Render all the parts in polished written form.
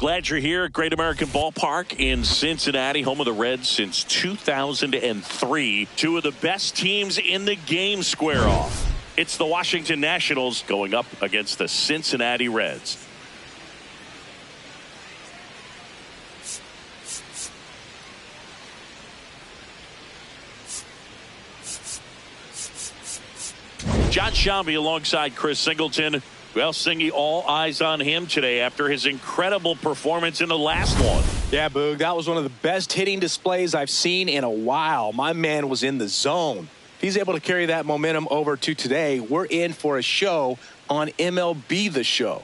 Glad you're here at Great American Ballpark in Cincinnati, home of the Reds since 2003. Two of the best teams in the game square off. It's the Washington Nationals going up against the Cincinnati Reds. John Shambi alongside Chris Singleton. Well, Singy, all eyes on him today after his incredible performance in the last one. Yeah, Boog, that was one of the best hitting displays I've seen in a while. My man was in the zone. If he's able to carry that momentum over to today, we're in for a show on MLB The Show.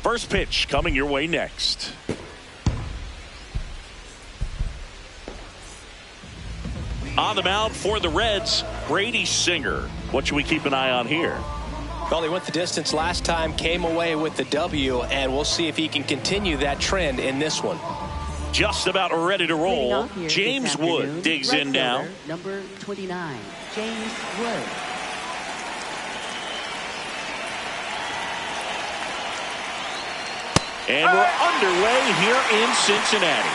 First pitch coming your way next. On the mound for the Reds, Brady Singer. What should we keep an eye on here? Well, he went the distance last time, came away with the W, and we'll see if he can continue that trend in this one. Just about ready to roll. James Wood digs in now. Number 29, James Wood. And we're underway here in Cincinnati.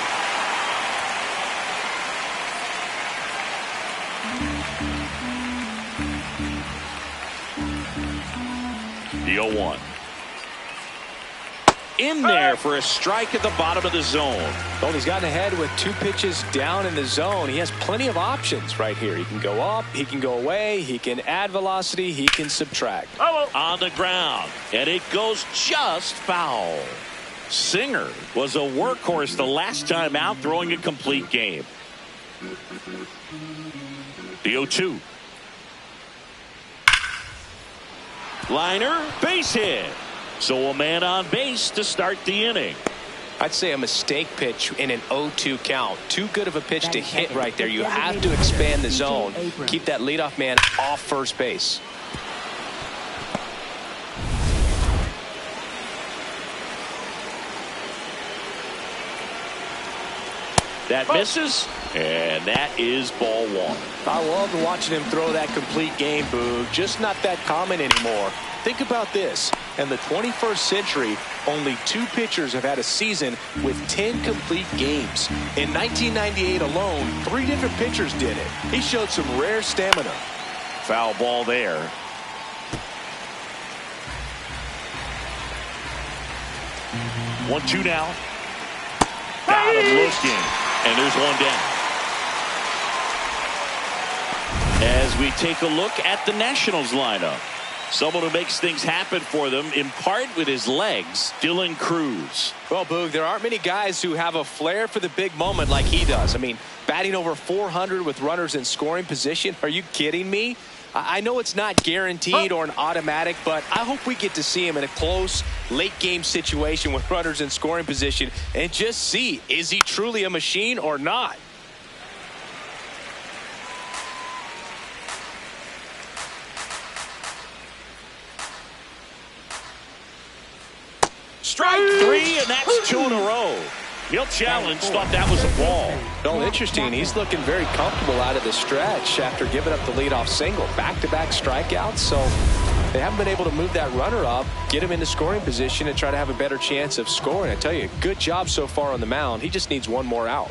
The 0-1. In there for a strike at the bottom of the zone. Well, he's gotten ahead with 2 pitches down in the zone. He has plenty of options right here. He can go up, he can go away, he can add velocity, he can subtract. On the ground, and it goes just foul. Singer was a workhorse the last time out, throwing a complete game. The 0-2. Liner, base hit. So a man on base to start the inning. I'd say a mistake pitch in an 0-2 count. Too good of a pitch to hit right there. You have to expand the zone. Keep that leadoff man off first base. That misses, and that is ball 1. I love watching him throw that complete game, Boog. Just not that common anymore. Think about this. In the 21st century, only 2 pitchers have had a season with 10 complete games. In 1998 alone, 3 different pitchers did it. He showed some rare stamina. Foul ball there. One, 2 now. Got him looking. And there's one down. As we take a look at the Nationals lineup. Someone who makes things happen for them, in part with his legs, Dylan Cruz. Well, Boog, there aren't many guys who have a flair for the big moment like he does. I mean, batting over 400 with runners in scoring position. Are you kidding me? I know it's not guaranteed or an automatic, but I hope we get to see him in a close, late-game situation with runners in scoring position and just see, is he truly a machine or not? Strike 3, and that's 2 in a row. He'll challenge, thought that was a ball. Well, interesting. He's looking very comfortable out of the stretch after giving up the leadoff single. Back-to-back strikeouts, so they haven't been able to move that runner up, get him into scoring position, and try to have a better chance of scoring. I tell you, good job so far on the mound. He just needs one more out.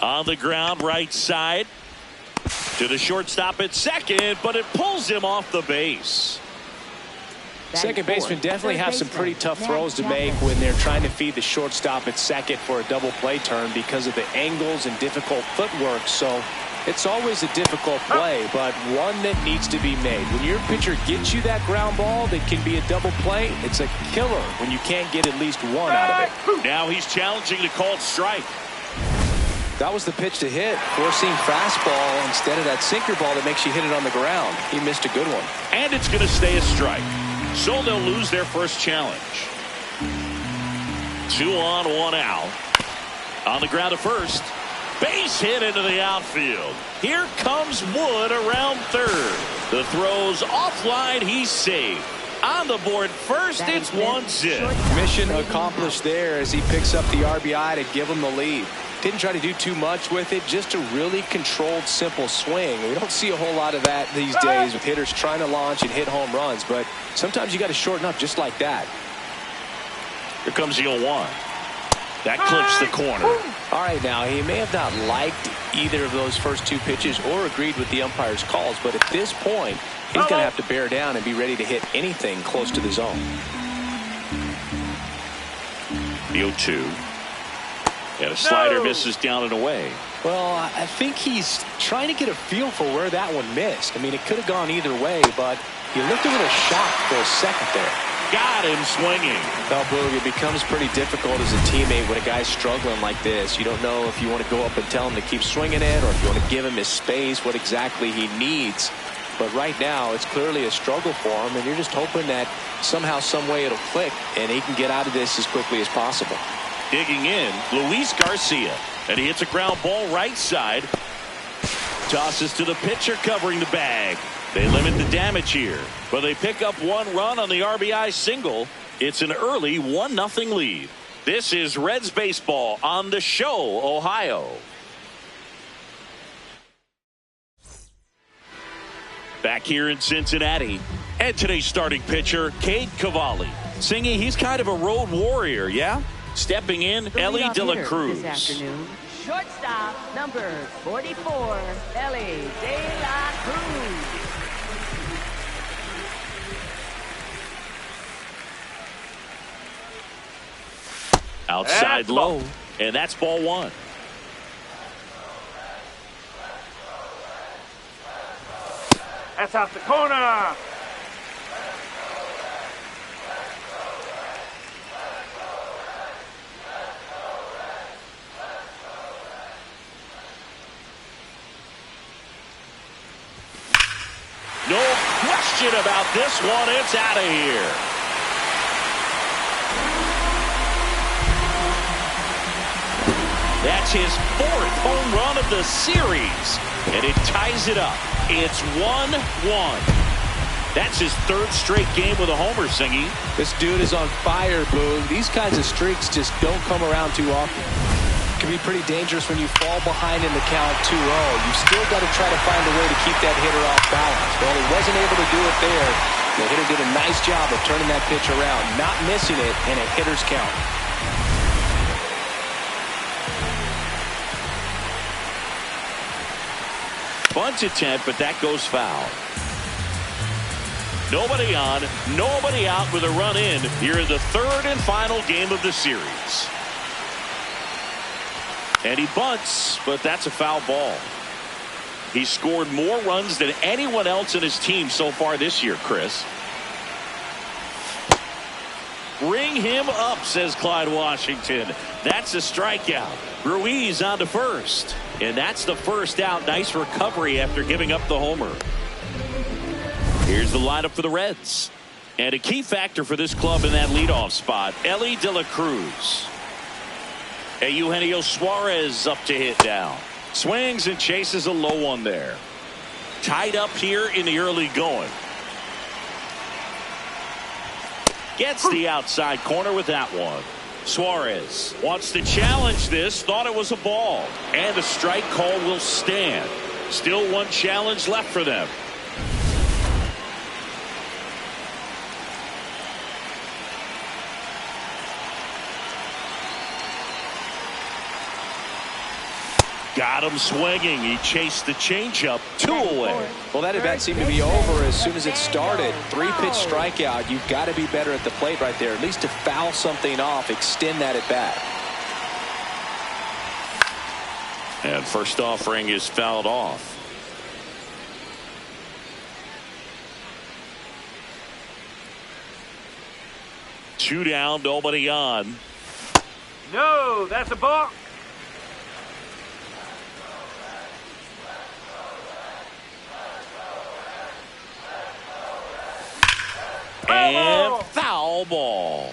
On the ground, right side. To the shortstop at second, but it pulls him off the base. Second baseman definitely have some pretty tough throws to make when they're trying to feed the shortstop at second for a double play turn because of the angles and difficult footwork. So it's always a difficult play, but one that needs to be made. When your pitcher gets you that ground ball that can be a double play, it's a killer when you can't get at least one out of it. Now he's challenging the called strike. That was the pitch to hit. Four-seam fastball instead of that sinker ball that makes you hit it on the ground. He missed a good one. And it's going to stay a strike. So they'll lose their first challenge. 2 on, 1 out. On the ground at first. Base hit into the outfield. Here comes Wood around third. The throw's offline. He's safe. On the board first, it's 1-0. Mission accomplished there as he picks up the RBI to give him the lead. Didn't try to do too much with it, just a really controlled, simple swing. We don't see a whole lot of that these days with hitters trying to launch and hit home runs, but sometimes you got to shorten up just like that. Here comes the 0-1. That clips the corner. All right, now, he may have not liked either of those first two pitches or agreed with the umpire's calls, but at this point, he's going to have to bear down and be ready to hit anything close to the zone. The 0-2. And a slider misses down and away. Well, I think he's trying to get a feel for where that one missed. I mean, it could have gone either way, but he looked a little shocked for a second there. Got him swinging. Well, Boog, it becomes pretty difficult as a teammate when a guy's struggling like this. You don't know if you want to go up and tell him to keep swinging it or if you want to give him his space, what exactly he needs. But right now, it's clearly a struggle for him, and you're just hoping that somehow, some way it'll click, and he can get out of this as quickly as possible. Digging in, Luis Garcia. And he hits a ground ball right side. Tosses to the pitcher covering the bag. They limit the damage here, but they pick up one run on the RBI single. It's an early 1-0 lead. This is Reds baseball on the show, Ohio. Back here in Cincinnati, and today's starting pitcher, Cade Cavalli. Singing, he's kind of a road warrior, yeah? Stepping in, Elly de la Cruz. This afternoon, shortstop number 44, Elly de la Cruz. Outside low, and that's ball one. That's out the corner. No question about this one. It's out of here. That's his 4th home run of the series, and it ties it up. It's 1-1. That's his 3rd straight game with a homer, Singy. This dude is on fire, Boog. These kinds of streaks just don't come around too often. It can be pretty dangerous when you fall behind in the count 2-0. You've still got to try to find a way to keep that hitter off balance. Well, he wasn't able to do it there. The hitter did a nice job of turning that pitch around, not missing it in a hitter's count. Bunt attempt, but that goes foul. Nobody on, nobody out with a run in here in the 3rd and final game of the series. And he bunts, but that's a foul ball. He scored more runs than anyone else in his team so far this year, Chris. Bring him up, says Clyde Washington. That's a strikeout. Ruiz on to first. And that's the first out. Nice recovery after giving up the homer. Here's the lineup for the Reds. And a key factor for this club in that leadoff spot, Elly de la Cruz. Eugenio Suarez up to hit down. Swings and chases a low one there. Tied up here in the early going. Gets the outside corner with that one. Suarez wants to challenge this. Thought it was a ball. And the strike call will stand. Still one challenge left for them. Got him swinging. He chased the changeup 2 away. Well, that at bat seemed to be over as soon as it started. 3-pitch strikeout. You've got to be better at the plate right there, at least to foul something off, extend that at bat. And first offering is fouled off. Two down, nobody on. No, that's a ball. And foul ball.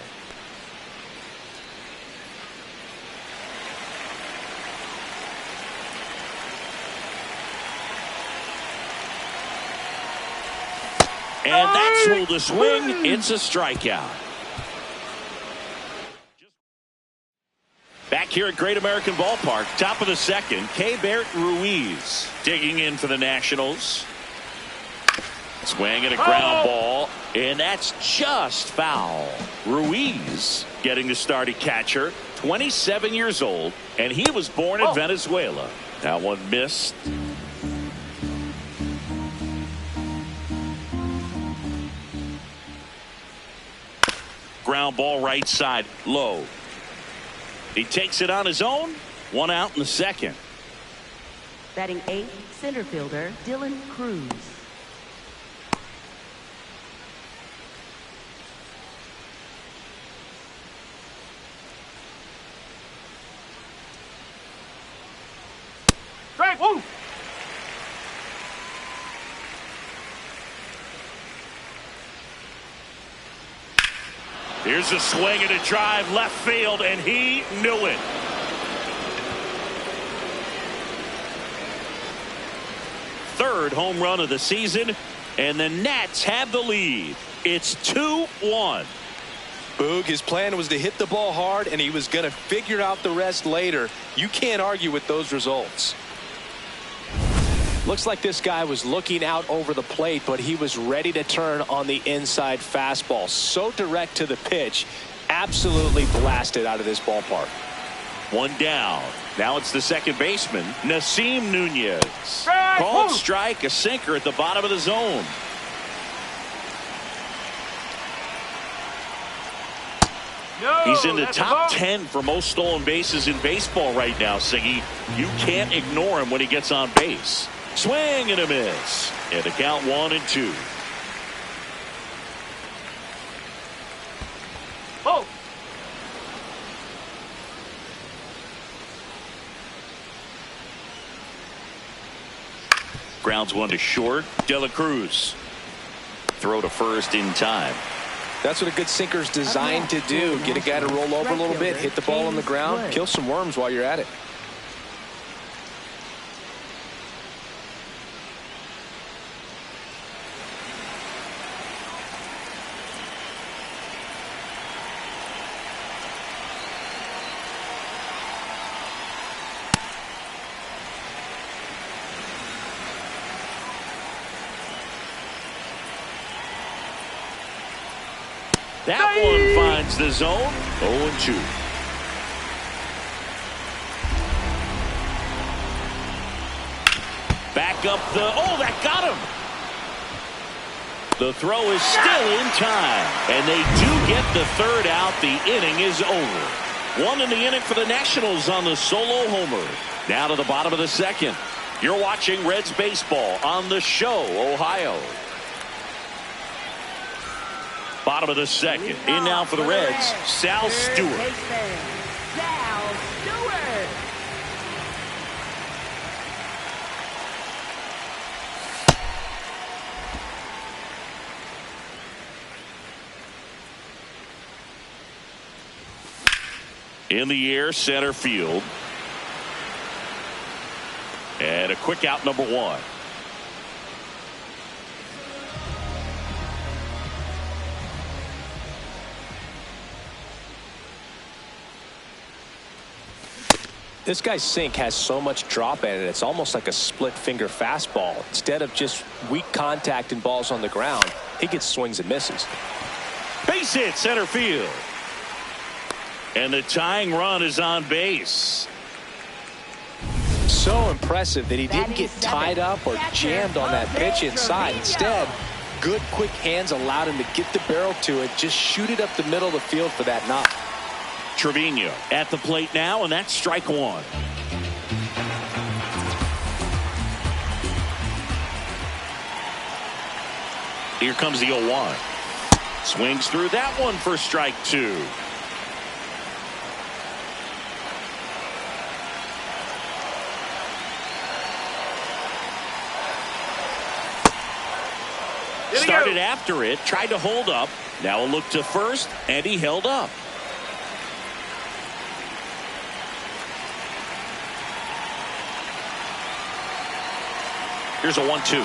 And that's ruled a swing. It's a strikeout. Back here at Great American Ballpark, top of the second, Keibert Ruiz digging in for the Nationals. Swing and a ground ball, and that's just foul. Ruiz getting the start at catcher, 27 years old, and he was born in Venezuela. That one missed. Ground ball right side, low. He takes it on his own. One out in the second. Batting 8th, center fielder Dylan Cruz. Strike. Woo. Here's a swing and a drive left field, and he knew it. Third home run of the season, and the Nats have the lead. It's 2-1. Boog, his plan was to hit the ball hard, and he was going to figure out the rest later. You can't argue with those results. Looks like this guy was looking out over the plate, but he was ready to turn on the inside fastball. So direct to the pitch, absolutely blasted out of this ballpark. One down. Now it's the second baseman, Nasim Nunez. Called strike, a sinker at the bottom of the zone. No, He's in the that's top 10 for most stolen bases in baseball right now, Siggy. You can't ignore him when he gets on base. Swing and a miss. And the count 1-2. Oh. Grounds one to short. De La Cruz. Throw to first in time. That's what a good sinker's designed to do. Get a guy to roll over a little bit, hit the ball on the ground, kill some worms while you're at it. That one finds the zone. 0-2. Back up the... Oh, that got him. The throw is still in time. And they do get the third out. The inning is over. One in the inning for the Nationals on the solo homer. Now to the bottom of the second. You're watching Reds baseball on The Show, Ohio. Bottom of the second. In now for the Reds, Sal Stewart. Sal Stewart. In the air, center field. And a quick out, number one. This guy's sink has so much drop in it, it's almost like a split finger fastball. Instead of just weak contact and balls on the ground, he gets swings and misses. Base hit, center field. And the tying run is on base. So impressive that he didn't get tied up or jammed on that pitch inside. Instead, good quick hands allowed him to get the barrel to it, just shoot it up the middle of the field for that knock. Trevino at the plate now, and that's strike one. Here comes the 0-1. Swings through that one for strike two. Started after it, tried to hold up. Now a look to first, and he held up. Here's a 1-2.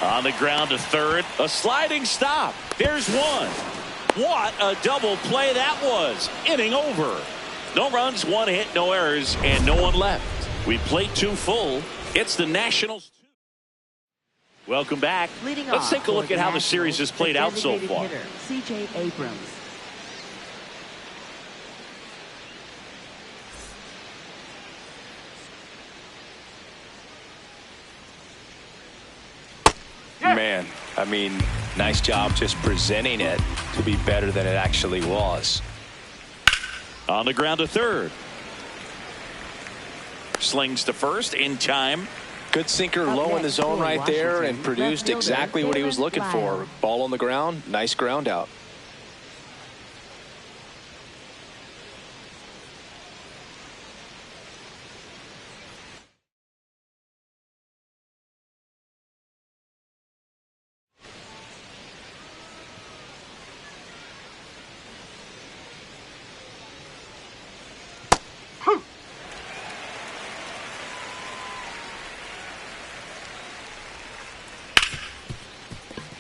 On the ground to third. A sliding stop. There's one. What a double play that was. Inning over. No runs, one hit, no errors, and no one left. We played 2 full. It's the Nationals. Welcome back. Let's take a look at how the series has played out so far. C.J. Abrams. Man, I mean, nice job just presenting it to be better than it actually was. On the ground to third. Slings to first in time. Good sinker low in the zone right there and produced exactly what he was looking for. Ball on the ground, nice ground out.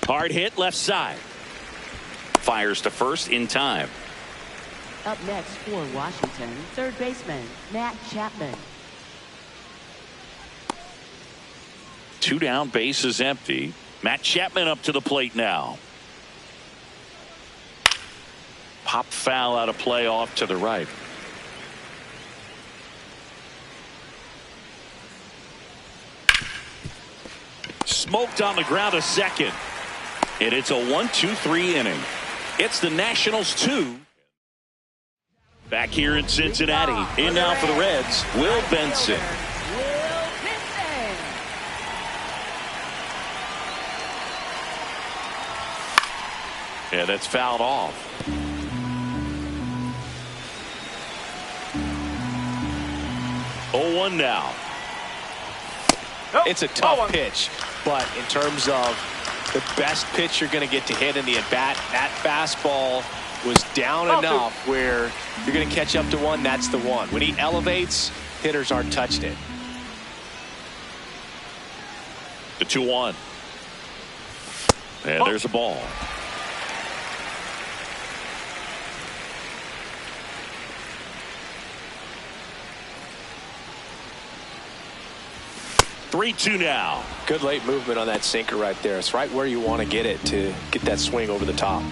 Hard hit left side. Fires to first in time. Up next for Washington, third baseman Matt Chapman. 2 down, base is empty. Matt Chapman up to the plate now. Pop foul out of play off to the right. Smoked on the ground to second. And it's a 1-2-3 inning. It's the Nationals 2. Back here in Cincinnati. In now for the Reds, Will Benson. Yeah, that's fouled off. Oh, 1 now. It's a tough pitch, but in terms of the best pitch you're going to get to hit in the at-bat, that fastball was down enough where you're going to catch up to one. That's the one. When he elevates, hitters aren't touching it. The 2-1. And there's a ball. Three-two now. Good late movement on that sinker right there. It's right where you want to get it to get that swing over the top.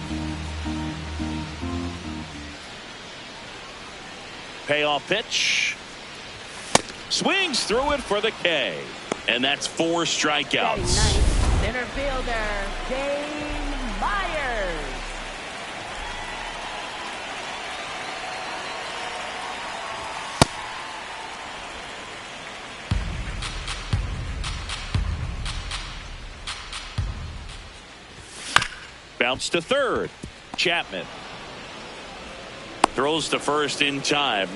Payoff pitch. Swings through it for the K. And that's 4 strikeouts. Center fielder Dane Myers. Bounce to third. Chapman throws to first in time.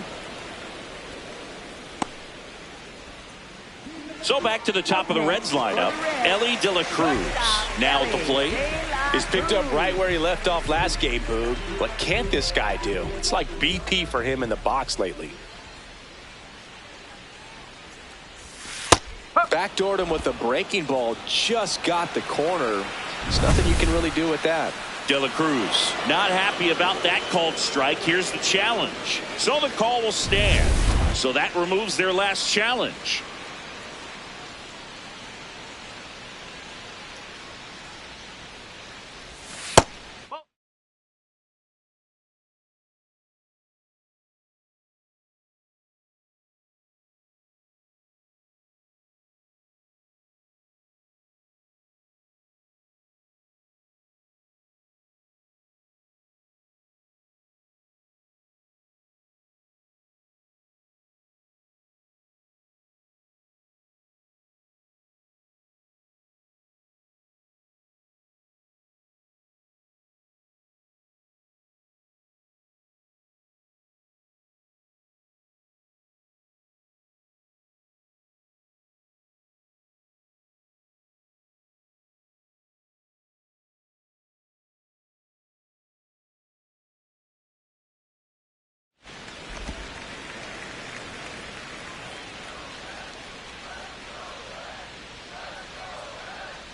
So back to the top of the Reds lineup. Elly de la Cruz now at the plate. He's picked up right where he left off last game, Boog. What can't this guy do? It's like BP for him in the box lately. Backdoored him with a breaking ball. Just got the corner. There's nothing you can really do with that. De la Cruz not happy about that called strike. Here's the challenge. So the call will stand. So that removes their last challenge.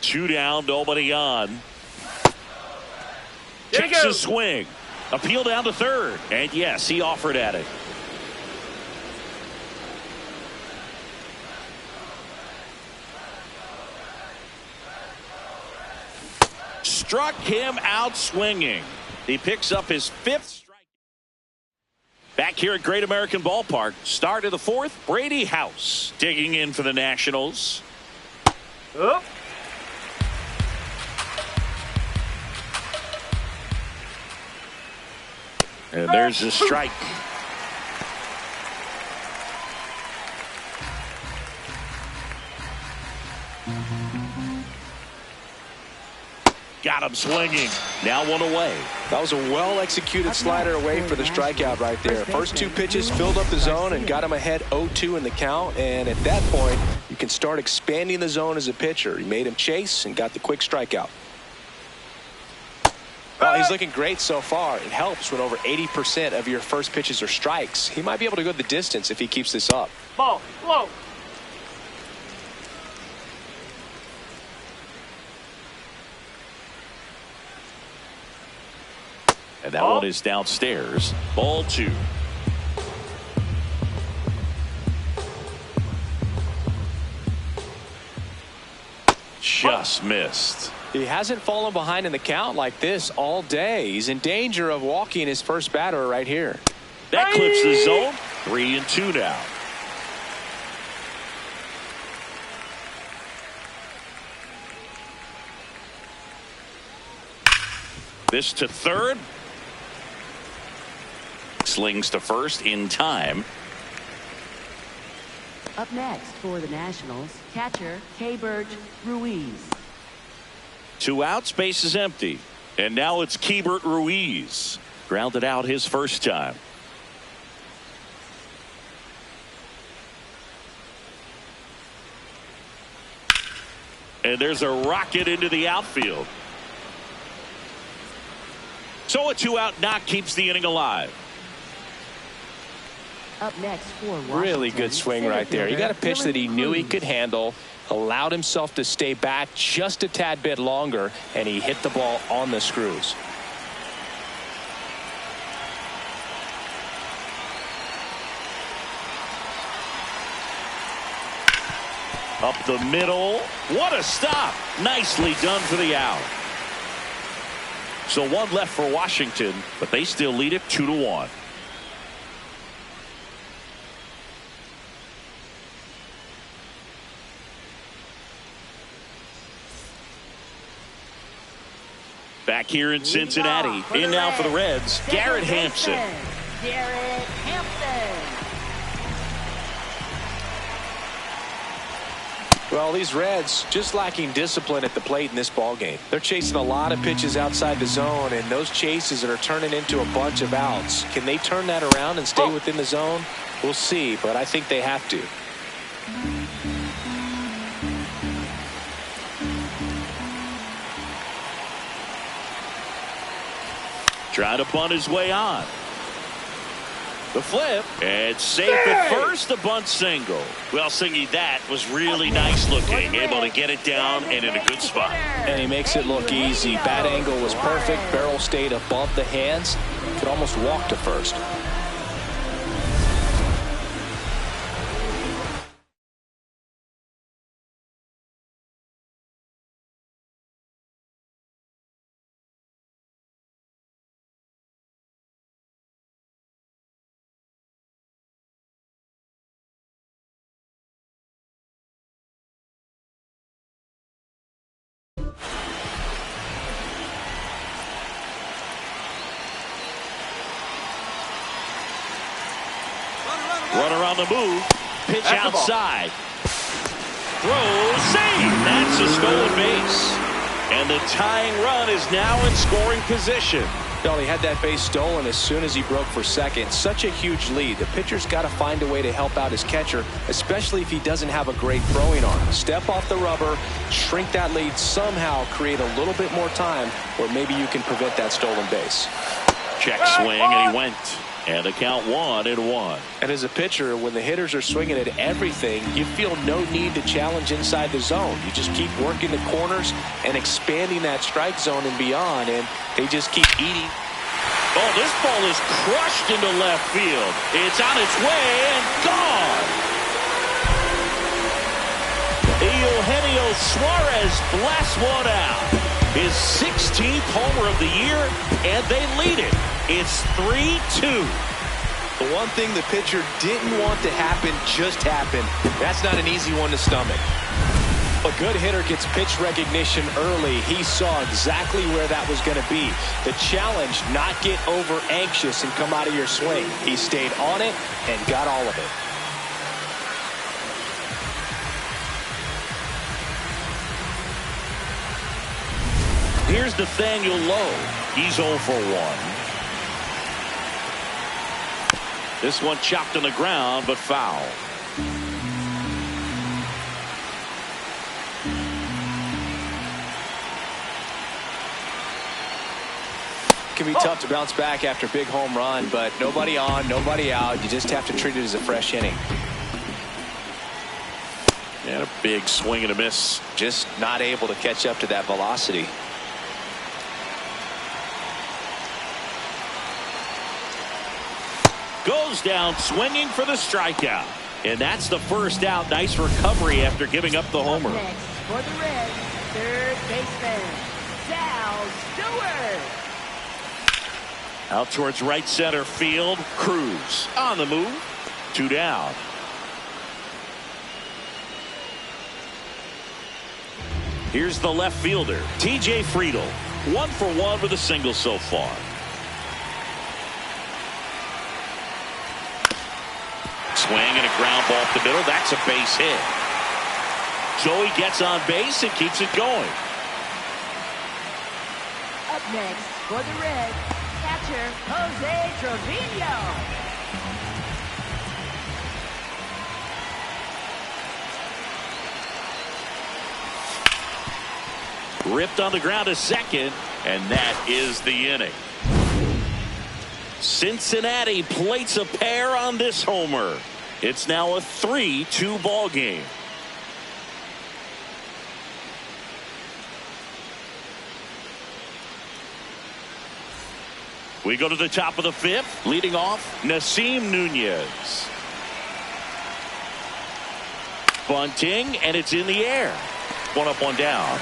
2 down, nobody on. There you Takes go. a swing. Appeal down to third. And yes, he offered at it. Struck him out swinging. He picks up his 5th strike. Back here at Great American Ballpark, start of the 4th, Brady House digging in for the Nationals. Up. And there's a strike. Got him swinging. Now 1 away. That was a well-executed slider away for the strikeout right there. First 2 pitches filled up the zone and got him ahead 0-2 in the count. And at that point, you can start expanding the zone as a pitcher. He made him chase and got the quick strikeout. Well, he's looking great so far. It helps when over 80% of your first pitches are strikes. He might be able to go the distance if he keeps this up. Ball. Whoa. And that one is downstairs. Ball 2. Just missed. He hasn't fallen behind in the count like this all day. He's in danger of walking his first batter right here. That clips the zone. 3-2 now. This to third. Slings to first in time. Up next for the Nationals, catcher Keibert Ruiz. 2 outs, base is empty. And now it's Keibert Ruiz. Grounded out his first time. And there's a rocket into the outfield. So a 2-out knock keeps the inning alive. Up next for Washington, Really good swing right there. He got a pitch that he knew he could handle, allowed himself to stay back just a tad bit longer, and he hit the ball on the screws. Up the middle. What a stop. Nicely done for the out. So 1 left for Washington, but they still lead it 2-1. Back here in Cincinnati. In now for the Reds, Garrett Hampson. Garrett Hampson. Well, these Reds just lacking discipline at the plate in this ball game. They're chasing a lot of pitches outside the zone, and those chases are turning into a bunch of outs. Can they turn that around and stay within the zone? We'll see, but I think they have to. Trying to bunt his way on. The flip. And safe at first. The bunt single. Well, Singy, that was really nice looking. Able to get it down and in a good spot. And he makes it look easy. Bat angle was perfect. Barrel stayed above the hands. Could almost walk to first. Run around the move. Pitch outside. Throw. Save. That's a stolen base. And the tying run is now in scoring position. Well, he had that base stolen as soon as he broke for second. Such a huge lead. The pitcher's got to find a way to help out his catcher, especially if he doesn't have a great throwing arm. Step off the rubber, shrink that lead, somehow create a little bit more time, or maybe you can prevent that stolen base. Check swing, and he went. And the count 1-1. And as a pitcher, when the hitters are swinging at everything, you feel no need to challenge inside the zone. You just keep working the corners and expanding that strike zone and beyond, and they just keep eating. Oh, this ball is crushed into left field. It's on its way and gone. Eugenio Suarez blasts one out. His 16th homer of the year, and they lead it. It's 3-2. The one thing the pitcher didn't want to happen just happened. That's not an easy one to stomach. A good hitter gets pitch recognition early. He saw exactly where that was going to be. The challenge, not get over anxious and come out of your swing. He stayed on it and got all of it. Here's Nathaniel Lowe. He's 0 for 1. This one chopped on the ground, but foul. It can be tough to bounce back after a big home run, but nobody on, nobody out. You just have to treat it as a fresh inning. And a big swing and a miss. Just not able to catch up to that velocity. Goes down swinging for the strikeout. And that's the first out. Nice recovery after giving up the homer. Up next for the Reds, third baseman, Sal Stewart. Out towards right center field. Cruz on the move. 2 down. Here's the left fielder, T.J. Friedl. 1 for 1 with a single so far. Swing and a ground ball up the middle. That's a base hit. Joey gets on base and keeps it going. Up next for the Reds, catcher Jose Trevino. Ripped on the ground to second, and that is the inning. Cincinnati plates a pair on this homer. It's now a 3-2 ball game. We go to the top of the 5th. Leading off, Nasim Nunez. Bunting, and it's in the air. 1 up, 1 down.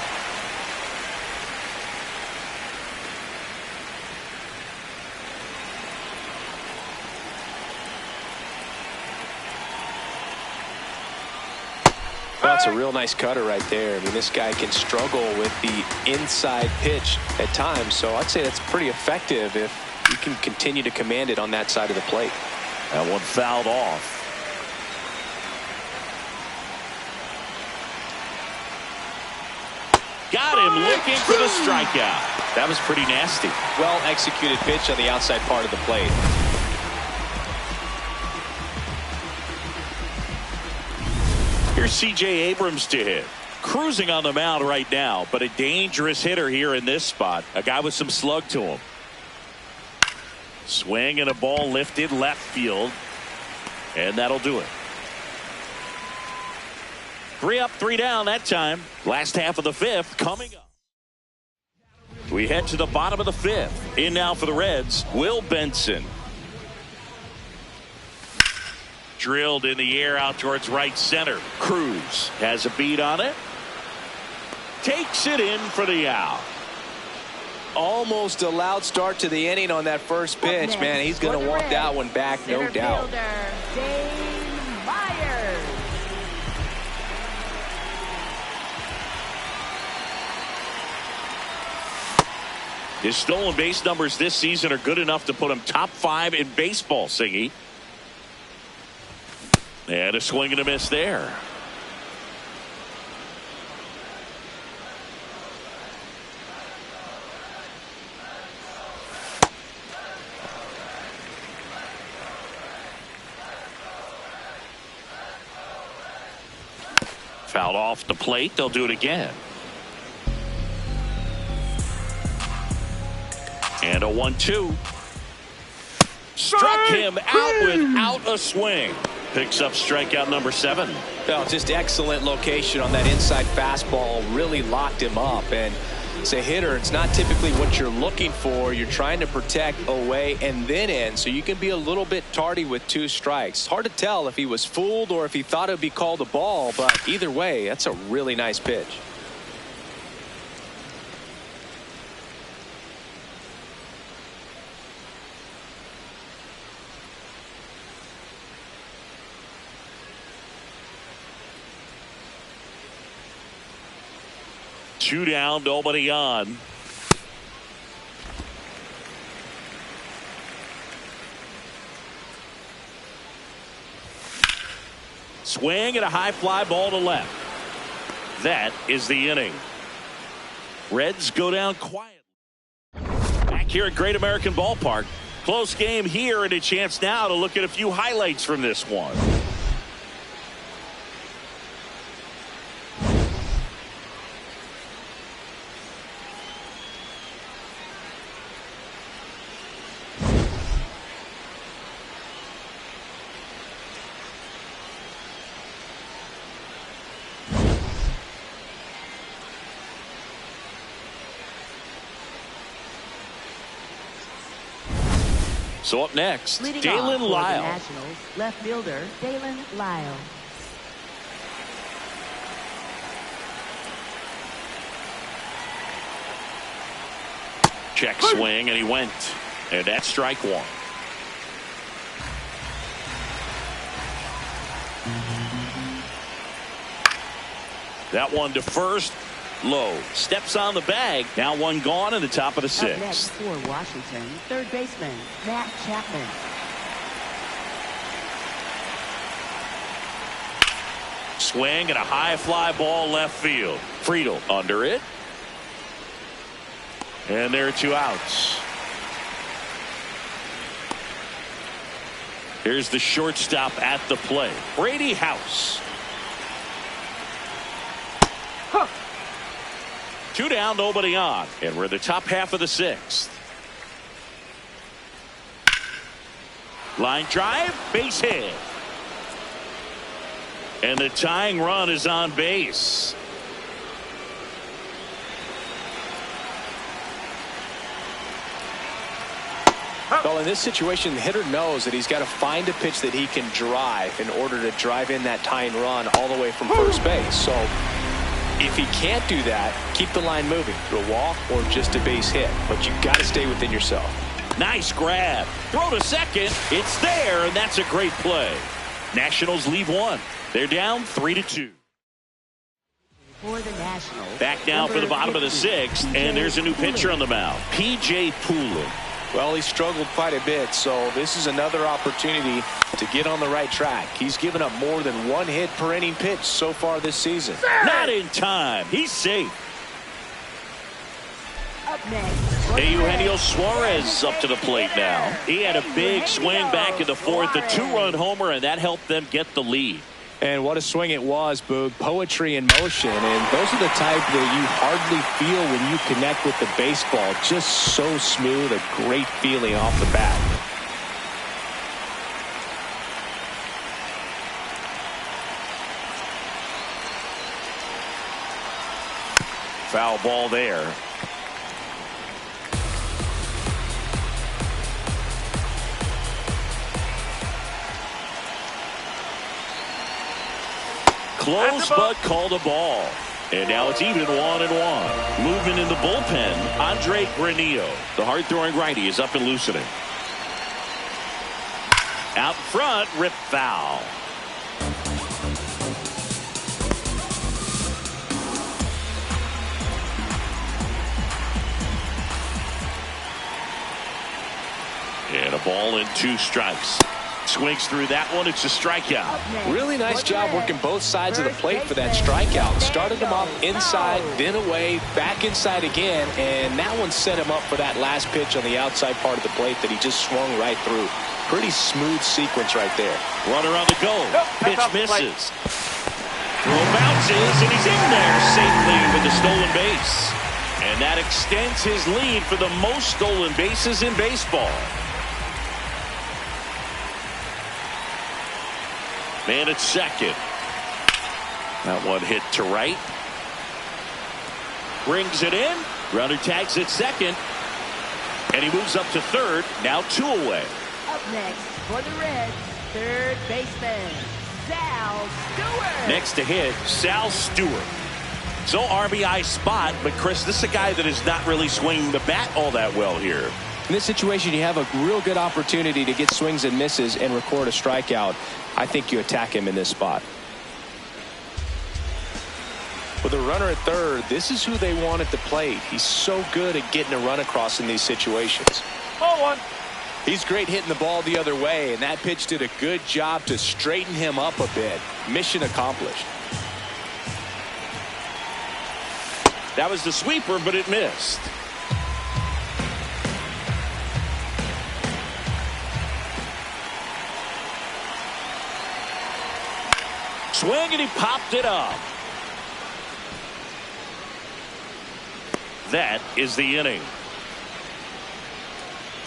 That's a real nice cutter right there. I mean, this guy can struggle with the inside pitch at times, so I'd say that's pretty effective if you can continue to command it on that side of the plate. That one fouled off. Got him looking for the strikeout. That was pretty nasty. Well executed pitch on the outside part of the plate. Here's C.J. Abrams to hit. Cruising on the mound right now, but a dangerous hitter here in this spot. A guy with some slug to him. Swing and a ball lifted left field. And that'll do it. 3 up, 3 down that time. Last half of the 5th coming up. We head to the bottom of the 5th. In now for the Reds, Will Benson. Drilled in the air out towards right center. Cruz has a beat on it. Takes it in for the out. Almost a loud start to the inning on that first pitch. Man, he's going to want that one back, no doubt. Dane Myers. His stolen base numbers this season are good enough to put him top 5 in baseball, Singy. And a swing and a miss there. Fouled off the plate. They'll do it again. And a 1-2. struck him out without a swing. Picks up strikeout number 7. Well, just excellent location on that inside fastball. Really locked him up. And as a hitter, it's not typically what you're looking for. You're trying to protect away and then in, so you can be a little bit tardy with 2 strikes. Hard to tell if he was fooled or if he thought it would be called a ball, but either way, that's a really nice pitch. Two down, nobody on. Swing and a high fly ball to left. That is the inning. Reds go down quiet. Back here at Great American Ballpark. Close game here and a chance now to look at a few highlights from this one. So up next, Dalen Lyle. Nationals, left fielder Dalen Lyle. Check swing, and he went. And that's strike 1. That one to first. Low. Steps on the bag. Now one gone in the top of the 6th. Up next for Washington, third baseman Matt Chapman. Swing and a high fly ball left field. Friedel under it. And there are 2 outs. Here's the shortstop at the plate. Brady House. 2 down, nobody on. And we're in the top half of the 6th. Line drive, base hit. And the tying run is on base. Well, in this situation, the hitter knows that he's got to find a pitch that he can drive in order to drive in that tying run all the way from first base. So if he can't do that, keep the line moving through a walk or just a base hit. But you've got to stay within yourself. Nice grab. Throw to second. It's there, and that's a great play. Nationals leave 1. They're down 3-2. For the Nationals. Back now for the bottom of the 6th, and there's a new pitcher on the mound. P.J. Poulin. Well, he struggled quite a bit, so this is another opportunity to get on the right track. He's given up more than 1 hit per inning pitch so far this season. Not in time. He's safe. Up next, Eugenio Suarez up to the plate now. He had a big swing back in the 4th, a 2-run homer, and that helped them get the lead. And what a swing it was, Boog. Poetry in motion. And those are the type that you hardly feel when you connect with the baseball. Just so smooth, a great feeling off the bat. Foul ball there. Close, but called a ball. And now it's even 1-1. Movement in the bullpen. Andre Granillo, the hard-throwing righty, is up and loosening. Out front, rip foul. And a ball and 2 strikes. Swings through that one. It's a strikeout. Really nice job working both sides of the plate for that strikeout. Started him off inside, then away, back inside again, and that one set him up for that last pitch on the outside part of the plate that he just swung right through. Pretty smooth sequence right there. Runner on the go. Pitch misses. Throw bounces, and he's in there safely with the stolen base. And that extends his lead for the most stolen bases in baseball. Man at second. That one hit to right. Brings it in. Runner tags at second. And he moves up to third. Now 2 away. Up next for the Reds, third baseman, Sal Stewart. Next to hit, Sal Stewart. So RBI spot, but Chris, this is a guy that is not really swinging the bat all that well here. In this situation, you have a real good opportunity to get swings and misses and record a strikeout. I think you attack him in this spot. With a runner at third, this is who they want at the plate. He's so good at getting a run across in these situations. Ball one. He's great hitting the ball the other way, and that pitch did a good job to straighten him up a bit. Mission accomplished. That was the sweeper, but it missed. Swing, and he popped it up. That is the inning.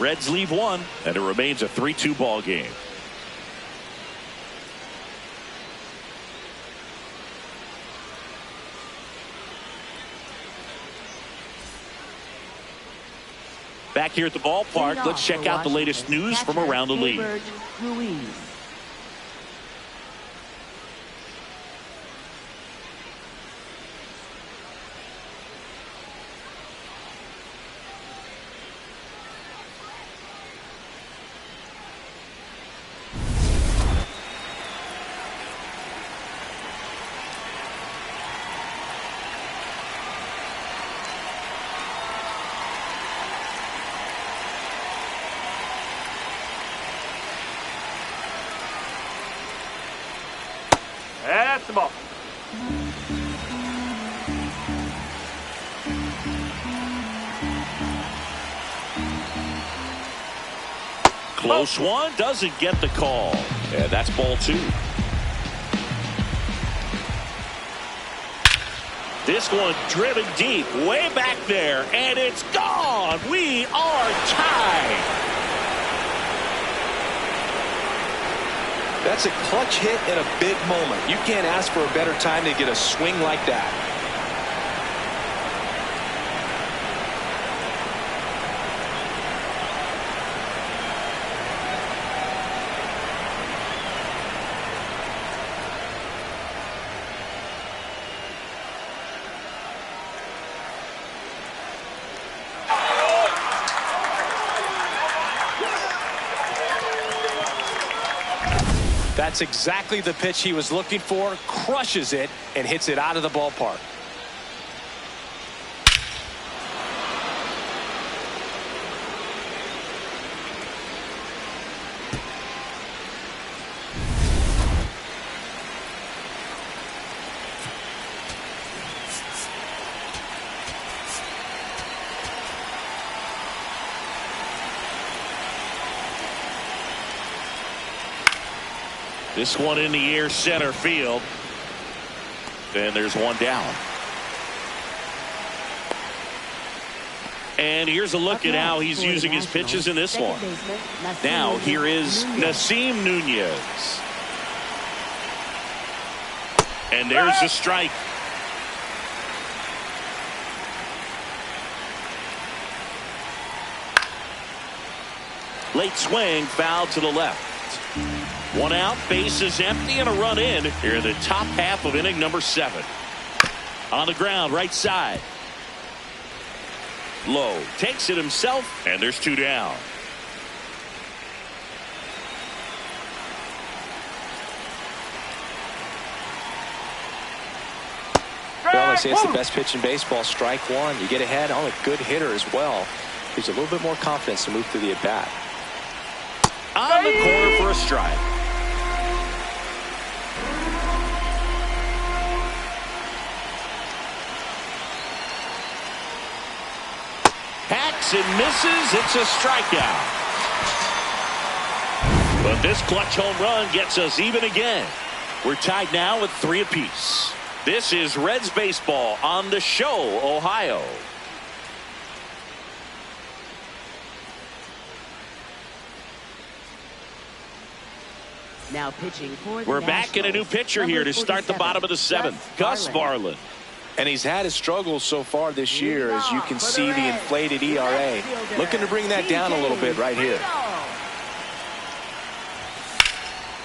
Reds leave 1, and it remains a 3-2 ball game. Back here at the ballpark, let's check out the latest news from around the league. That's the ball. Close one, doesn't get the call. And that's ball 2. This one driven deep, way back there, and it's gone. We are tied. That's a clutch hit in a big moment. You can't ask for a better time to get a swing like that. That's exactly the pitch he was looking for. Crushes it and hits it out of the ballpark. This one in the air, center field. Then there's one down. And here's a look at how he's using his pitches in this one. Now here is Nasim Nunez. And there's a strike. Late swing, foul to the left. One out, base is empty, and a run in here in the top half of inning number 7. On the ground, right side. Low takes it himself, and there's 2 down. Well, they say it's the best pitch in baseball. Strike one. You get ahead on a good hitter as well. Gives you a little bit more confidence to move through the at-bat. On the corner for a strike. Hacks and misses. It's a strikeout. But this clutch home run gets us even again. We're tied now with 3 apiece. This is Reds baseball on the show, Ohio. Now pitching for the We're back in a new pitcher here to start the bottom of the 7th. Gus Varland. And he's had his struggles so far this year, as you can see the inflated ERA. Looking to bring that down a little bit right here.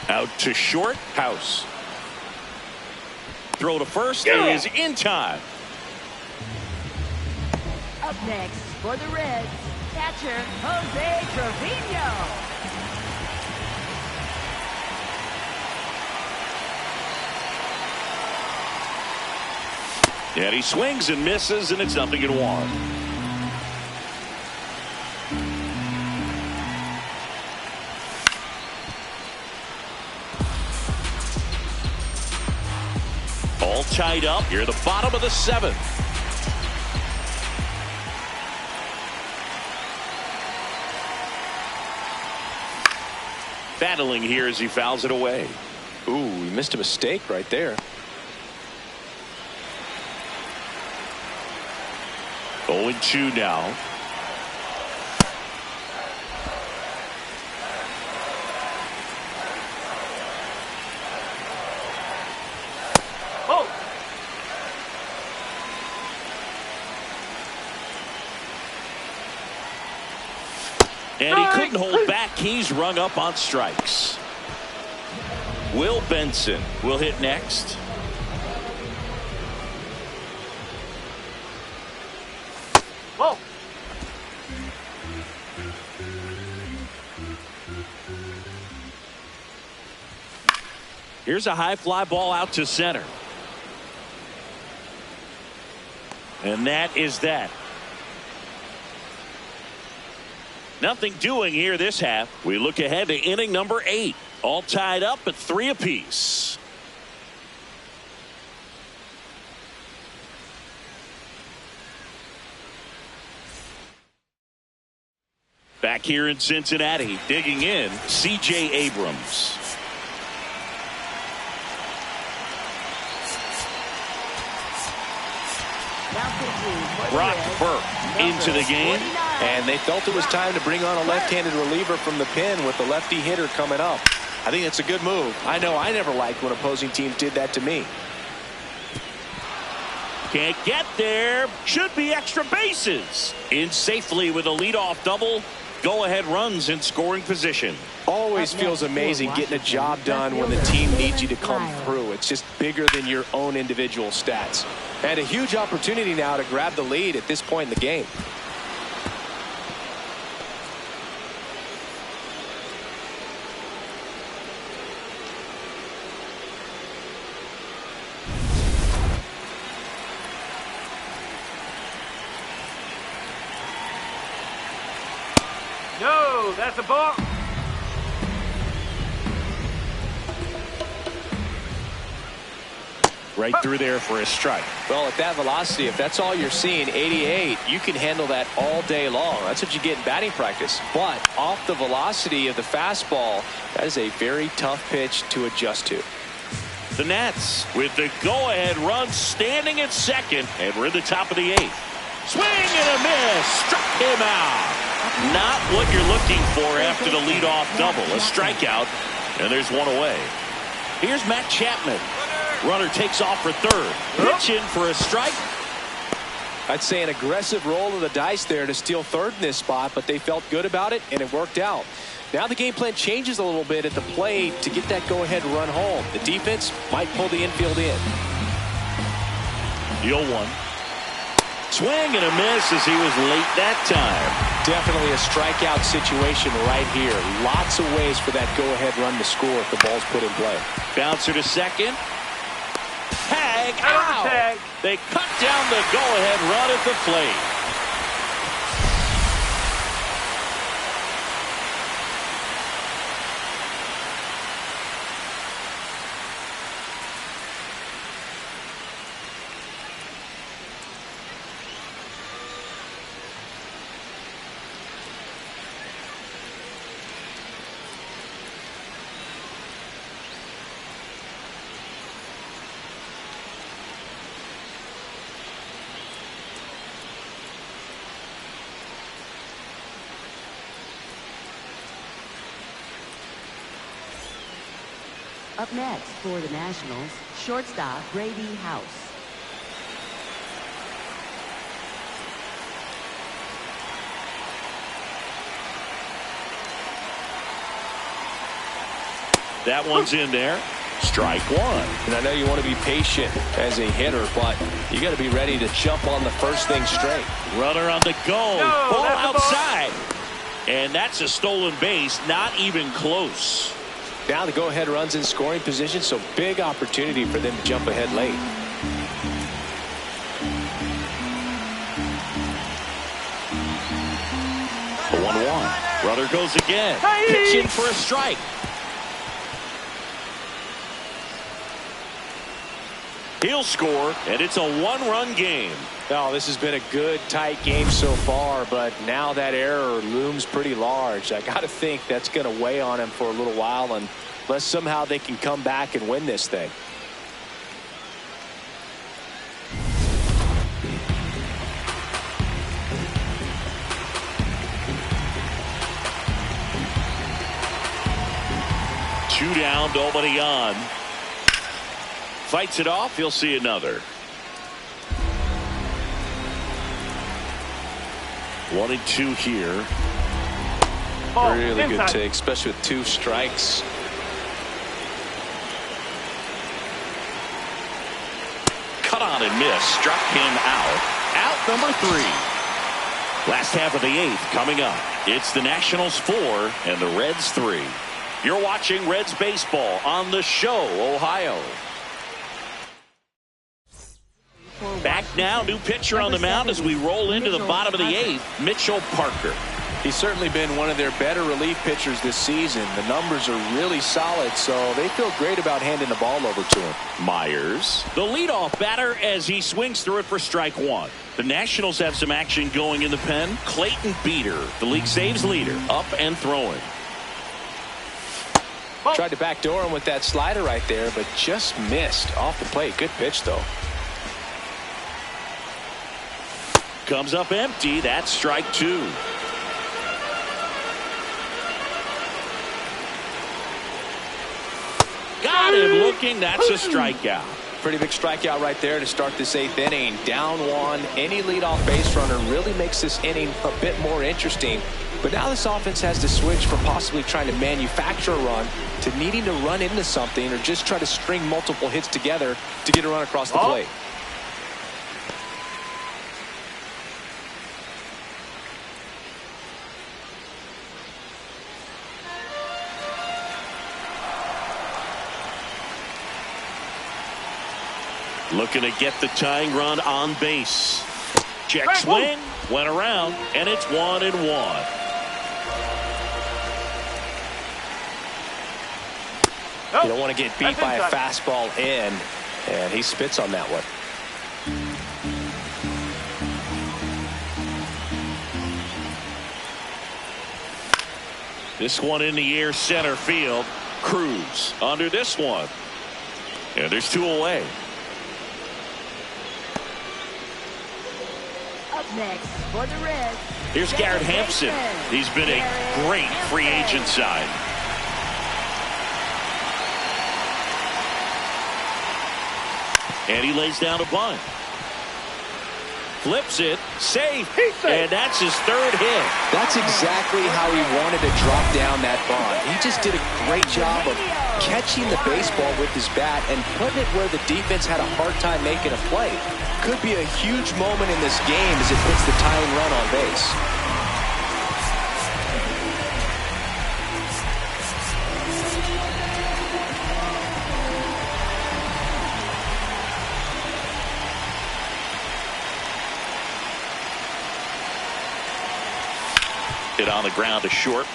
Out to short. House. Throw to first is in time. Up next for the Reds, catcher Jose Trevino. And he swings and misses, and it's 0-1. All tied up here at the bottom of the 7th. Battling here as he fouls it away. Ooh, he missed a mistake right there. 0-2 now. Oh! And he couldn't hold back. He's rung up on strikes. Will Benson will hit next. Whoa! Here's a high fly ball out to center. And that is that. Nothing doing here this half. We look ahead to inning number 8. All tied up at 3 apiece. Back here in Cincinnati, digging in, C.J. Abrams. Brock Burke into the game. And they felt it was time to bring on a left-handed reliever from the pen with the lefty hitter coming up. I think that's a good move. I know I never liked when opposing teams did that to me. Can't get there. Should be extra bases. In safely with a leadoff double. Go-ahead runs in scoring position. Always feels amazing getting a job done when the team needs you to come through. It's just bigger than your own individual stats. And a huge opportunity now to grab the lead at this point in the game. No, that's a ball. Right through there for a strike. Well, at that velocity, if that's all you're seeing, 88, you can handle that all day long. That's what you get in batting practice. But off the velocity of the fastball, that is a very tough pitch to adjust to. The Nats with the go-ahead run standing at second, and we're in the top of the 8th. Swing and a miss. Struck him out. Not what you're looking for after the leadoff double. A strikeout, and there's one away. Here's Matt Chapman. Runner takes off for third. Pitch in for a strike. I'd say an aggressive roll of the dice there to steal third in this spot, but they felt good about it, and it worked out. Now the game plan changes a little bit at the plate to get that go-ahead run home. The defense might pull the infield in. The 0-1. Swing and a miss as he was late that time. Definitely a strikeout situation right here. Lots of ways for that go-ahead run to score if the ball's put in play. Bouncer to second. Tag out. They cut down the go-ahead run at the plate. Up next for the Nationals, shortstop Brady House. That one's in there. Strike one. And I know you want to be patient as a hitter, but you got to be ready to jump on the first thing straight. Runner on the go. No, ball that's a ball. outside. And that's a stolen base. Not even close. Now the go-ahead runs in scoring position, so big opportunity for them to jump ahead late. The 1-1. Runner goes again. Hey! Pitch in for a strike. He'll score, and it's a one-run game. Oh, this has been a good, tight game so far, but now that error looms pretty large. I got to think that's going to weigh on him for a little while, unless somehow they can come back and win this thing. Two down, nobody on. Fights it off. He'll see another. 1-2 here. Ball, Really good inside. take, especially with 2 strikes. Cut on and miss. Struck him out. Out number 3. Last half of the 8th coming up. It's the Nationals 4 and the Reds 3. You're watching Reds baseball on The Show, Ohio. Back now, new pitcher on the mound as we roll into the bottom of the 8th, Mitchell Parker. He's certainly been one of their better relief pitchers this season. The numbers are really solid, so they feel great about handing the ball over to him. Myers, the leadoff batter as he swings through it for strike one. The Nationals have some action going in the pen. Clayton Beeter, the league saves leader, up and throwing. Tried to backdoor him with that slider right there, but just missed off the plate. Good pitch, though. Comes up empty. That's strike 2. Got him looking. That's a strikeout. Pretty big strikeout right there to start this 8th inning. Down 1. Any leadoff base runner really makes this inning a bit more interesting. But now this offense has to switch from possibly trying to manufacture a run to needing to run into something or just try to string multiple hits together to get a run across the plate. Looking to get the tying run on base. Check swing. Went around, and it's 1-1. You don't want to get beat by a fastball in, and he spits on that one. This one in the air, center field. Cruz under this one. And there's 2 away. Up next for the Reds. Here's Garrett Hampson. He's been a great free agent sign. And he lays down a bunt. Flips it. Safe. And that's his 3rd hit. That's exactly how he wanted to drop down that bunt. He just did a great job of catching the baseball with his bat and putting it where the defense had a hard time making a play. Could be a huge moment in this game as it puts the tying run on base. Hit on the ground to short.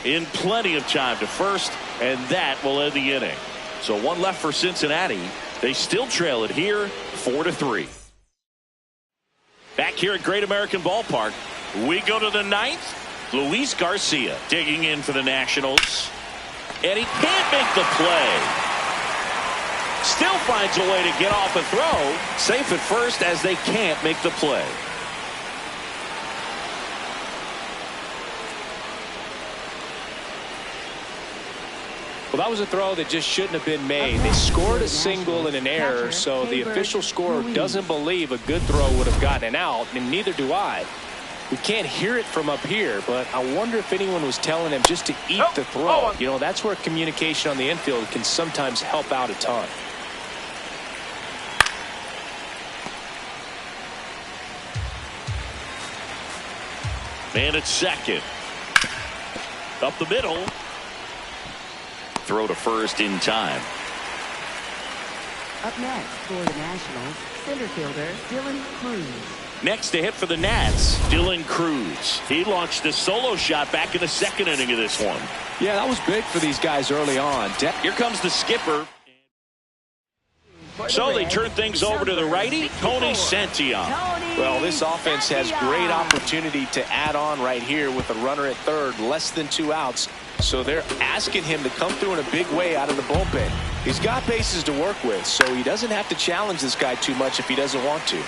In plenty of time to first, and that will end the inning. So 1 left for Cincinnati. They still trail it here 4-3. Back here at Great American Ballpark, we go to the 9th. Luis Garcia digging in for the Nationals. And he can't make the play. Still finds a way to get off a throw. Safe at first as they can't make the play. Well, that was a throw that just shouldn't have been made. They scored a single and an error, so the official scorer doesn't believe a good throw would have gotten an out, and neither do I. We can't hear it from up here, but I wonder if anyone was telling him just to eat the throw. You know, that's where communication on the infield can sometimes help out a ton. Man at second. Up the middle. Throw to first in time. Up next for the Nationals, center fielder Dylan Cruz. Next to hit for the Nats, Dylan Cruz. He launched a solo shot back in the second inning of this one. Yeah, that was big for these guys early on. Here comes the skipper. So they turn things over to the righty, Tony Santillan. Well, this offense has great opportunity to add on right here with a runner at third, less than 2 outs. So they're asking him to come through in a big way out of the bullpen. He's got bases to work with, so he doesn't have to challenge this guy too much if he doesn't want to.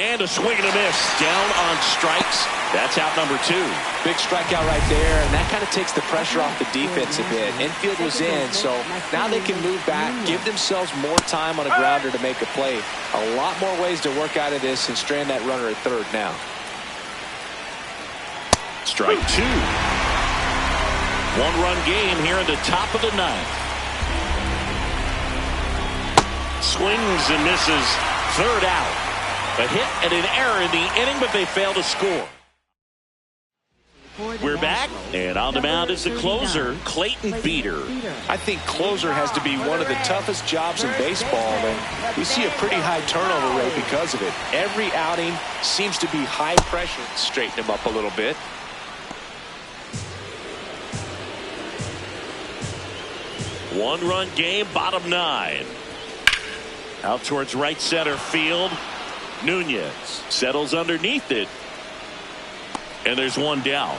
And a swing and a miss. Down on strikes. That's out number 2. Big strikeout right there, and that kind of takes the pressure off the defense a bit. Infield was in, so now they can move back, give themselves more time on a grounder to make a play. A lot more ways to work out of this and strand that runner at third now. Strike 2. 1-run game here in the top of the 9th. Swings and misses. Third out. A hit and an error in the inning, but they fail to score. We're back, and on the mound is the closer, Clayton Beeter. I think closer has to be one of the toughest jobs in baseball, and we see a pretty high turnover rate because of it. Every outing seems to be high pressure. Straighten him up a little bit. One-run game, bottom 9. Out towards right center field. Nunez settles underneath it. And there's one down.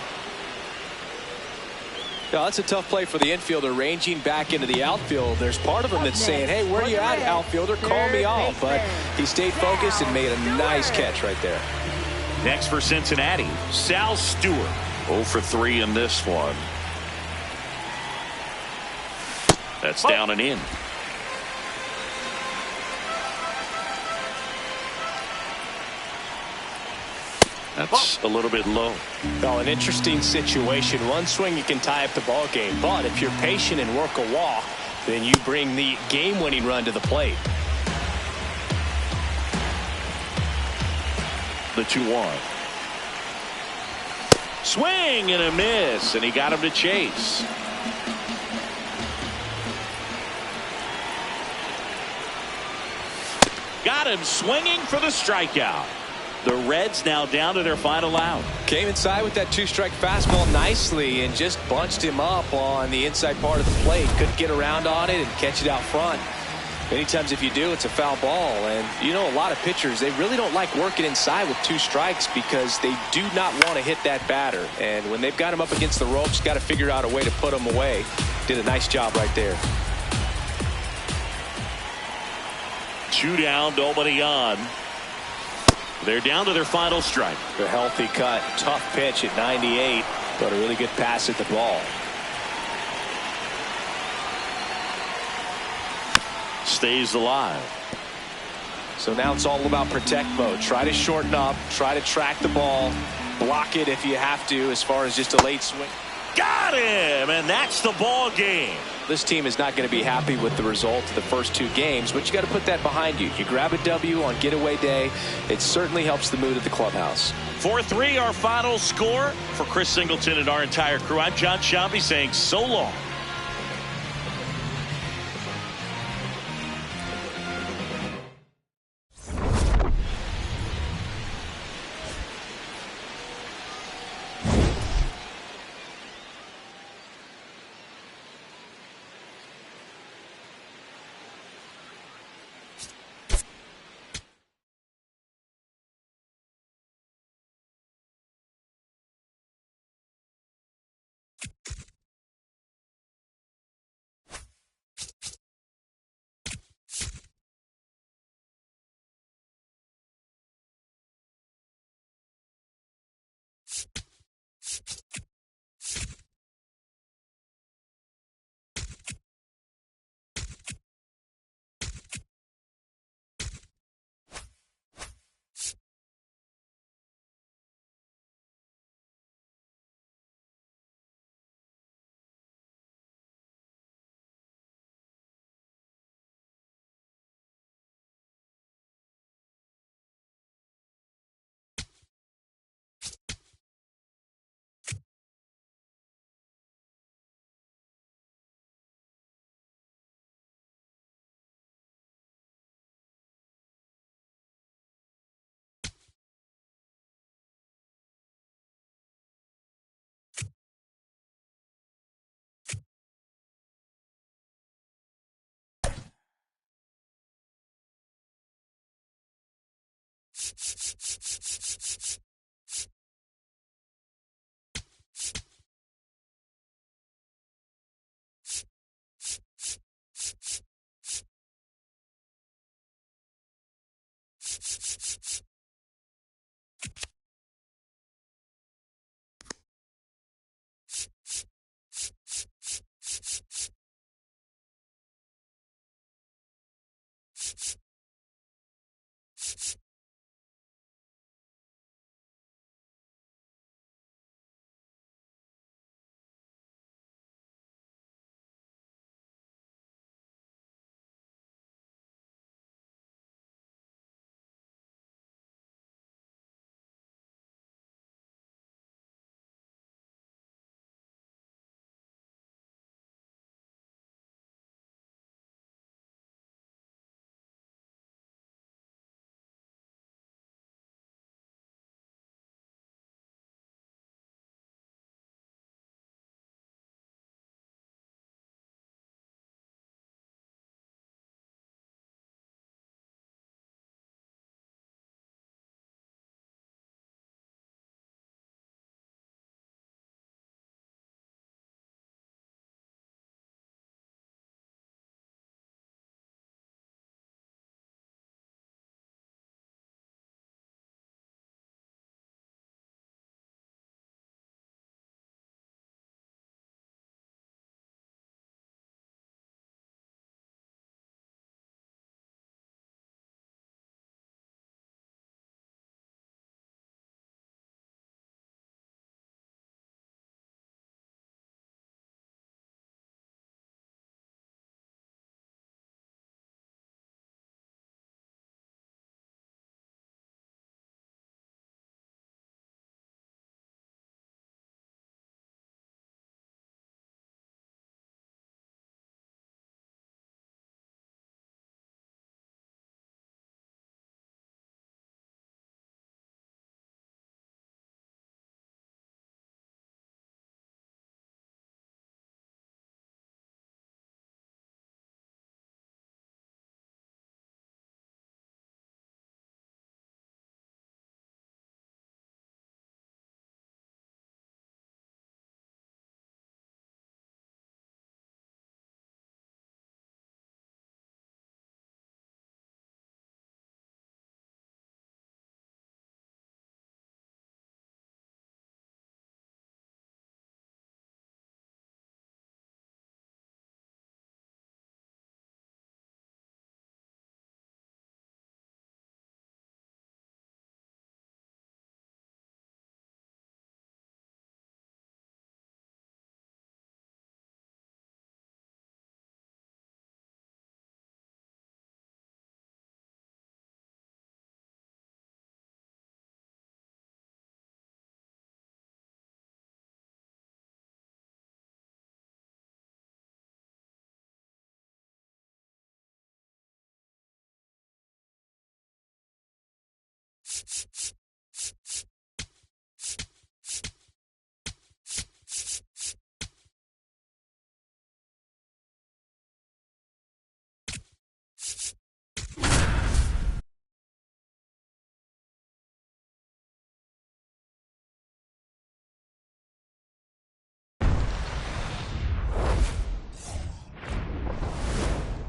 Yeah, that's a tough play for the infielder, ranging back into the outfield. There's part of him that's saying, hey, where are you at, outfielder? Call me off. But he stayed focused and made a nice catch right there. Next for Cincinnati, Sal Stewart. 0 for 3 in this one. That's down and in. That's a little bit low. Well, an interesting situation. One swing you can tie up the ball game, but if you're patient and work a walk, then you bring the game-winning run to the plate. The 2-1. Swing and a miss, and he got him to chase. Got him swinging for the strikeout. The Reds now down to their final out. Came inside with that 2-strike fastball nicely and just bunched him up on the inside part of the plate. Couldn't get around on it and catch it out front. Many times if you do, it's a foul ball. And you know, a lot of pitchers, they really don't like working inside with 2 strikes because they do not want to hit that batter. And when they've got him up against the ropes, got to figure out a way to put him away. Did a nice job right there. 2 down, nobody on. They're down to their final strike. A healthy cut. Tough pitch at 98, but a really good pass at the ball. Stays alive. So now it's all about protect mode. Try to shorten up. Try to track the ball. Block it if you have to as far as just a late swing. Got him, and that's the ball game. This team is not going to be happy with the result of the first 2 games, but you got to put that behind you. You grab a W on getaway day. It certainly helps the mood at the clubhouse. 4-3 our final score. For Chris Singleton and our entire crew, I'm John Shelby saying so long.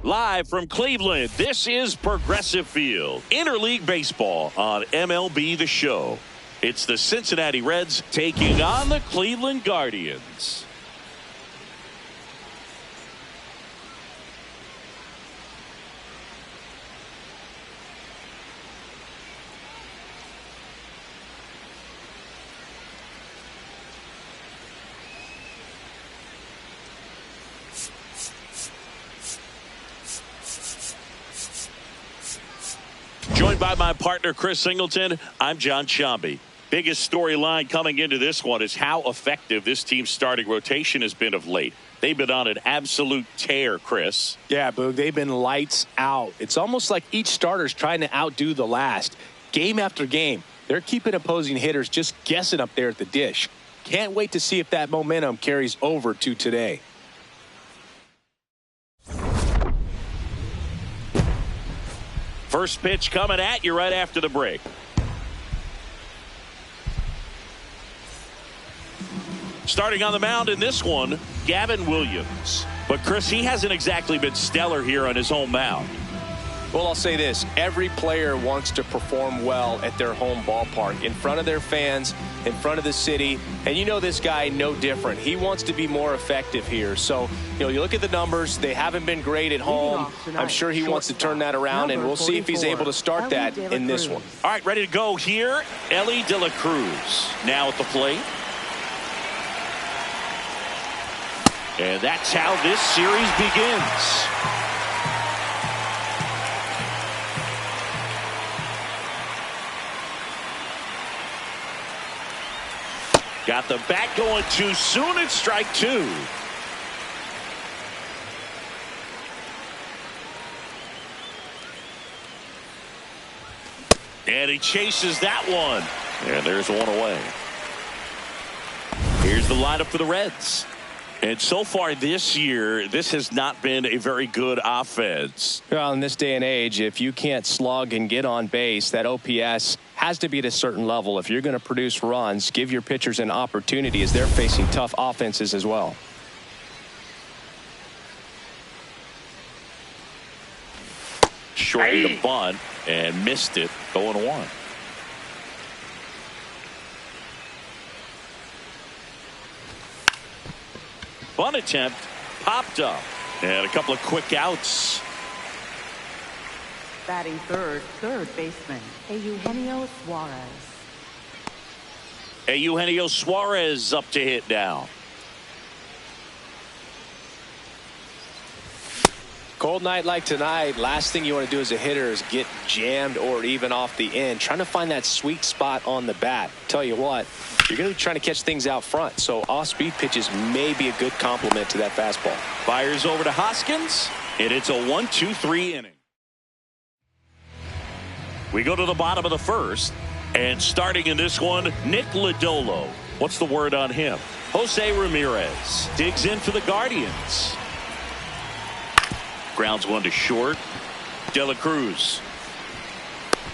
Live from Cleveland, this is Progressive Field. Interleague Baseball on MLB The Show. It's the Cincinnati Reds taking on the Cleveland Guardians. Joined by my partner, Chris Singleton, I'm John Shambi. Biggest storyline coming into this one is how effective this team's starting rotation has been of late. They've been on an absolute tear, Chris. Yeah, Boog, they've been lights out. It's almost like each starter's trying to outdo the last. Game after game, they're keeping opposing hitters just guessing up there at the dish. Can't wait to see if that momentum carries over to today. First pitch coming at you right after the break. Starting on the mound in this one, Gavin Williams. But, Chris, he hasn't exactly been stellar here on his home mound. Well, I'll say this. Every player wants to perform well at their home ballpark, in front of their fans, in front of the city. And you know this guy no different. He wants to be more effective here. So, you look at the numbers. They haven't been great at home. I'm sure he wants to turn that around, and we'll see if he's able to start that in this one. All right, ready to go here. Elly de la Cruz now at the plate. And that's how this series begins. Got the bat going too soon. It's strike two. And he chases that one. And there's one away. Here's the lineup for the Reds. And so far this year, this has not been a very good offense. Well, in this day and age, if you can't slug and get on base, that OPS has to be at a certain level. If you're going to produce runs, give your pitchers an opportunity as they're facing tough offenses as well. Shortened the bunt and missed it. 0-1. Bunt attempt popped up, and a couple of quick outs. Batting third baseman, Eugenio Suarez. Eugenio Suarez up to hit now. Cold night like tonight, last thing you want to do as a hitter is get jammed or even off the end. Trying to find that sweet spot on the bat. Tell you what, you're going to be trying to catch things out front, so off-speed pitches may be a good complement to that fastball. Fires over to Hoskins, and it's a 1-2-3 inning. We go to the bottom of the first, and starting in this one, Nick Lodolo. What's the word on him? Jose Ramirez digs in for the Guardians. Grounds one to short. De La Cruz.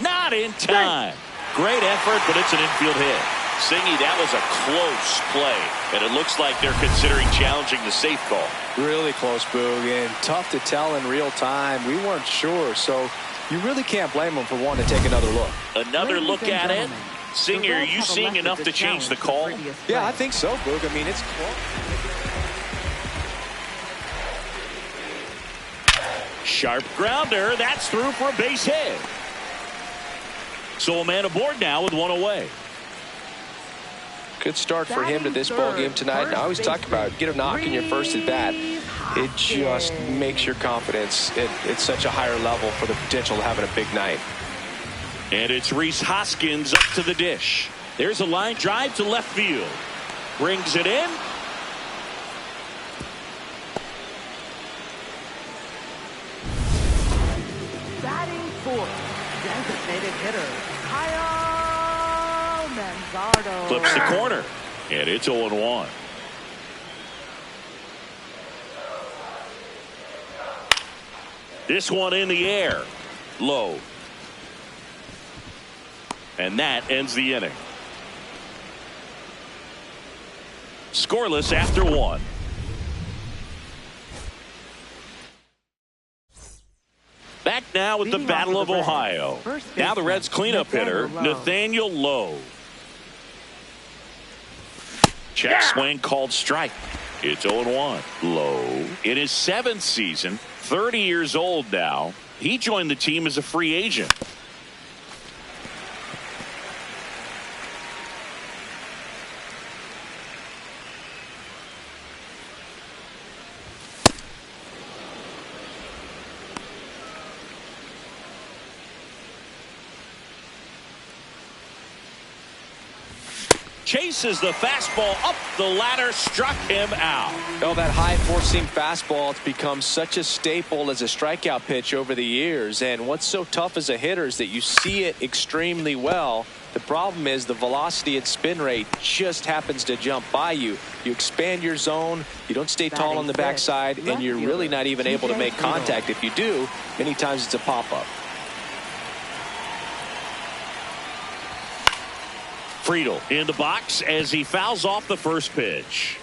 Not in time. Great effort, but it's an infield hit. Singy, that was a close play, and it looks like they're considering challenging the safe call. Really close, Boog, and tough to tell in real time. We weren't sure, so you really can't blame them for wanting to take another look. Another look at it. Singer, are you seeing enough to change the call? Yeah, I think so, Boog. I mean, it's close. Sharp grounder. That's through for a base hit. So a man aboard now with one away. Good start for him to this ball game tonight. And I always talk about get a knock in your first at bat. It just makes your confidence at such a higher level for the potential of having a big night. And it's Rhys Hoskins up to the dish. There's a line drive to left field. Brings it in. Batting fourth, designated hitter, Kyle Manzardo. Flips the corner. And it's 0-1. This one in the air. Low. And that ends the inning. Scoreless after one. Back now with the Battle of Ohio. Now the Reds cleanup hitter, Nathaniel Lowe. Check swing called strike. It's 0-1. Lowe in his 7th season, 30 years old now. He joined the team as a free agent. Chases the fastball up the ladder, struck him out. Oh, that high four-seam fastball, it's become such a staple as a strikeout pitch over the years. And what's so tough as a hitter is that you see it extremely well. The problem is the velocity and spin rate just happens to jump by you. You expand your zone, you don't stay tall on the backside, and you're really not even able to make contact. If you do, many times it's a pop-up. Friedel in the box as he fouls off the first pitch.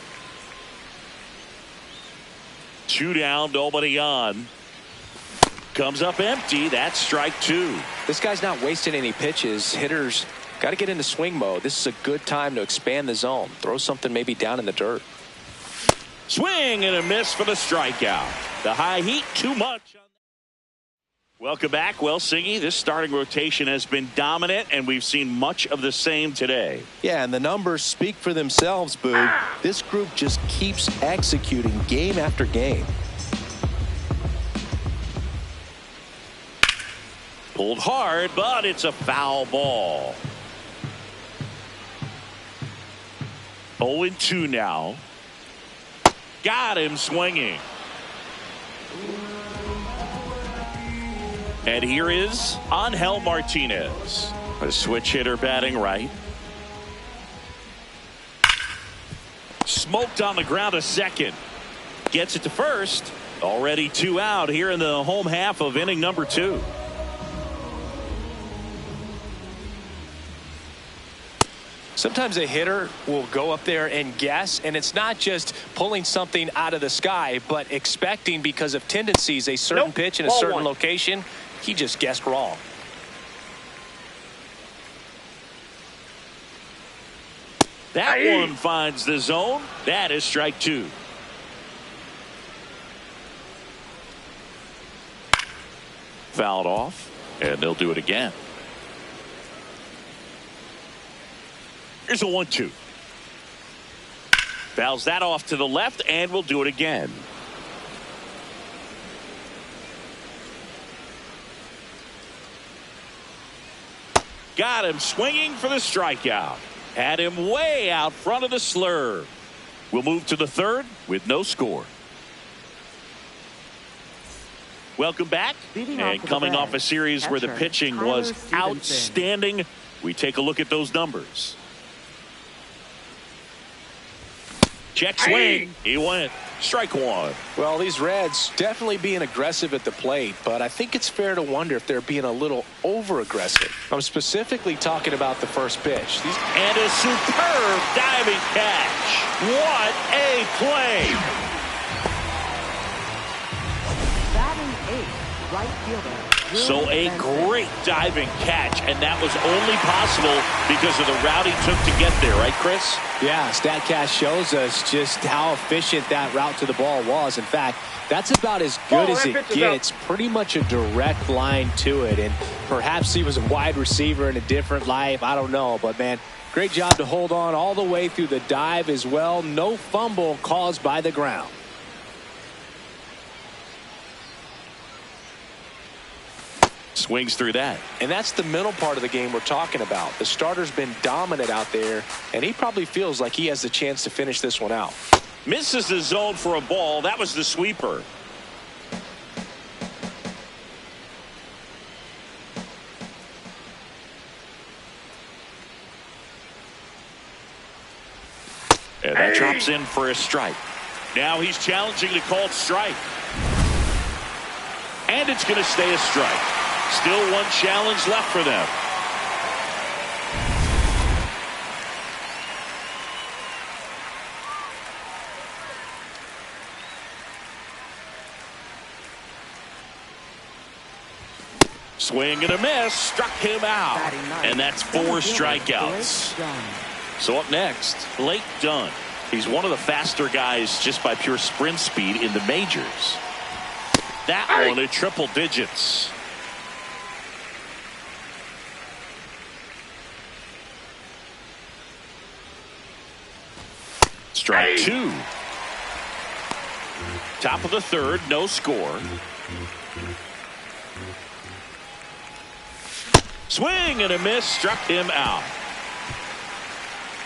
2 down, nobody on. Comes up empty. That's strike 2. This guy's not wasting any pitches. Hitters got to get into swing mode. This is a good time to expand the zone. Throw something maybe down in the dirt. Swing and a miss for the strikeout. The high heat, too much. Welcome back. Well, Siggy, this starting rotation has been dominant, and we've seen much of the same today. Yeah, and the numbers speak for themselves, Boo. This group just keeps executing game after game. Pulled hard, but it's a foul ball. 0-2 now. Got him swinging. And here is Angel Martinez, a switch hitter batting right. Smoked on the ground to second. Gets it to first. Already 2 out here in the home half of inning number 2. Sometimes a hitter will go up there and guess, and it's not just pulling something out of the sky, but expecting because of tendencies a certain pitch in a certain location. He just guessed wrong. That one finds the zone. That is strike 2. Fouled off, and they'll do it again. Here's a 1-2. Fouls that off to the left, and we'll do it again. Got him swinging for the strikeout. Had him way out front of the slurve. We'll move to the 3rd with no score. Welcome back. And coming off a series where the pitching was outstanding, we take a look at those numbers. Check swing. He went. Strike 1. Well, these Reds definitely being aggressive at the plate, but I think it's fair to wonder if they're being a little over-aggressive. I'm specifically talking about the first pitch. And a superb diving catch. What a play. Batting 8th, right fielder. So a great diving catch, and that was only possible because of the route he took to get there, right, Chris? Yeah, StatCast shows us just how efficient that route to the ball was. In fact, that's about as good as it gets. Pretty much a direct line to it, and perhaps he was a wide receiver in a different life. I don't know, but man, great job to hold on all the way through the dive as well. No fumble caused by the ground. Swings through that. And that's the middle part of the game we're talking about. The starter's been dominant out there, and he probably feels like he has the chance to finish this one out. Misses the zone for a ball. That was the sweeper. And that drops in for a strike. Now he's challenging the called strike. And it's going to stay a strike. Still one challenge left for them. Swing and a miss. Struck him out. And that's 4 strikeouts. So up next, Blake Dunn. He's one of the faster guys just by pure sprint speed in the majors. That one at triple digits. Strike 2. Top of the third, no score. Swing and a miss, struck him out.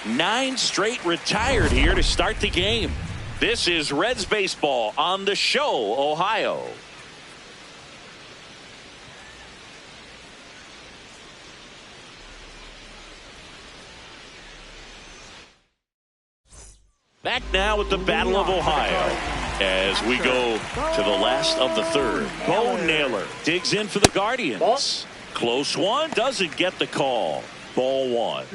9 straight retired here to start the game. This is Reds baseball on the Show, Ohio. Back now at the Battle of Ohio as we go to the last of the third. Bo Naylor digs in for the Guardians. Close one, doesn't get the call. Ball 1.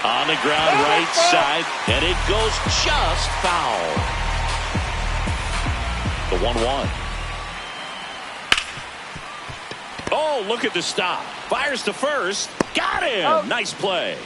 On the ground right side, and it goes just foul. The 1-1. Oh, look at the stop. Fires to first. Got him. Oh. Nice play.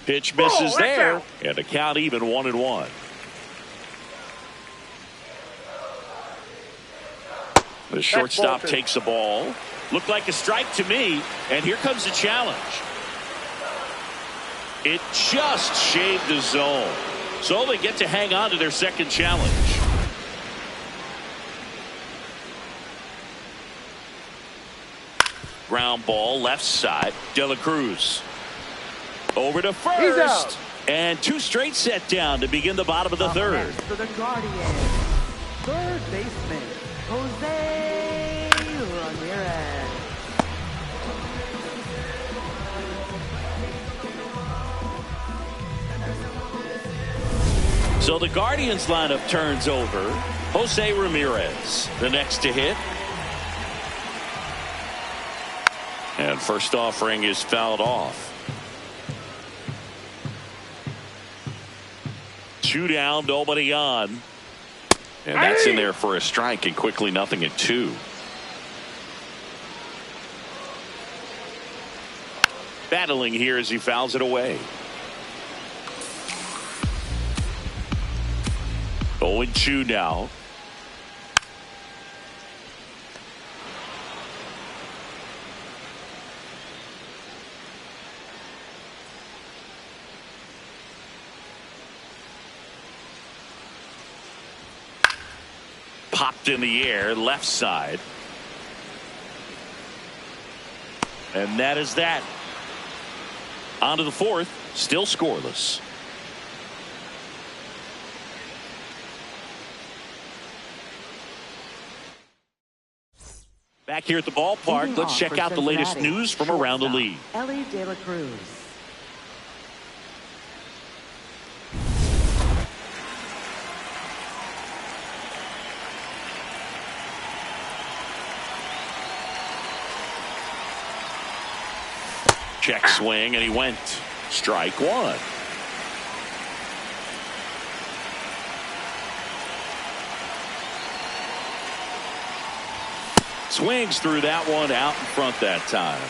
Pitch misses there, and the count even 1-1. The shortstop takes the ball. Looked like a strike to me, and here comes the challenge. It just shaved the zone, so they get to hang on to their second challenge. Ground ball left side. De La Cruz over to first, and 2 straight set down to begin the bottom of the third. For the Guardians, third baseman Jose Ramirez. So the Guardians lineup turns over. Jose Ramirez, the next to hit. And first offering is fouled off. 2 down, nobody on. And that's in there for a strike, and quickly 0-2. Battling here as he fouls it away. 0-2 now. Popped in the air, left side. And that is that. On to the fourth, still scoreless. Back here at the ballpark, let's check out the latest news from around the league. Elly De La Cruz. Check swing, and he went. Strike 1. Swings through that one, out in front that time.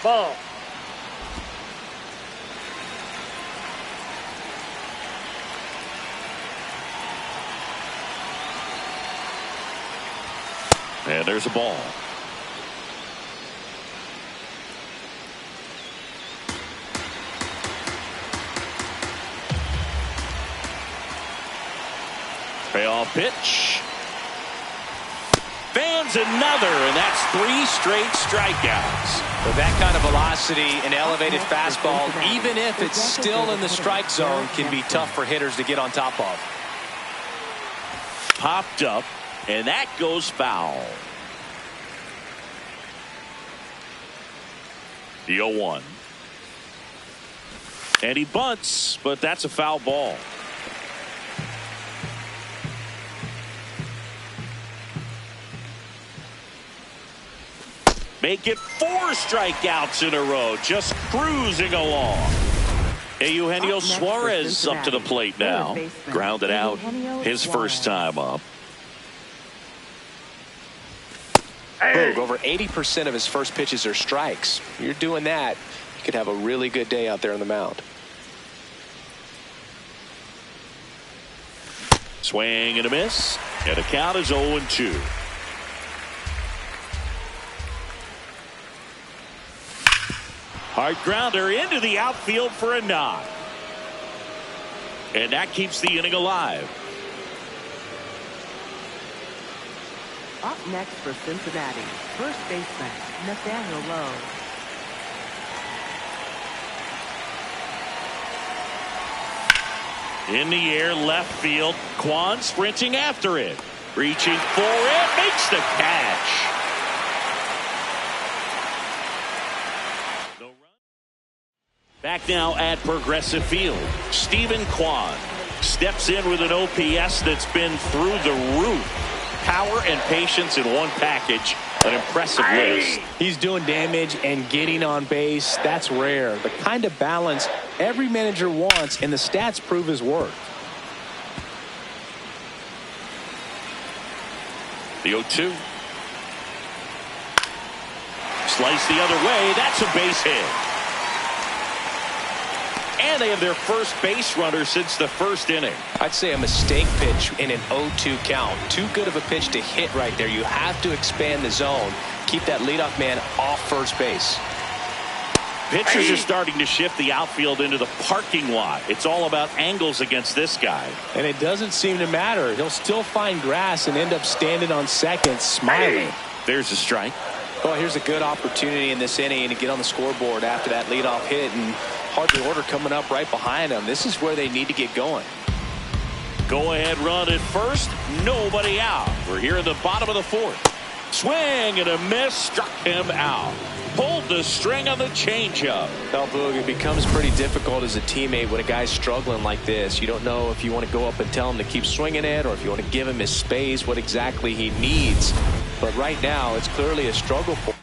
Ball. And there's a ball. Payoff pitch. Fans another, and that's 3 straight strikeouts. With that kind of velocity and elevated fastball, even if it's still in the strike zone, can be tough for hitters to get on top of. Popped up, and that goes foul. The 0-1. And he bunts, but that's a foul ball. Make it 4 strikeouts in a row, just cruising along. Eugenio Suarez up to the plate now. Grounded out his first time up. Boog, over 80% of his first pitches are strikes. You're doing that, you could have a really good day out there on the mound. Swing and a miss, and the count is 0-2. Hard grounder into the outfield for a knock. And that keeps the inning alive. Up next for Cincinnati, first baseman Nathaniel Lowe. In the air, left field. Kwan sprinting after it. Reaching for it. Makes the catch. Back now at Progressive Field. Stephen Kwan steps in with an OPS that's been through the roof. Power and patience in one package. An impressive list. He's doing damage and getting on base. That's rare. The kind of balance every manager wants, and the stats prove his worth. The 0-2. Slice the other way. That's a base hit. And they have their first base runner since the first inning. I'd say a mistake pitch in an 0-2 count. Too good of a pitch to hit right there. You have to expand the zone. Keep that leadoff man off first base. Pitchers are starting to shift the outfield into the parking lot. It's all about angles against this guy. And it doesn't seem to matter. He'll still find grass and end up standing on second, smiling. There's a strike. Well, here's a good opportunity in this inning to get on the scoreboard after that leadoff hit, and hardly order coming up right behind them. This is where they need to get going. Go ahead run at first. Nobody out. We're here in the bottom of the 4th. Swing and a miss. Struck him out. Pulled the string on the changeup. Well, Boog, it becomes pretty difficult as a teammate when a guy's struggling like this. You don't know if you want to go up and tell him to keep swinging it, or if you want to give him his space, what exactly he needs. But right now, it's clearly a struggle for him.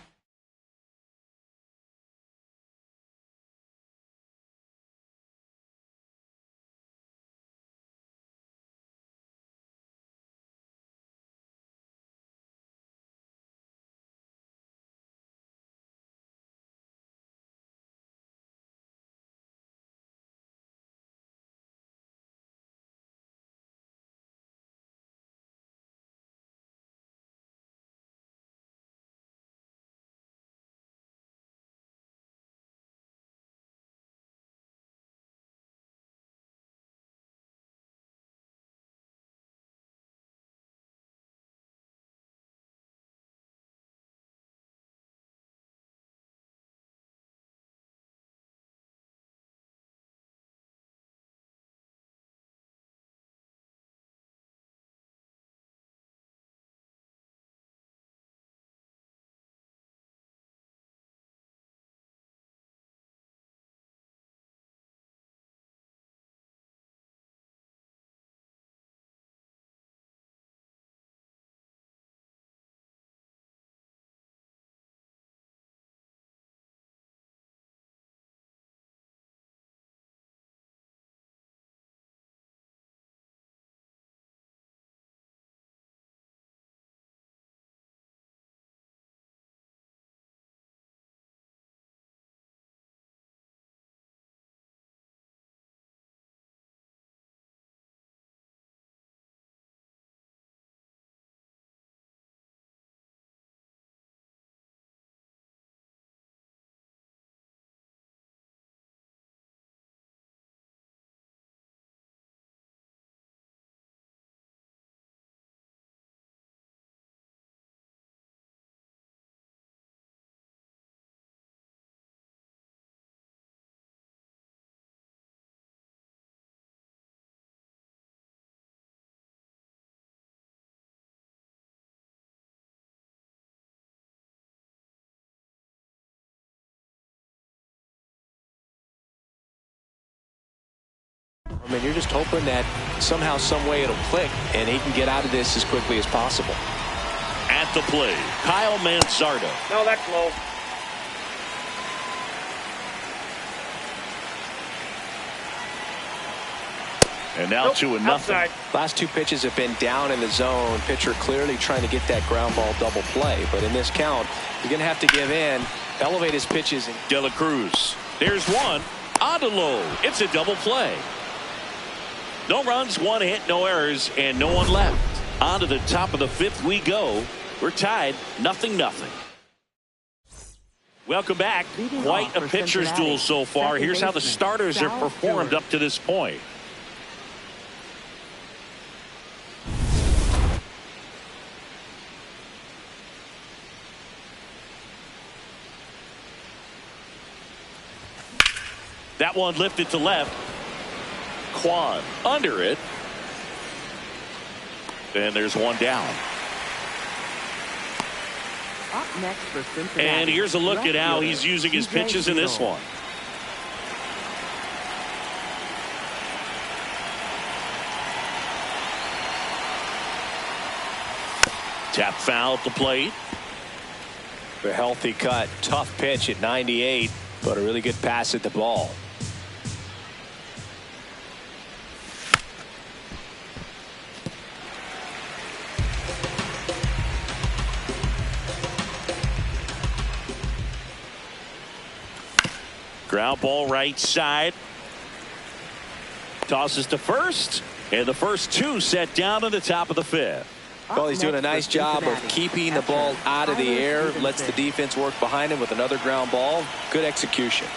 him, and you're just hoping that somehow, some way it'll click, and he can get out of this as quickly as possible. At the play, Kyle Mansardo. No, that's low. And now 2-0. Outside. Last two pitches have been down in the zone. Pitcher clearly trying to get that ground ball double play. But in this count, he's going to have to give in, elevate his pitches. De La Cruz. There's one. On to low. It's a double play. No runs, one hit, no errors, and no one left. On to the top of the fifth we go. We're tied 0-0. Welcome back. Quite a pitcher's duel so far. Here's how the starters have performed up to this point. That one lifted to left. Kwan under it. And there's one down. Up next for Cincinnati. And here's a look at how he's using his pitches in this one. Tap foul at the plate. A healthy cut. Tough pitch at 98, but a really good pass at the ball. Ground ball right side. Tosses to first. And the first two set down in the top of the fifth. Well, he's doing a nice job of keeping the ball out of the air. Lets the defense work behind him with another ground ball. Good execution.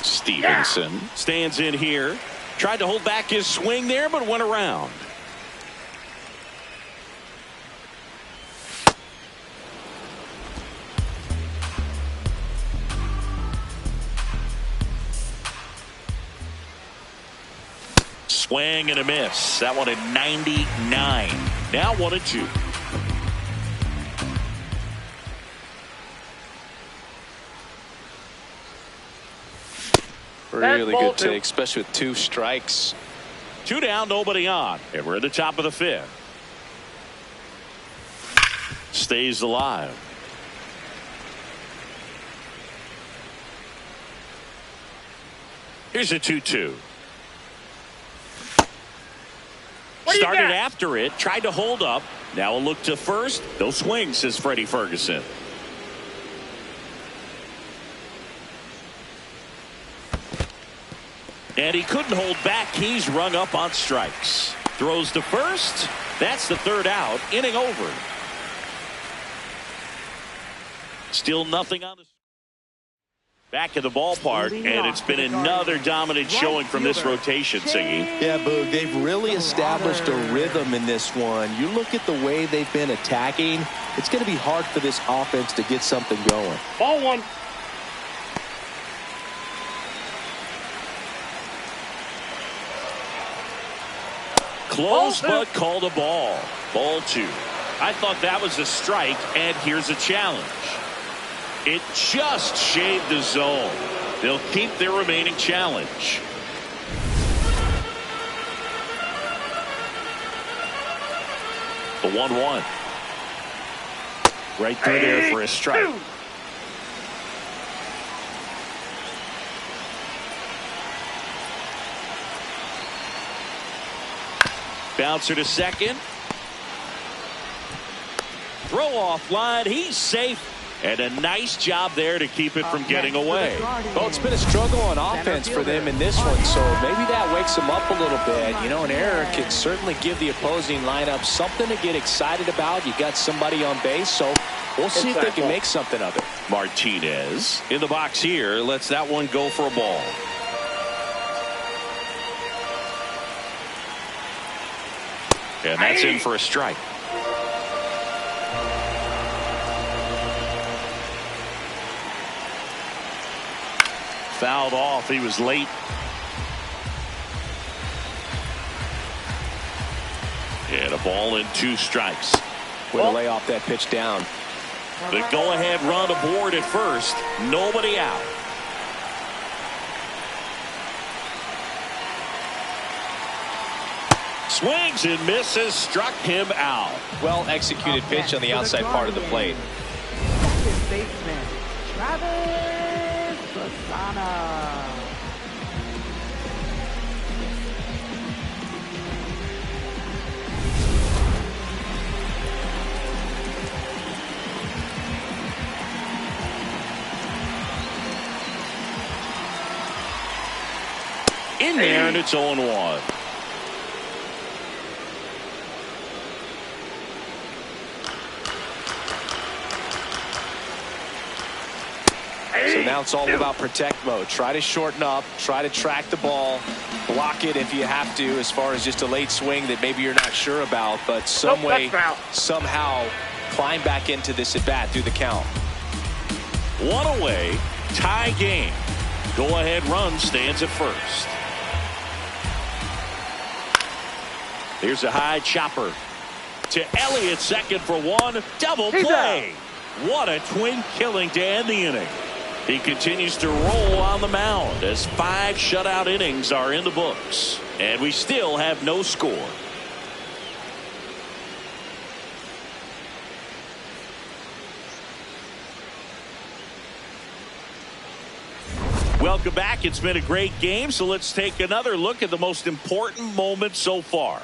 Stevenson stands in here. Tried to hold back his swing there, but went around. Swing and a miss. That one at 99. Now 1-2. Really good take, especially with two strikes. 2 down, nobody on. And we're at the top of the fifth. Stays alive. Here's a 2-2. Started after it, tried to hold up. Now a look to first. No swing, says Freddie Ferguson. And he couldn't hold back. He's rung up on strikes. Throws to first. That's the third out. Inning over. Still nothing on the back of the ballpark, and it's been another dominant showing from this rotation, Siggy. Yeah, Boog, they've really established a rhythm in this one. You look at the way they've been attacking, it's going to be hard for this offense to get something going. Ball one. Close, but called a ball. Ball 2. I thought that was a strike, and here's a challenge. It just shaved the zone. They'll keep their remaining challenge. The 1-1. Right through there for a strike. Bouncer to second. Throw off line. He's safe. And a nice job there to keep it from getting away. Well, it's been a struggle on offense for them in this one, so maybe that wakes them up a little bit. You know, an error can certainly give the opposing lineup something to get excited about. You got somebody on base, so we'll see if they can make something of it. Martinez in the box here lets that one go for a ball. And that's in for a strike. Fouled off. He was late. And a ball and 2 strikes. Way to lay off that pitch down. The go-ahead run aboard at first. Nobody out. Swings and misses, struck him out. Well executed pitch on the outside part of the plate. Second baseman, Travis Bassana. In there, and it's 0-1. So now it's all about protect mode. Try to shorten up, try to track the ball, block it if you have to, as far as just a late swing that maybe you're not sure about, but somehow climb back into this at bat through the count. One away, tie game. Go-ahead run stands at first. Here's a high chopper to Elly at second for one. Double play. What a twin killing to end the inning. He continues to roll on the mound as 5 shutout innings are in the books. And we still have no score. Welcome back. It's been a great game, so let's take another look at the most important moment so far.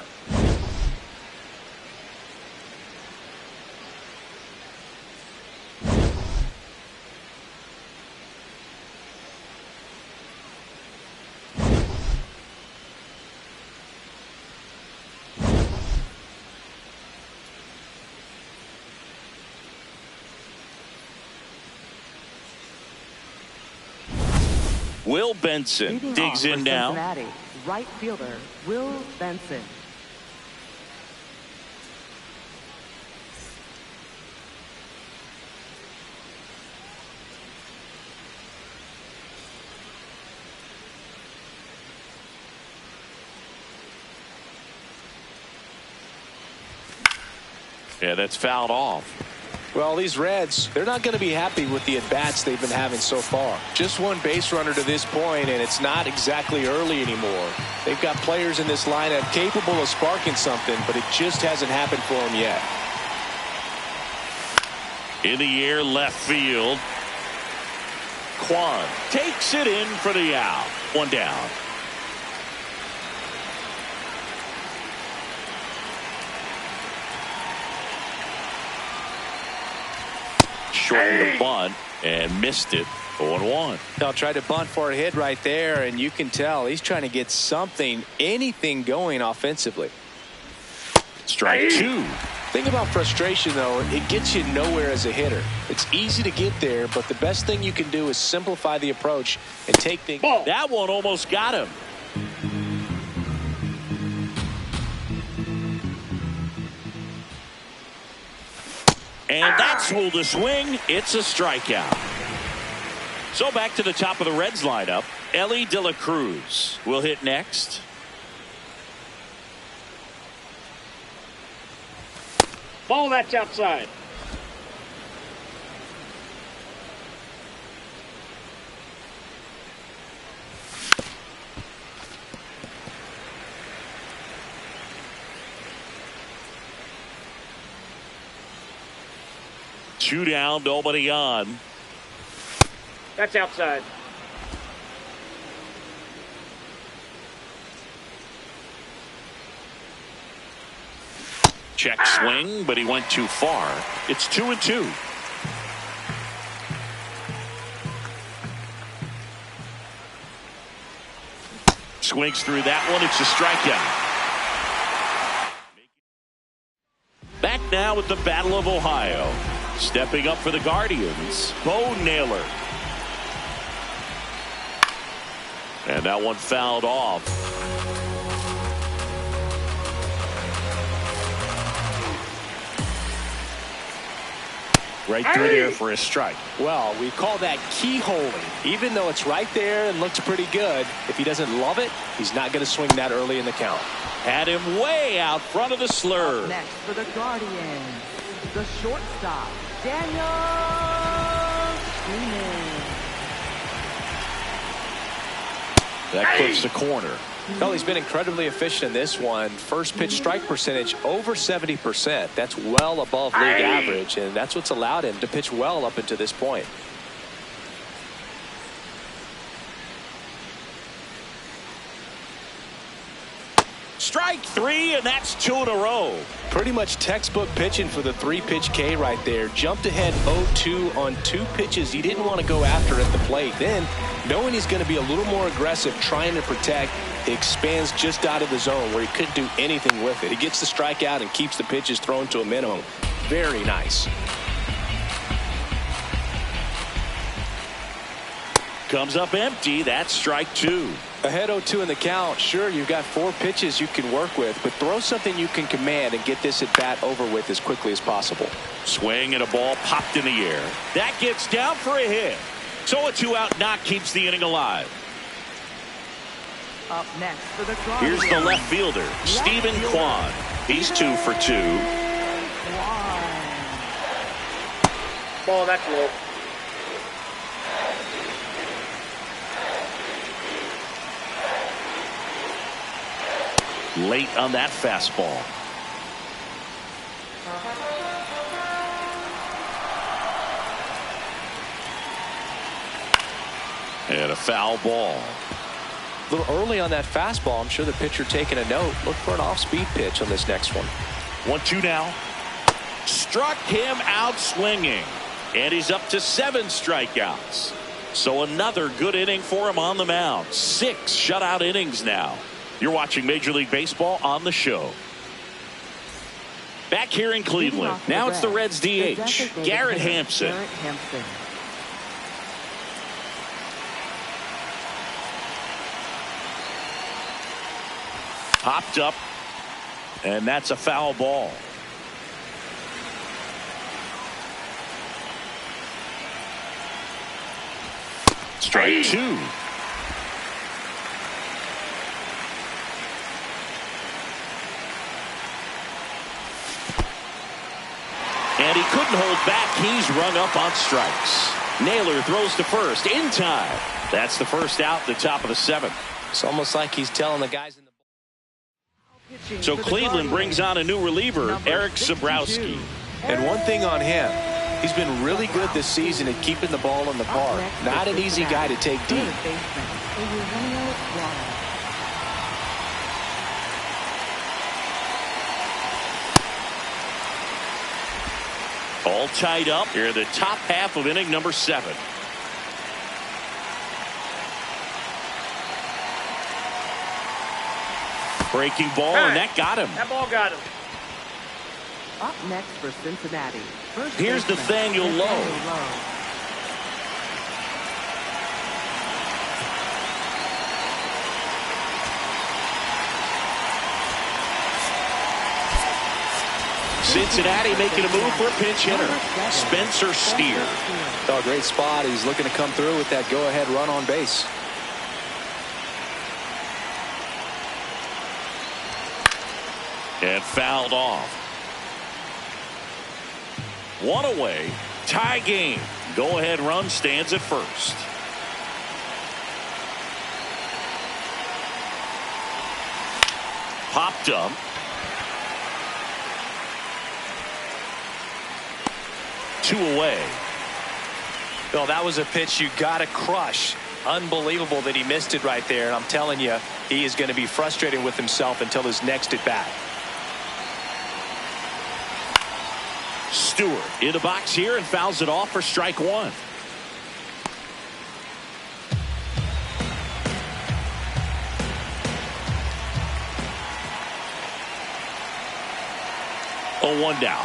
Will Benson digs in now. Cincinnati, right fielder Will Benson. Yeah, that's fouled off. Well, these Reds, they're not going to be happy with the at-bats they've been having so far. Just one base runner to this point, and it's not exactly early anymore. They've got players in this lineup capable of sparking something, but it just hasn't happened for them yet. In the air, left field. Kwan takes it in for the out. One down. Shortened the bunt and missed it. 0-1. Now tried to bunt for a hit right there, and you can tell he's trying to get something, anything going offensively. Strike 2. Thing about frustration, though, it gets you nowhere as a hitter. It's easy to get there, but the best thing you can do is simplify the approach and take things. That one almost got him. And that's ruled a swing. It's a strikeout. So back to the top of the Reds lineup. Elly De La Cruz will hit next. Ball, that's outside. Two down, nobody on. That's outside. Check swing, but he went too far. It's 2-2. Swings through that one. It's a strikeout. Back now with the Battle of Ohio. Stepping up for the Guardians, Bo Naylor. And that one fouled off. Right through there for a strike. Well, we call that keyholing. Even though it's right there and looks pretty good, if he doesn't love it, he's not going to swing that early in the count. Had him way out front of the slur. Up next for the Guardians, the shortstop, Daniel Freeman. That clips the corner. Well, he's been incredibly efficient in this one. First pitch strike percentage over 70%. That's well above league average, and that's what's allowed him to pitch well up until this point. Strike three, and that's 2 in a row. Pretty much textbook pitching for the 3-pitch K right there. Jumped ahead 0-2 on 2 pitches he didn't want to go after at the plate. Then, knowing he's going to be a little more aggressive, trying to protect, he expands just out of the zone where he couldn't do anything with it. He gets the strikeout and keeps the pitches thrown to a minimum. Very nice. Comes up empty. That's strike 2. Ahead 0-2 in the count. Sure, you've got 4 pitches you can work with, but throw something you can command and get this at bat over with as quickly as possible. Swing and a ball popped in the air. That gets down for a hit. So a 2-out knock keeps the inning alive. Up next for the Here's the left fielder, Stephen Kwan. He's 2 for 2. Ball, that's low. Late on that fastball. And a foul ball. A little early on that fastball. I'm sure the pitcher taking a note. Look for an off-speed pitch on this next one. 1-2 now. Struck him out swinging. And he's up to 7 strikeouts. So another good inning for him on the mound. 6 shutout innings now. You're watching Major League Baseball on the show. Back here in Cleveland. Now it's the Reds DH, Garrett Hampson. Popped up, and that's a foul ball. Strike 2. And he couldn't hold back. He's rung up on strikes. Naylor throws to first in time. That's the first out, the top of the 7th. It's almost like he's telling the guys in the... So Cleveland brings on a new reliever, Eric Zabrowski. And one thing on him, he's been really good this season at keeping the ball in the park. Not an easy guy to take deep. All tied up here in the top half of inning number 7. Breaking ball, and that got him. That ball got him. Up next for Cincinnati. Here's Nathaniel Lowe. Cincinnati making a move for a pinch hitter, Spencer Steer. Oh, great spot. He's looking to come through with that go-ahead run on base. And fouled off. 1 away. Tie game. Go-ahead run stands at first. Popped up. Two away. Well, that was a pitch you got to crush. Unbelievable that he missed it right there. And I'm telling you, he is going to be frustrated with himself until his next at bat. Stewart in the box here and fouls it off for strike 1. Oh, 1 down.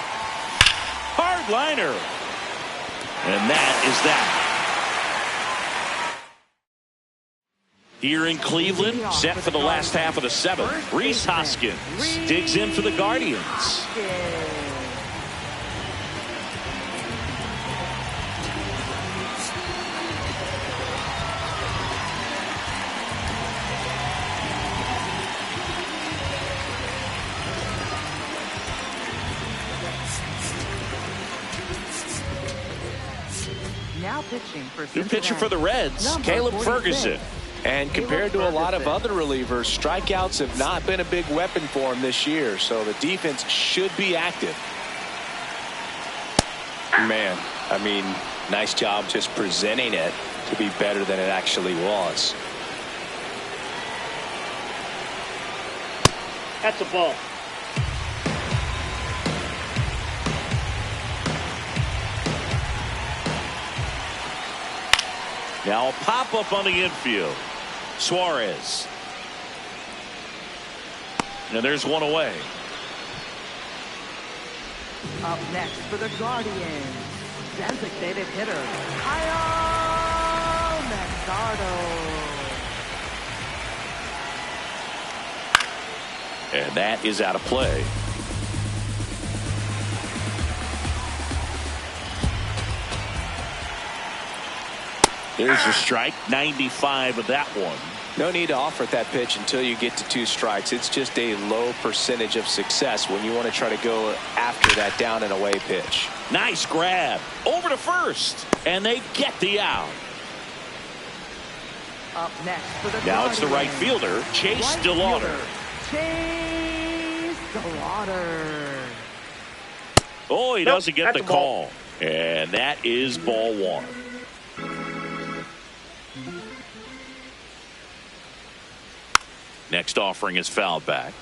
Hard liner. And that is that. Here in Cleveland, set for the last half of the 7th. Rhys Hoskins digs in for the Guardians. Now pitching for New pitcher for the Reds, Caleb Ferguson. And compared to a lot of other relievers, strikeouts have not been a big weapon for him this year, so the defense should be active. Man, I mean, nice job just presenting it to be better than it actually was. That's a ball. Now a pop-up on the infield. Suarez. And there's one away. Up next for the Guardians, designated hitter, Kyle Manzardo. And that is out of play. There's a strike, 95 of that one. No need to offer that pitch until you get to 2 strikes. It's just a low percentage of success when you want to try to go after that down and away pitch. Nice grab. Over to first. And they get the out. Up next for the Now it's the right Guardians, fielder, Chase right DeLauder. fielder, Chase DeLauder. Oh, he Nope, doesn't get the that's a ball. call. And that is ball 1. Next offering is fouled back.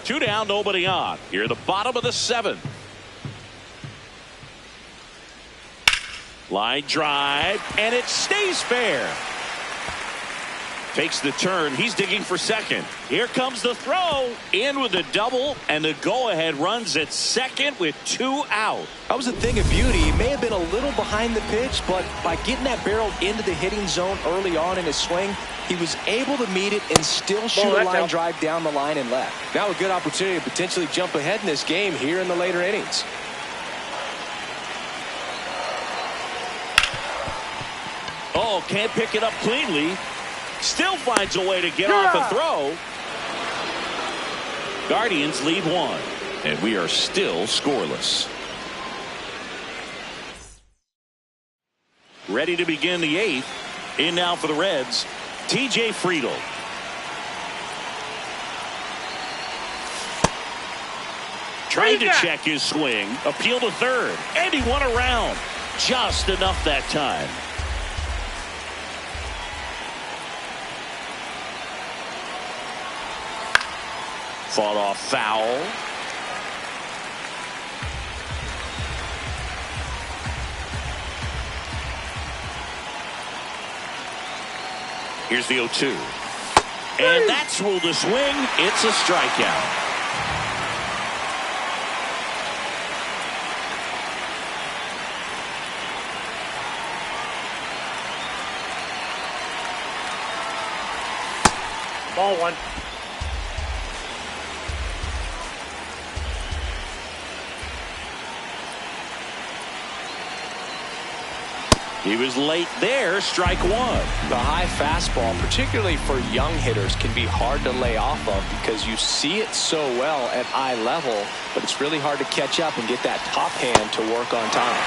2 down, nobody on. Here, the bottom of the 7th. Line drive, and it stays fair. Takes the turn. He's digging for second. Here comes the throw. In with the double, and the go-ahead runs at second with 2 out. That was a thing of beauty. He may have been a little behind the pitch, but by getting that barrel into the hitting zone early on in his swing, he was able to meet it and still shoot a line drive down the line and left. Now a good opportunity to potentially jump ahead in this game here in the later innings. Oh, can't pick it up cleanly. Still finds a way to get off a throw. Guardians lead 1, and we are still scoreless. Ready to begin the 8th. In now for the Reds, TJ Friedl. Trying to check his swing. Appeal to third. And he won around. Just enough that time. Fought off foul. Here's the 0-2. And that's ruled a swing. It's a strikeout. Ball 1. He was late there. Strike 1. The high fastball, particularly for young hitters, can be hard to lay off of because you see it so well at eye level, but it's really hard to catch up and get that top hand to work on time.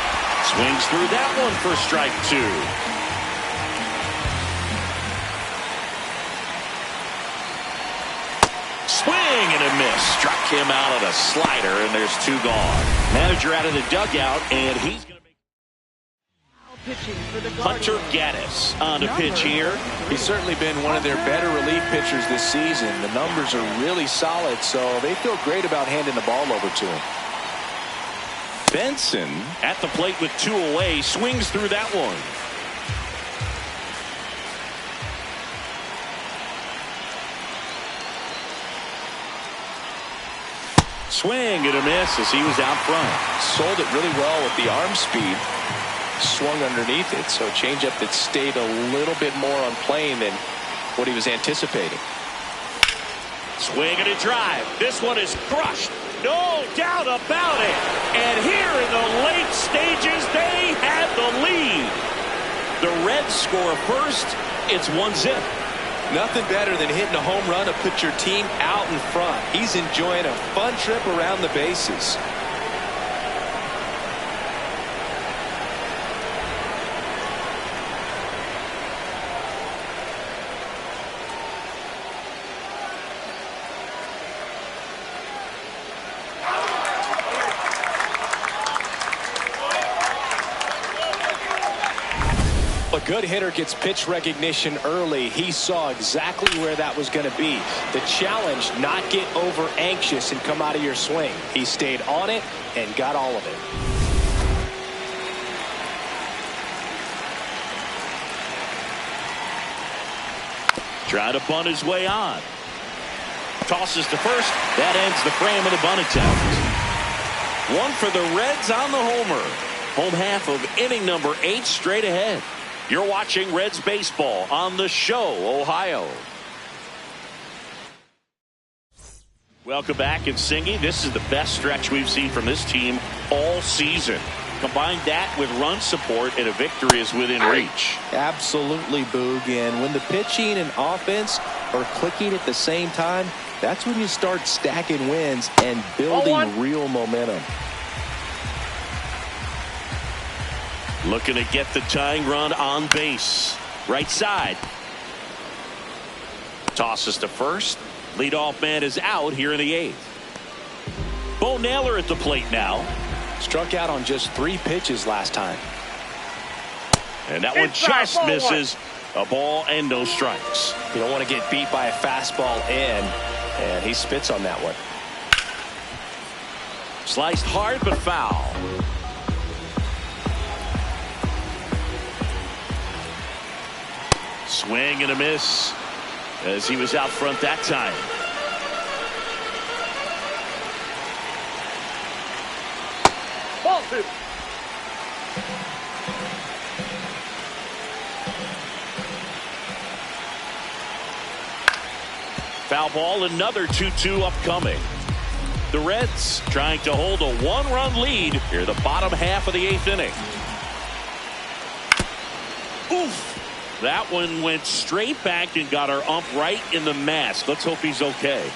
Swings through that one for strike 2. Swing and a miss. Struck him out on a slider, and there's 2 gone. Manager out of the dugout, and he's going to make Hunter Gaddis on the pitch here. He's certainly been one of their better relief pitchers this season. The numbers are really solid, so they feel great about handing the ball over to him. Benson at the plate with 2 away. Swings through that one. Swing and a miss as he was out front. Sold it really well with the arm speed. Swung underneath it, so changeup that stayed a little bit more on plane than what he was anticipating. Swing and a drive. This one is crushed. No doubt about it. And here in the late stages, they had the lead. The Reds score first. It's 1-0. Nothing better than hitting a home run to put your team out in front. He's enjoying a fun trip around the bases. A good hitter gets pitch recognition early. He saw exactly where that was going to be. The challenge, not get over anxious and come out of your swing. He stayed on it and got all of it. Trying to bunt his way on. Tosses to first. That ends the frame of the bunt attempt. One for the Reds on the homer. Home half of inning number 8 straight ahead. You're watching Reds baseball on The Show, Ohio. Welcome back in Singy. This is the best stretch we've seen from this team all season. Combine that with run support and a victory is within reach. Absolutely, Boog. And when the pitching and offense are clicking at the same time, that's when you start stacking wins and building real momentum. Looking to get the tying run on base. Right side. Tosses to first. Leadoff man is out here in the 8th. Bo Naylor at the plate now. Struck out on just 3 pitches last time. And that one just misses. A ball and no strikes. You don't want to get beat by a fastball in. And he spits on that one. Sliced hard but foul. Swing and a miss as he was out front that time. Ball 2. Foul ball, another 2-2 upcoming. The Reds trying to hold a 1-run lead here the bottom half of the 8th inning. Oof. That one went straight back and got our ump right in the mask. Let's hope he's okay.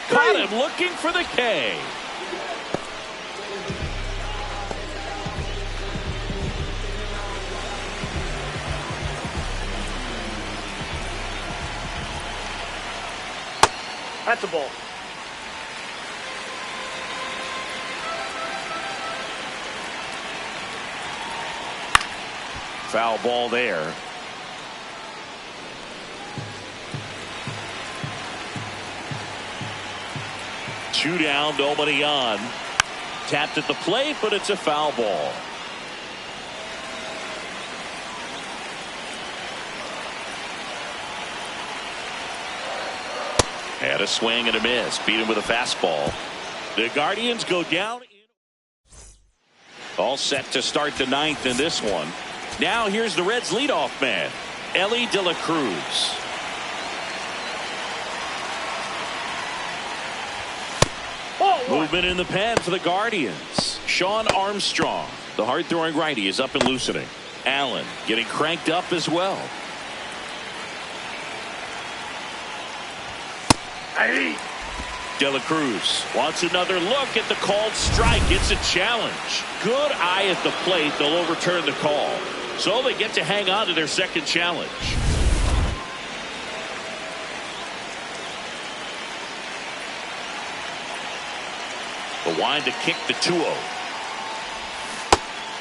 Caught him looking for the K. That's a ball. Foul ball there. Two down, nobody on. Tapped at the plate, but it's a foul ball. Had a swing and a miss. Beat him with a fastball. The Guardians go down. All set to start the 9th in this one. Now here's the Reds leadoff man, Elly de la Cruz. Movement in the pen for the Guardians. Sean Armstrong, the hard-throwing righty, is up and loosening. Allen getting cranked up as well. De la Cruz wants another look at the called strike. It's a challenge. Good eye at the plate. They'll overturn the call. So they get to hang on to their second challenge. The wind to kick the 2-0.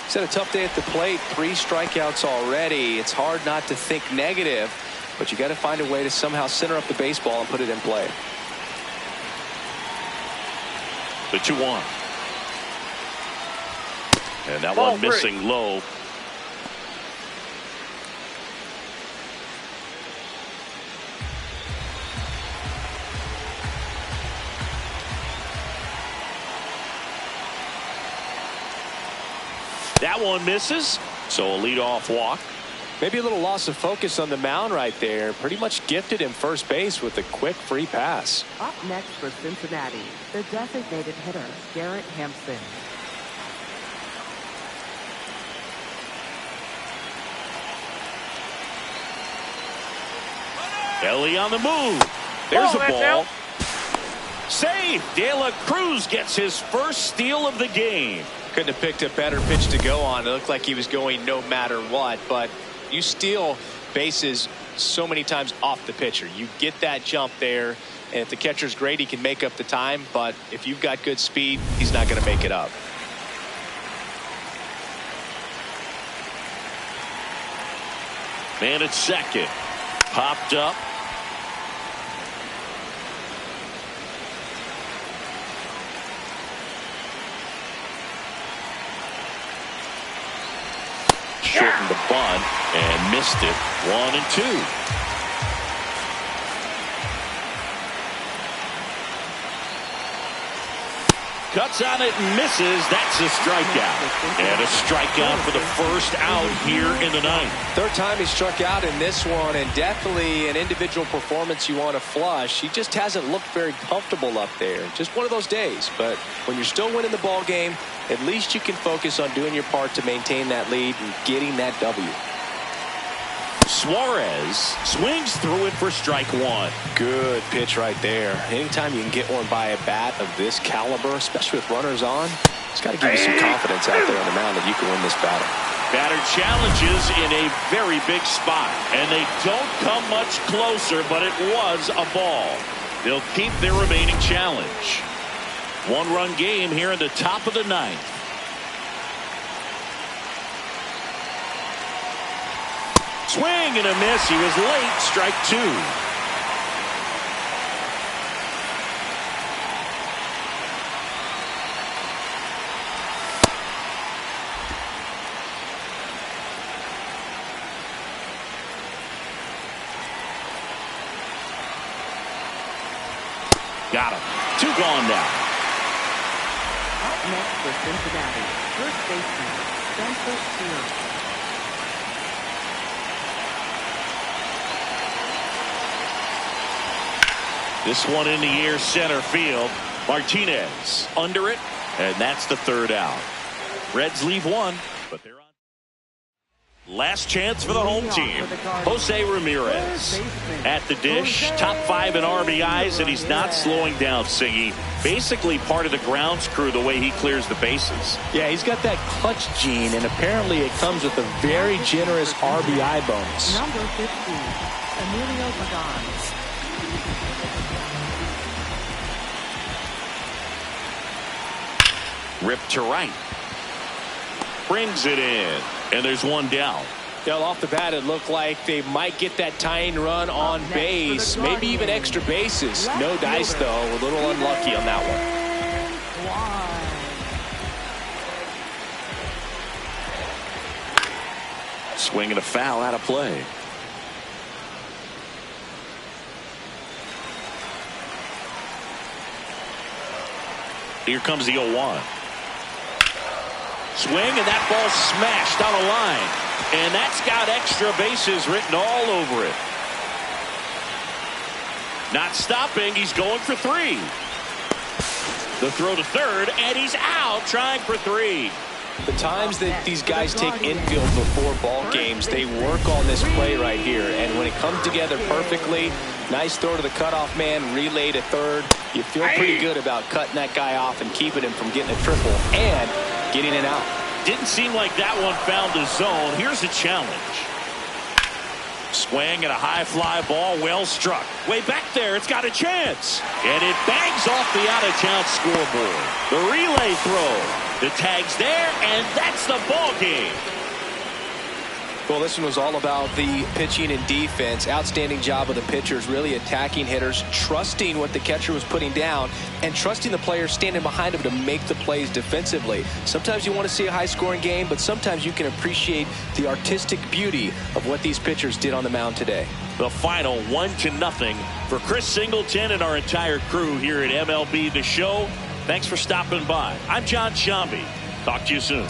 He's had a tough day at the plate. 3 strikeouts already. It's hard not to think negative, but you got to find a way to somehow center up the baseball and put it in play. The 2-1. And that one missing low. That one misses, so a leadoff walk. Maybe a little loss of focus on the mound right there. Pretty much gifted him first base with a quick free pass. Up next for Cincinnati, the designated hitter, Garrett Hampson. Elly on the move. There's a ball. Save. De La Cruz gets his first steal of the game. Couldn't have picked a better pitch to go on. It looked like he was going no matter what, but you steal bases so many times off the pitcher. You get that jump there, and if the catcher's great, he can make up the time, but if you've got good speed, he's not going to make it up. Man at second. Popped up. Shortened the bunt and missed it. 1-2. Cuts on it and misses. That's a strikeout. And a strikeout for the first out here in the ninth. Third time he struck out in this one, and definitely an individual performance you want to flush. He just hasn't looked very comfortable up there. Just one of those days. But when you're still winning the ball game, at least you can focus on doing your part to maintain that lead and getting that W. Suarez swings through it for strike one. Good pitch right there. Anytime you can get one by a bat of this caliber, especially with runners on, it's got to give you some confidence out there on the mound that you can win this battle. Batter challenges in a very big spot, and they don't come much closer, but it was a ball. They'll keep their remaining challenge. One-run game here in the top of the ninth. Swing and a miss. He was late. Strike two. Got him. Two gone now. Up next for Cincinnati, first baseman, Spencer Steele. This one in the air, center field. Martinez under it, and that's the third out. Reds leave one, but they're on. Last chance for the home team. Jose Ramirez at the dish, top 5 in RBIs, and he's not slowing down, Siggy. Basically part of the grounds crew the way he clears the bases. Yeah, he's got that clutch gene, and apparently it comes with a very generous RBI bonus. Number 15, Emilio Pagan. Ripped to right. Brings it in. And there's one down. Well, off the bat, it looked like they might get that tying run on base. Maybe even extra bases. No dice, though. A little unlucky on that one. Swing and a foul out of play. Here comes the 0-1. Swing, and that ball smashed down a line. And that's got extra bases written all over it. Not stopping. He's going for 3. The throw to third, and he's out trying for 3. The times that these guys take infield before ball games, they work on this play right here. And when it comes together perfectly, nice throw to the cutoff man, relay to third. You feel pretty good about cutting that guy off and keeping him from getting a triple and getting it out. Didn't seem like that one found the zone. Here's a challenge. Swing and a high fly ball, well struck. Way back there, it's got a chance. And it bangs off the out-of-town scoreboard. The relay throw. The tag's there, and that's the ball game. Well, this one was all about the pitching and defense. Outstanding job of the pitchers, really attacking hitters, trusting what the catcher was putting down, and trusting the players standing behind him to make the plays defensively. Sometimes you want to see a high-scoring game, but sometimes you can appreciate the artistic beauty of what these pitchers did on the mound today. The final 1-0 for Chris Singleton and our entire crew here at MLB The Show. Thanks for stopping by. I'm John Shambi. Talk to you soon.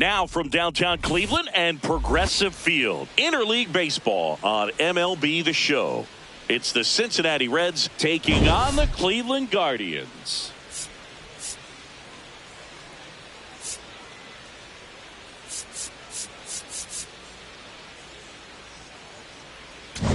Now from downtown Cleveland and Progressive Field, interleague baseball on MLB The Show. It's the Cincinnati Reds taking on the Cleveland Guardians.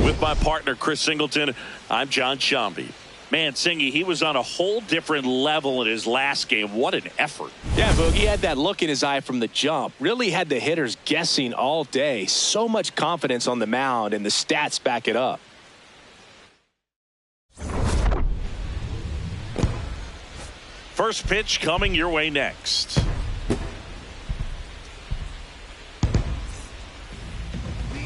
With my partner, Chris Singleton, I'm John Shambi. Man, Singy, he was on a whole different level in his last game. What an effort. Yeah, Boogie had that look in his eye from the jump. Really had the hitters guessing all day. So much confidence on the mound, and the stats back it up. First pitch coming your way next.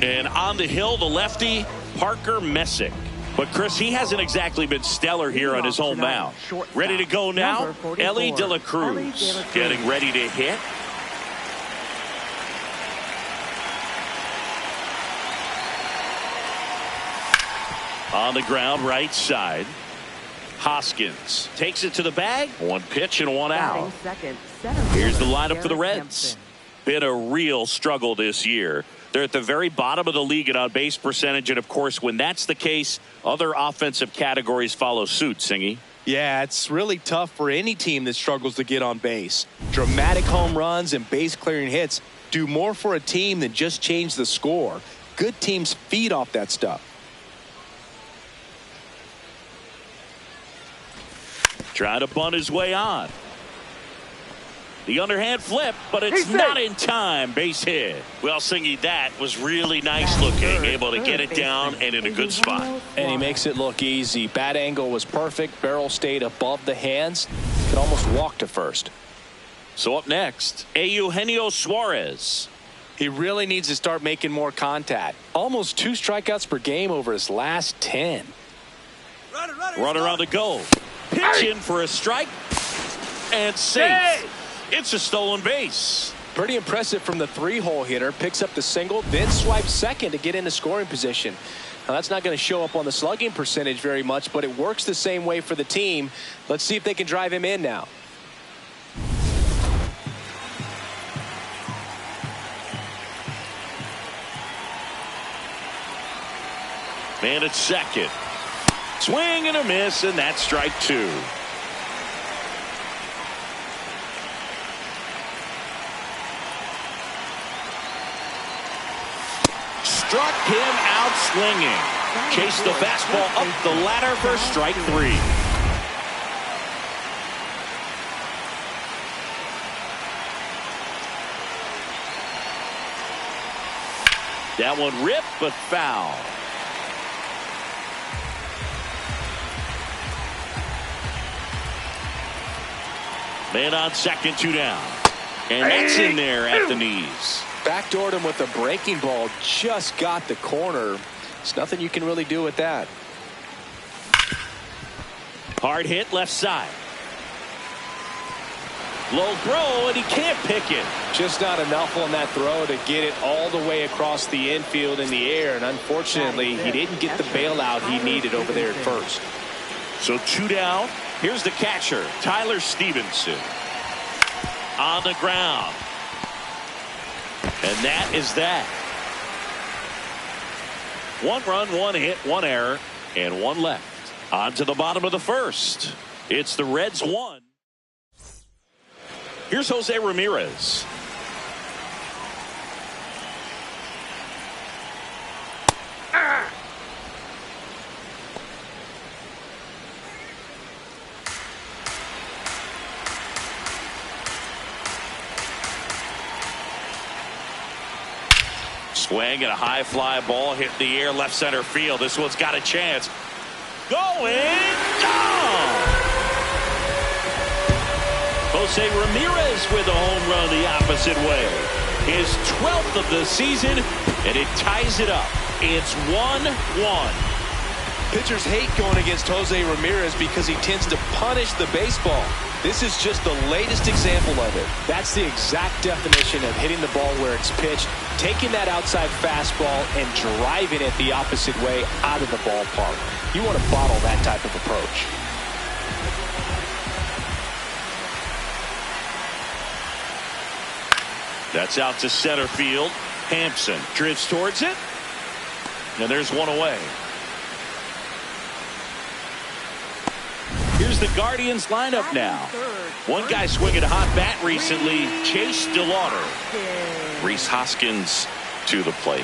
And on the hill, the lefty, Parker Messick. But, Chris, he hasn't exactly been stellar here on his home mound. Ready to go now? Elly de la Cruz getting ready to hit. On the ground, right side. Hoskins takes it to the bag. One pitch and one out. Here's the lineup for the Reds. Been a real struggle this year. They're at the very bottom of the league in on-base percentage, and, of course, when that's the case, other offensive categories follow suit, Singy. Yeah, it's really tough for any team that struggles to get on base. Dramatic home runs and base-clearing hits do more for a team than just change the score. Good teams feed off that stuff. Trying to bunt his way on. The underhand flip, but it's not in time. Base hit. Well, Singy, that was really nice looking. Able to get it down and in a good spot. And he makes it look easy. Bat angle was perfect. Barrel stayed above the hands. Could almost walk to first. So up next, Eugenio Suarez. He really needs to start making more contact. Almost 2 strikeouts per game over his last 10. Runner on the go. Pitch in for a strike. And safe. It's a stolen base. Pretty impressive from the 3-hole hitter. Picks up the single, then swipes second to get into scoring position. Now, that's not going to show up on the slugging percentage very much, but it works the same way for the team. Let's see if they can drive him in now. Man at second. Swing and a miss, and that's strike 2. Struck him out swinging. Chased the fastball up the ladder for strike 3. That one ripped, but foul. Man on second, 2 down. And that's in there at the knees. Backdoored him with a breaking ball. Just got the corner. There's nothing you can really do with that. Hard hit left side. Low throw, and he can't pick it. Just not enough on that throw to get it all the way across the infield in the air. And unfortunately, he didn't get the bailout he needed over there at first. So 2 down. Here's the catcher, Tyler Stevenson. On the ground. And that is that. 1 run, 1 hit, 1 error, and 1 left. On to the bottom of the first. It's the Reds 1. Here's Jose Ramirez. Swing and a high fly ball hit the air left center field. This one's got a chance. Going down. Jose Ramirez with a home run the opposite way. His 12th of the season, and it ties it up. It's 1-1. Pitchers hate going against Jose Ramirez because he tends to punish the baseball. This is just the latest example of it. That's the exact definition of hitting the ball where it's pitched, taking that outside fastball and driving it the opposite way out of the ballpark. You want to bottle that type of approach. That's out to center field. Hampson drifts towards it. And there's one away. Here's the Guardians lineup now. One guy swinging a hot bat recently, Chase DeLauder. Rhys Hoskins to the plate.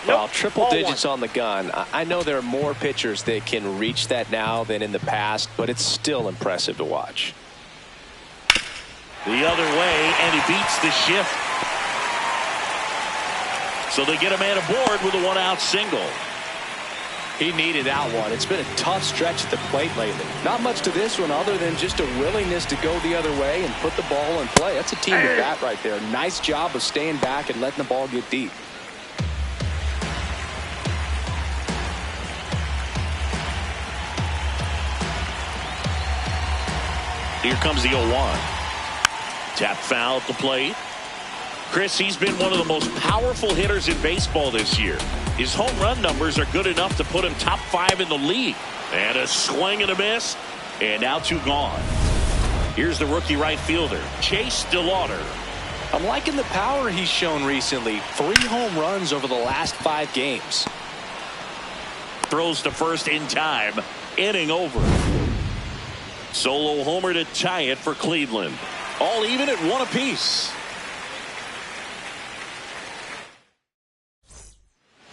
Well, triple digits on the gun. I know there are more pitchers that can reach that now than in the past, but it's still impressive to watch. The other way, and he beats the shift. So they get a man aboard with a one-out single. He needed that one. It's been a tough stretch at the plate lately. Not much to this one other than just a willingness to go the other way and put the ball in play. That's a team at bat right there. Nice job of staying back and letting the ball get deep. Here comes the 0-1. Tap foul at the plate. Chris, he's been one of the most powerful hitters in baseball this year. His home run numbers are good enough to put him top 5 in the league. And a swing and a miss. And now 2 gone. Here's the rookie right fielder, Chase DeLauder. I'm liking the power he's shown recently. 3 home runs over the last 5 games. Throws to first in time. Inning over. Solo homer to tie it for Cleveland. All even at 1 apiece.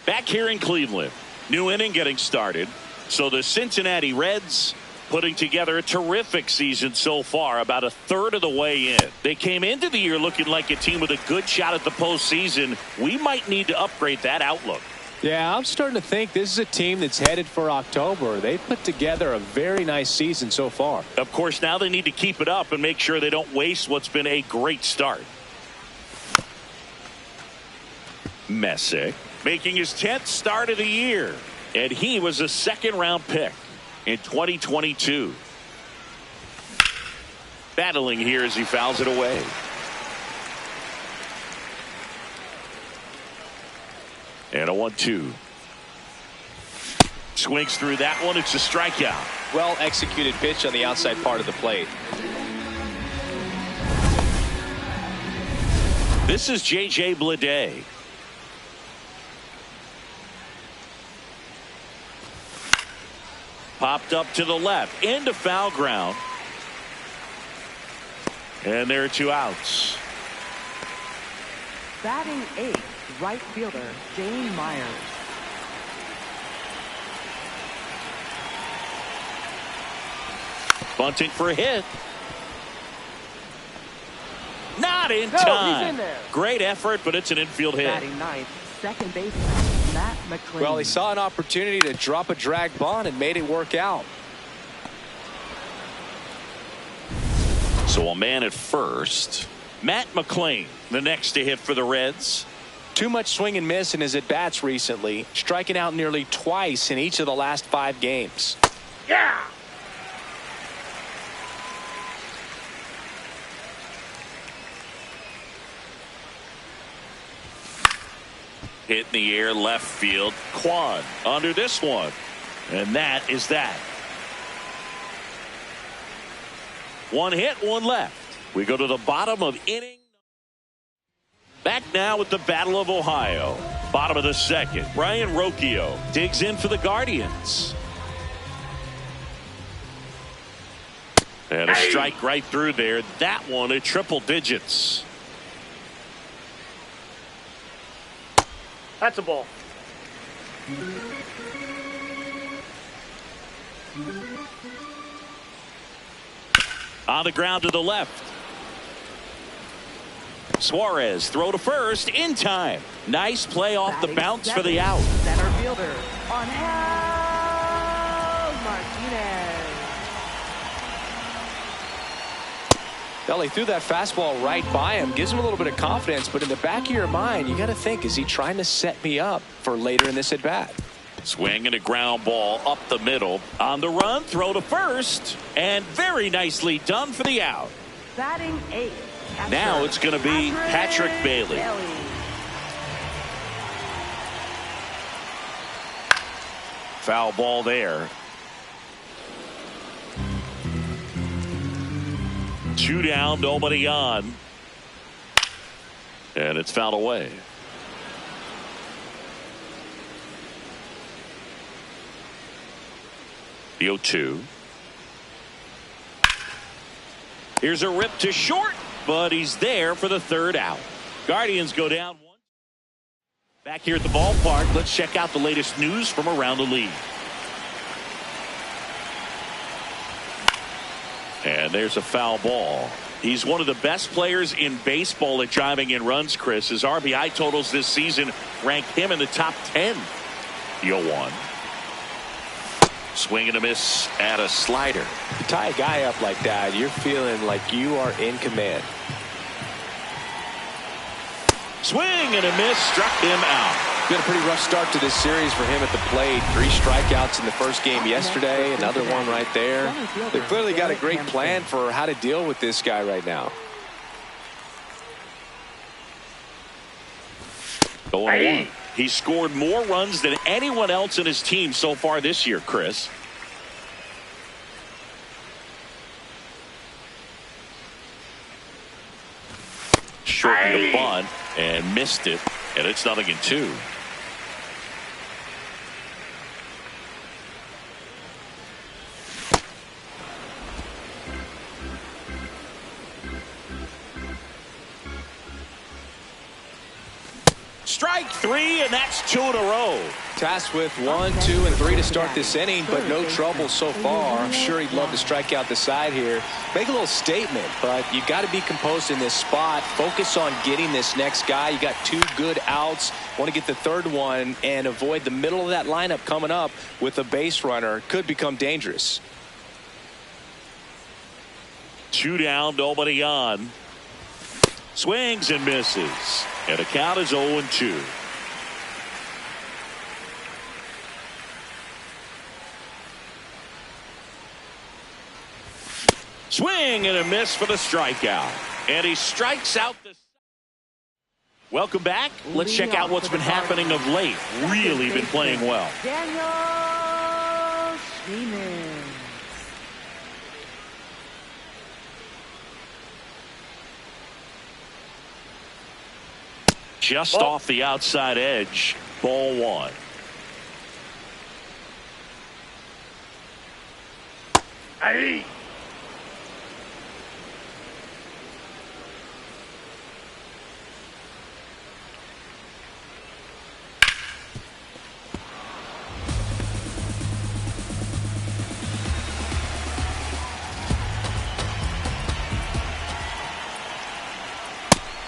Back here in Cleveland. New inning getting started. So the Cincinnati Reds putting together a terrific season so far, about a third of the way in. They came into the year looking like a team with a good shot at the postseason. We might need to upgrade that outlook. Yeah, I'm starting to think this is a team that's headed for October. They put together a very nice season so far. Of course, now they need to keep it up and make sure they don't waste what's been a great start. Messick making his 10th start of the year, and he was a 2nd-round pick in 2022. Battling here as he fouls it away. And a 1-2. Swings through that one. It's a strikeout. Well executed pitch on the outside part of the plate. This is J.J. Bleday. Popped up to the left into foul ground. And there are 2 outs. Batting 8th, right fielder Dane Myers. Bunting for a hit. Not in No, time. he's in there. Great effort, but it's an infield hit. Batting 9th, second baseman Matt McLean. Well, he saw an opportunity to drop a drag bunt and made it work out. So a man at first. Matt McLean, the next to hit for the Reds. Too much swing and miss in his at-bats recently, striking out nearly twice in each of the last 5 games. Yeah! Hit in the air left field. Quan under this one. And that is that. 1 hit, 1 left. We go to the bottom of inning. Back now with the Battle of Ohio. Bottom of the 2nd. Brian Rocchio digs in for the Guardians. And a strike right through there. That one at triple digits. That's a ball. On the ground to the left. Suarez throw to first in time. Nice play off the bounce for the out. Center fielder Angel Martinez. Elly threw that fastball right by him, gives him a little bit of confidence, but in the back of your mind, you got to think, is he trying to set me up for later in this at bat? Swing and a ground ball up the middle. On the run, throw to first, and very nicely done for the out. Batting 8th. Now it's going to be Patrick Bailey. Foul ball there. 2 down, nobody on. And it's fouled away. The 0-2. Here's a rip to short, but he's there for the third out. Guardians go down 1. Back here at the ballpark, let's check out the latest news from around the league. And there's a foul ball. He's one of the best players in baseball at driving in runs, Chris. His RBI totals this season rank him in the top 10. The 0-1. Swing and a miss at a slider. You tie a guy up like that, you're feeling like you are in command. Swing and a miss, struck him out. Been a pretty rough start to this series for him at the plate. 3 strikeouts in the first game yesterday, another one right there. They've clearly got a great plan for how to deal with this guy right now. Going 1. He scored more runs than anyone else in his team so far this year, Chris. Shortened the bunt and missed it, and it's 0-2. Strike 3, and that's 2 in a row. Tasked with 1, 2, and 3 to start this inning, but no trouble so far. I'm sure he'd love to strike out the side here. Make a little statement, but you got to be composed in this spot. Focus on getting this next guy. You got 2 good outs. Want to get the third one and avoid the middle of that lineup coming up with a base runner. Could become dangerous. 2 down, nobody on. Swings and misses. And the count is 0-2. Swing and a miss for the strikeout. And he strikes out the... Welcome back. Let's check out what's been happening of late. Really been playing well. Daniel Schneeman. Just off the outside edge. Ball 1. Hey.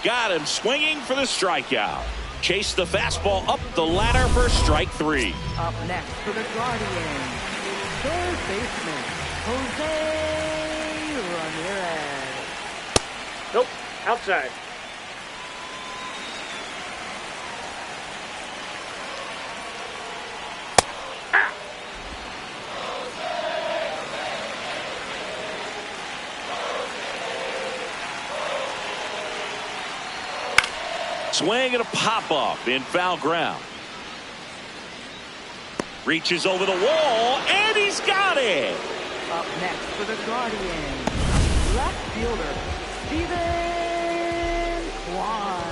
Got him swinging for the strikeout. Chase the fastball up the ladder for strike 3. Up next for the Guardians, third baseman, Jose Ramirez. Nope. Outside. Swing and a pop-up in foul ground. Reaches over the wall, and he's got it. Up next for the Guardians, left fielder, Steven Kwan.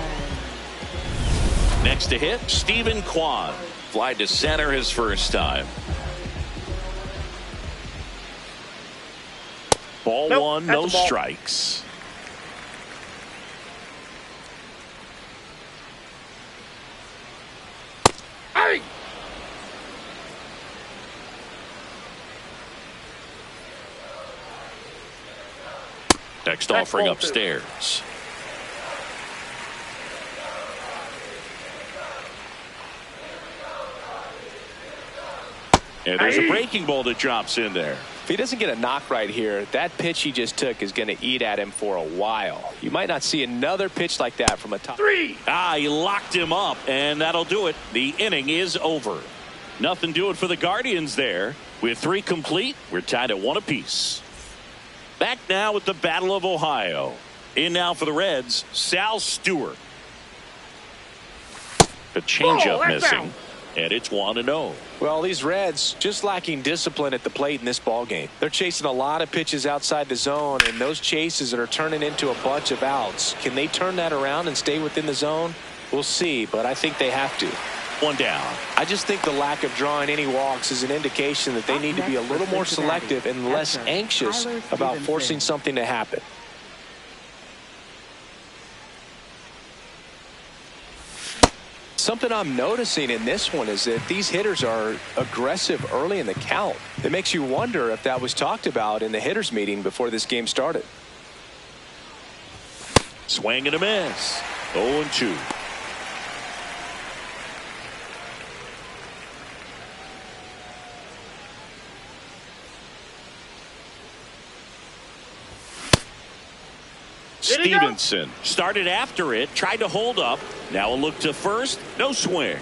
Next to hit, Steven Kwan. Fly to center his first time. Ball 1, no strikes. Hey. Next offering upstairs. And there's a breaking ball that drops in there. If he doesn't get a knock right here, that pitch he just took is going to eat at him for a while. You might not see another pitch like that from a top. 3. He locked him up, and that'll do it. The inning is over. Nothing doing for the Guardians there. With 3 complete, we're tied at 1 apiece. Back now with the Battle of Ohio. In now for the Reds, Sal Stewart. The changeup missing. and it's 1-0. Well, these Reds just lacking discipline at the plate in this ball game. They're chasing a lot of pitches outside the zone, and those chases are turning into a bunch of outs. Can they turn that around and stay within the zone? We'll see, but I think they have to. 1 down. I just think the lack of drawing any walks is an indication that they need to be a little more selective and less anxious about forcing something to happen. Something I'm noticing in this one is that these hitters are aggressive early in the count. It makes you wonder if that was talked about in the hitters meeting before this game started. Swing and a miss. 0-2. Stevenson started after it, tried to hold up. Now a look to first. No swing.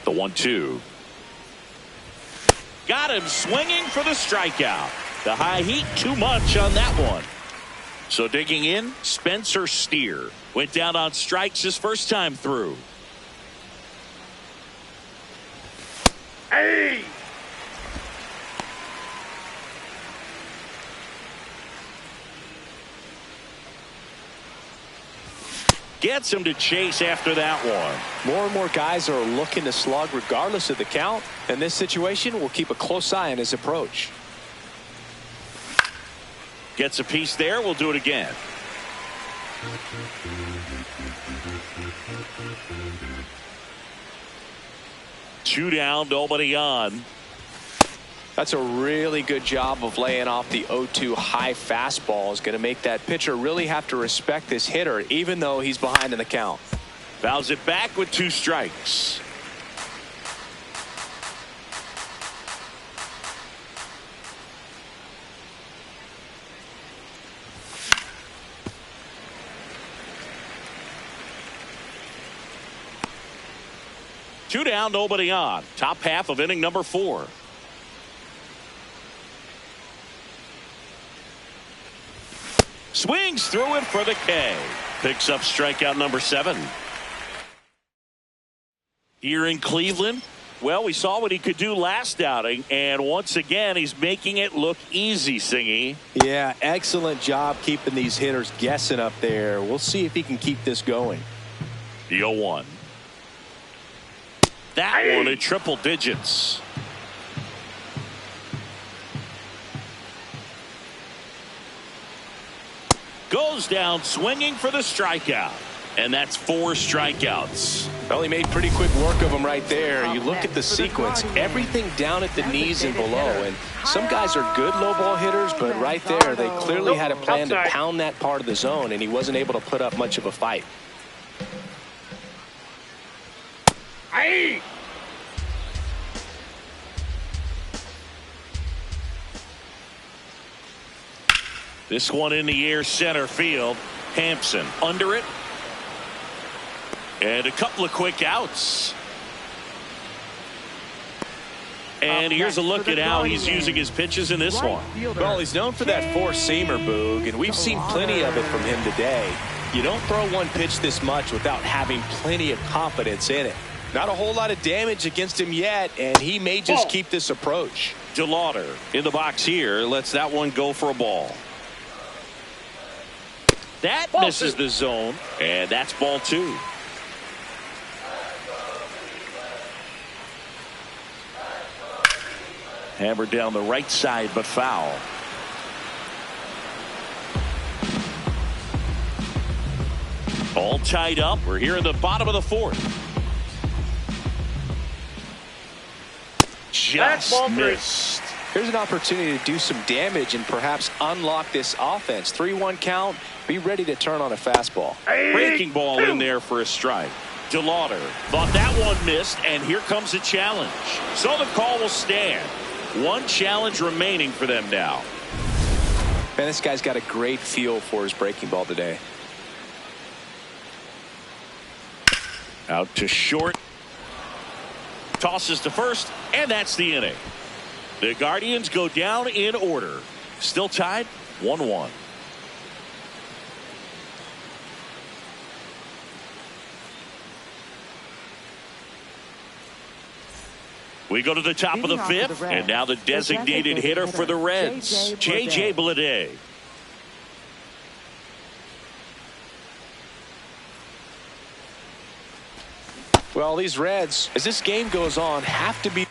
The 1-2. Got him swinging for the strikeout. The high heat too much on that one. So digging in, Spencer Steer went down on strikes his first time through. Hey! Gets him to chase after that one. More and more guys are looking to slug regardless of the count. In this situation, we'll keep a close eye on his approach. Gets a piece there. We'll do it again. Two down, nobody on. That's a really good job of laying off the 0-2 high fastball. Is going to make that pitcher really have to respect this hitter, even though he's behind in the count. Fouls it back with 2 strikes. Two down, nobody on. Top half of inning number 4. Swings through it for the K. Picks up strikeout number 7. Here in Cleveland, well, we saw what he could do last outing, and once again, he's making it look easy, Singy. Yeah, excellent job keeping these hitters guessing up there. We'll see if he can keep this going. The 0-1. That one in triple digits. Goes down swinging for the strikeout. And that's 4 strikeouts. Well, he made pretty quick work of him right there. You look at the sequence, everything down at the knees and below. And some guys are good low ball hitters, but right there, they clearly had a plan to pound that part of the zone, and he wasn't able to put up much of a fight. Aye. This one in the air center field. Hampson under it. And a couple of quick outs. And here's a look at how he's using his pitches in this one. Well, he's known for that four-seamer, Boog, and we've seen plenty of it from him today. You don't throw one pitch this much without having plenty of confidence in it. Not a whole lot of damage against him yet, and he may just keep this approach. DeLauder in the box here lets that one go for a ball. That misses the zone, and that's ball 2. Hammered down the right side, but foul. All tied up. We're here in the bottom of the 4th. Just missed. Here's an opportunity to do some damage and perhaps unlock this offense. 3-1 count. Be ready to turn on a fastball. Breaking ball in there for a strike. DeLauder thought that one missed, and here comes a challenge. So the call will stand. One challenge remaining for them now. Man, this guy's got a great feel for his breaking ball today. Out to short. Tosses to first, and that's the inning. The Guardians go down in order. Still tied 1-1. We go to the top of the fifth, and now the designated hitter for the Reds, J.J. Bleday. Well, these Reds, as this game goes on, have to be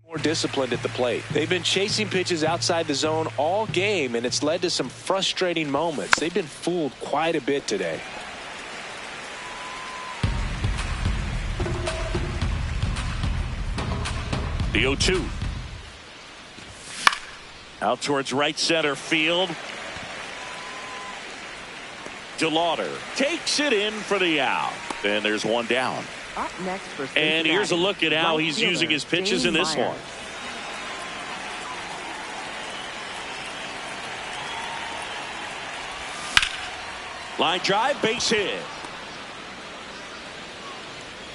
More disciplined at the plate. They've been chasing pitches outside the zone all game, and it's led to some frustrating moments. They've been fooled quite a bit today. The 0-2. Out towards right center field. DeLauder takes it in for the out. And there's one down. Up next for Cincinnati, and here's a look at how he's fielder, using his pitches in this Myers. one. Line drive, base hit.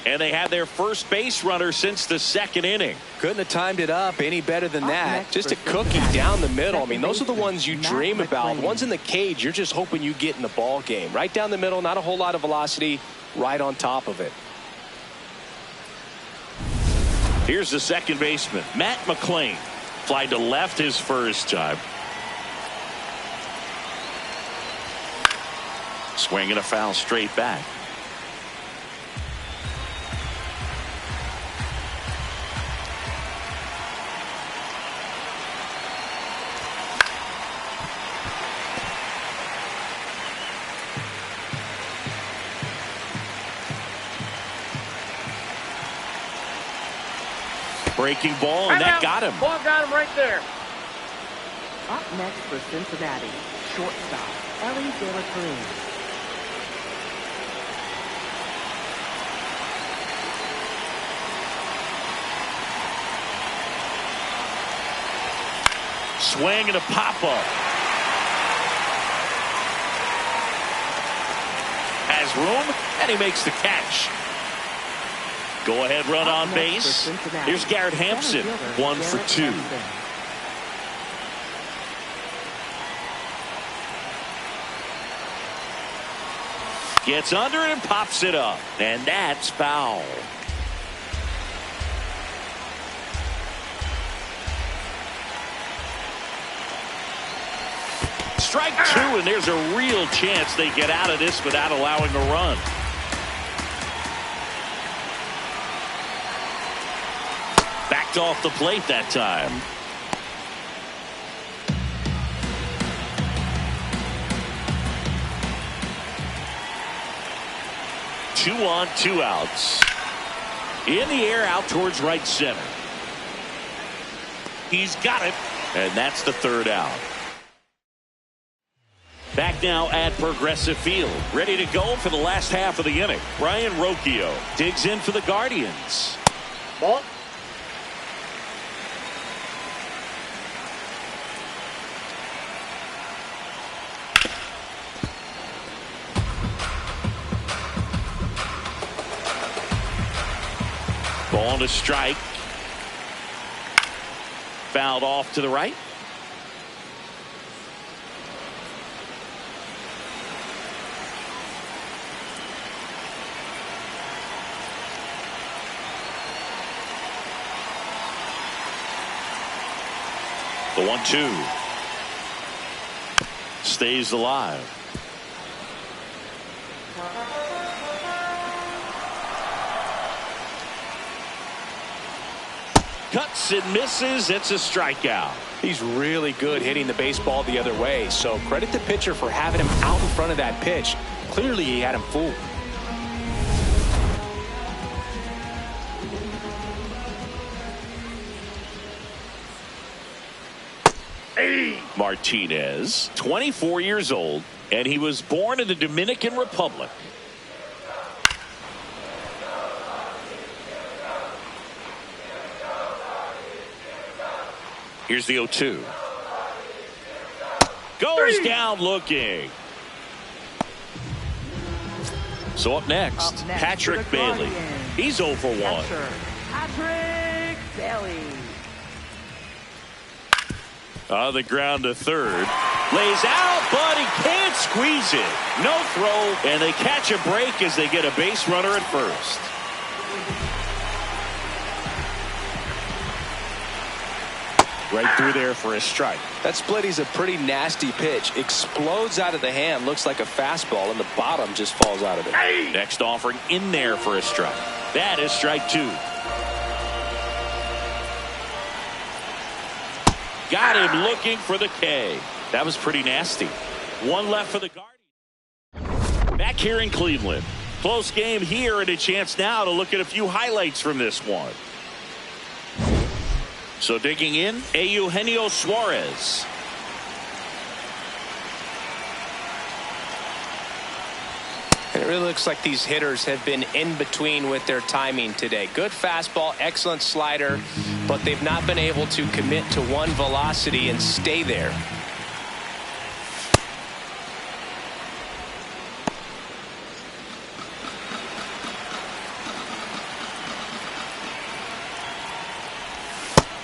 And they have their first base runner since the second inning. Couldn't have timed it up any better than that. next Just a for cookie Cincinnati, down the middle. I mean, second those are the baseman, ones you Matt dream about. McClain. Ones in the cage, you're just hoping you get in the ball game. Right down the middle, not a whole lot of velocity, right on top of it. Here's the second baseman, Matt McClain. Fly to left his first time. Swing and a foul straight back. Breaking ball, and that got him. Ball got him right there. Up next for Cincinnati, shortstop, Elly De. Swing and a pop-up. Has room, and he makes the catch. Go-ahead run on base. Here's Garrett Hampson, 1 for 2. Gets under it and pops it up. And that's foul. Strike 2, and there's a real chance they get out of this without allowing a run. Backed off the plate that time. Two on, 2 outs. In the air, out towards right center. He's got it, and that's the third out. Back now at Progressive Field. Ready to go for the last half of the inning. Brian Rocchio digs in for the Guardians. Ball. Ball to strike. Fouled off to the right. The 1-2 stays alive. Cuts and misses. It's a strikeout. He's really good hitting the baseball the other way, so credit the pitcher for having him out in front of that pitch. Clearly he had him fooled. Martinez, 24 years old, and he was born in the Dominican Republic. Here's the 0-2. Goes down looking. So up next Patrick Bailey. He's 0 for 1. Patrick Bailey. On the ground to third. Lays out, but he can't squeeze it. No throw, and they catch a break as they get a base runner at first. Right through there for a strike. That split is a pretty nasty pitch. Explodes out of the hand, looks like a fastball, and the bottom just falls out of it. Next offering in there for a strike. That is strike 2. Got him looking for the K. That was pretty nasty. One left for the Guardians. Back here in Cleveland. Close game here, and a chance now to look at a few highlights from this one. So digging in, Eugenio Suarez. It really looks like these hitters have been in between with their timing today. Good fastball, excellent slider, but they've not been able to commit to one velocity and stay there.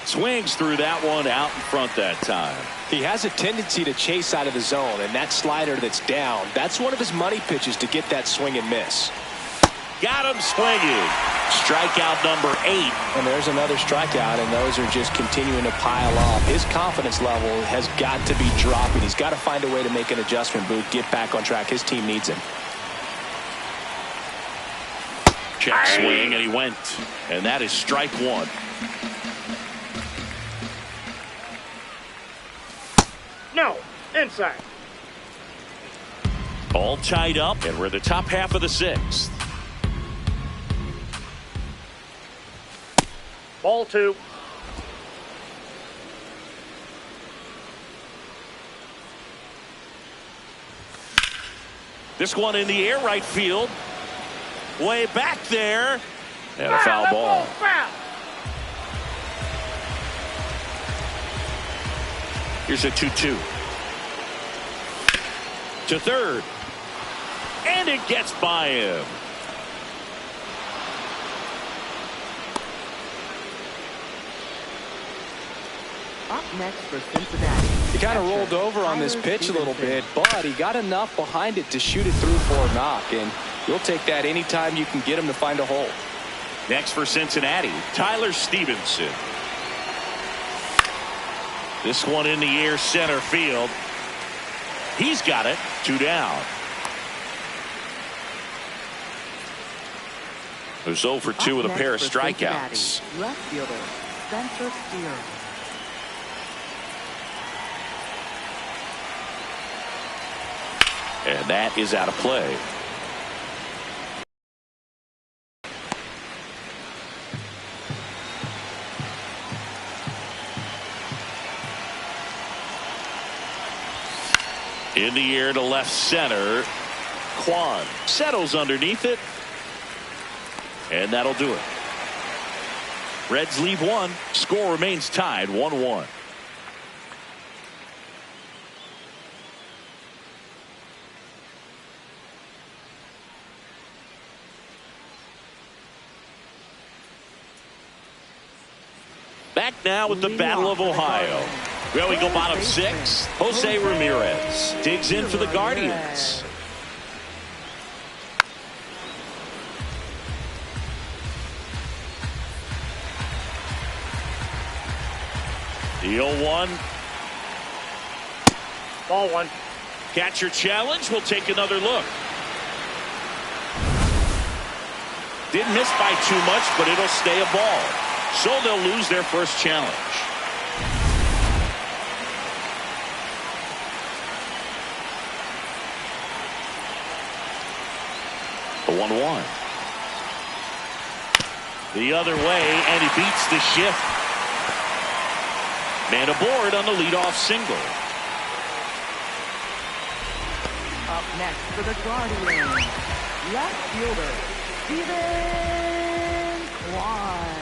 Swings through that one out in front that time. He has a tendency to chase out of the zone, and that slider that's down, that's one of his money pitches to get that swing and miss. Got him swinging. Strikeout number 8. And there's another strikeout, and those are just continuing to pile up. His confidence level has got to be dropping. He's got to find a way to make an adjustment, Booth, get back on track. His team needs him. Check swing, and he went. And that is strike 1. No, inside. All tied up, and we're the top half of the 6th. Ball 2. This one in the air, right field. Way back there. And a foul ball. Foul. Here's a 2-2. To third. And it gets by him. Up next for Cincinnati. He kind of rolled over on this pitch a little bit, but he got enough behind it to shoot it through for a knock, and you'll take that anytime you can get him to find a hole. Next for Cincinnati, Tyler Stevenson. This one in the air, center field. He's got it. 2 down. There's 0 for 2 with a pair of strikeouts. Left fielder, Spencer Steer. And that is out of play. In the air to left center. Kwan settles underneath it. And that'll do it. Reds leave 1. Score remains tied 1-1. Back now with the Battle of Ohio. Well, we go bottom 6. Jose Ramirez digs in for the Guardians. The 0-1. Ball 1. Catcher challenge. We'll take another look. Didn't miss by too much, but it'll stay a ball. So they'll lose their first challenge. The 1-1. The other way, and he beats the shift. Man aboard on the leadoff single. Up next for the Guardians, left fielder, Steven Kwan.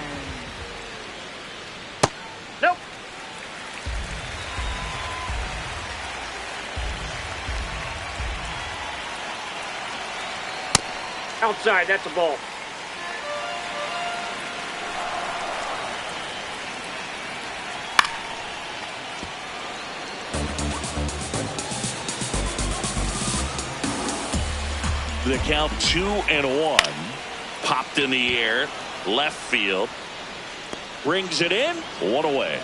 Nope. Outside, that's a ball. The count 2-1. Popped in the air. Left field. Brings it in. 1 away.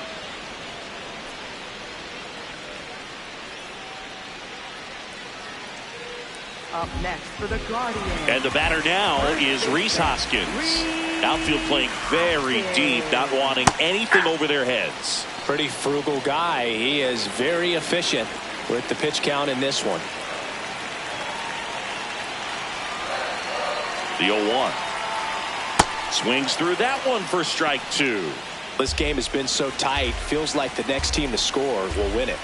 Up next for the Guardians. And the batter now is Rhys Hoskins. Outfield playing very deep, not wanting anything over their heads. Pretty frugal guy. He is very efficient with the pitch count in this one. The 0-1. Swings through that one for strike 2. This game has been so tight. Feels like the next team to score will win it.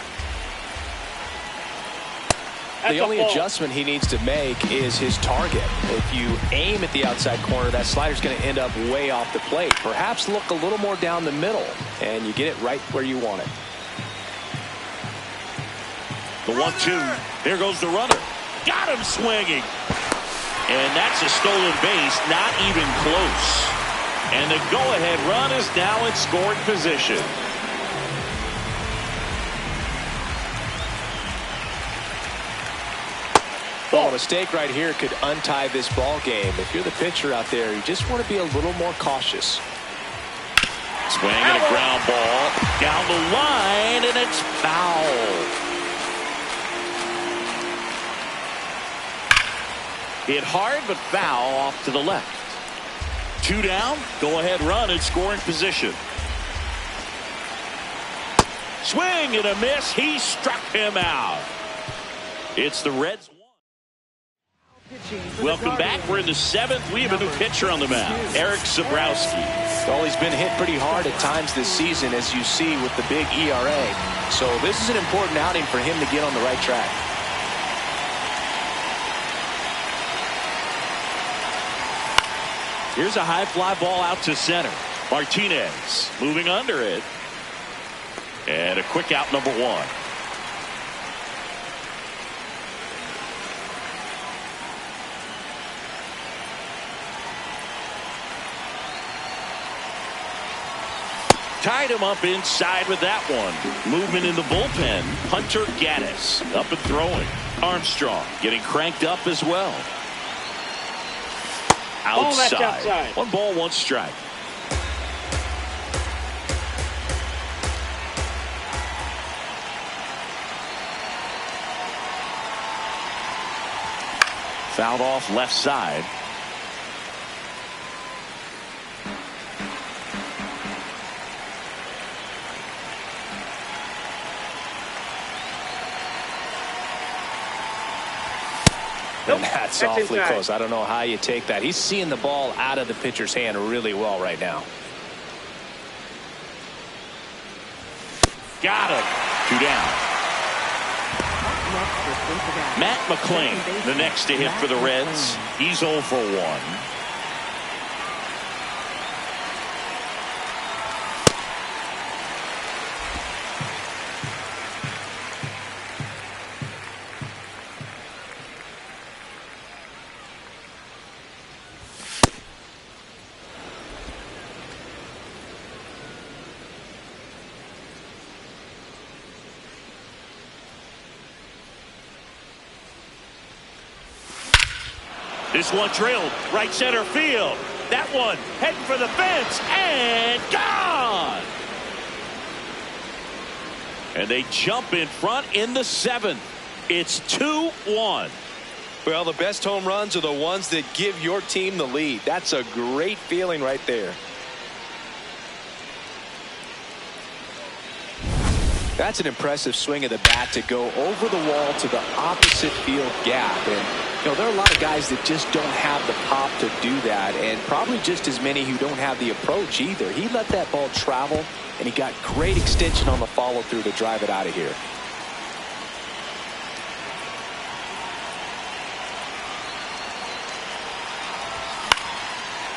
The only adjustment he needs to make is his target. If you aim at the outside corner, that slider's going to end up way off the plate. Perhaps look a little more down the middle, and you get it right where you want it. The 1-2. There goes the runner. Got him swinging. And that's a stolen base, not even close. And the go-ahead run is now in scoring position. Well, a mistake right here could untie this ball game. If you're the pitcher out there, you just want to be a little more cautious. Swing and a ground ball down the line, and it's foul. Hit hard, but foul off to the left. 2 down, go-ahead run in scoring position. Swing and a miss. He struck him out. It's the Reds. Welcome back. We're in the 7th. We have a new pitcher on the mound, Eric Zabrowski. Well, he's been hit pretty hard at times this season, as you see with the big ERA. So this is an important outing for him to get on the right track. Here's a high fly ball out to center. Martinez moving under it. And a quick out, number 1. Tied him up inside with that one. Movement in the bullpen. Hunter Gaddis up and throwing. Armstrong getting cranked up as well. Outside. 1 ball, 1 strike. Fouled off left side. And that's awfully close. I don't know how you take that. He's seeing the ball out of the pitcher's hand really well right now. Got him. 2 down. Matt McClain, the next to hit for the Reds. He's 0 for 1. This one drilled right center field. That one heading for the fence and gone. And they jump in front in the 7th. It's 2-1. Well, the best home runs are the ones that give your team the lead. That's a great feeling right there. That's an impressive swing of the bat to go over the wall to the opposite field gap. And, you know, there are a lot of guys that just don't have the pop to do that, and probably just as many who don't have the approach either. He let that ball travel, and he got great extension on the follow-through to drive it out of here.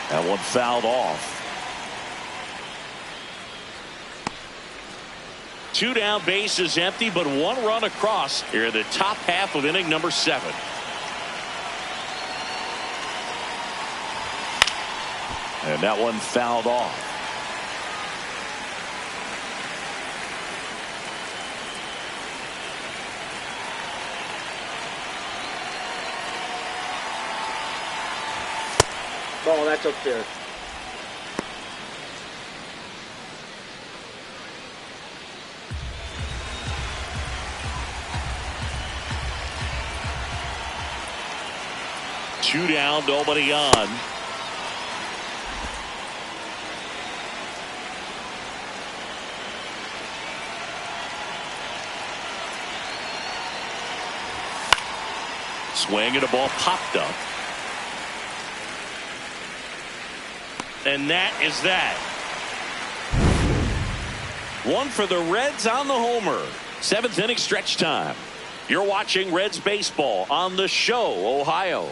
That one fouled off. 2 down, base is empty, but 1 run across here in the top half of inning number 7. And that one fouled off. Ball, that's up there. Two down, nobody on. Swing and a ball popped up. And that is that. One for the Reds on the homer. 7th inning stretch time. You're watching Reds baseball on The Show, Ohio.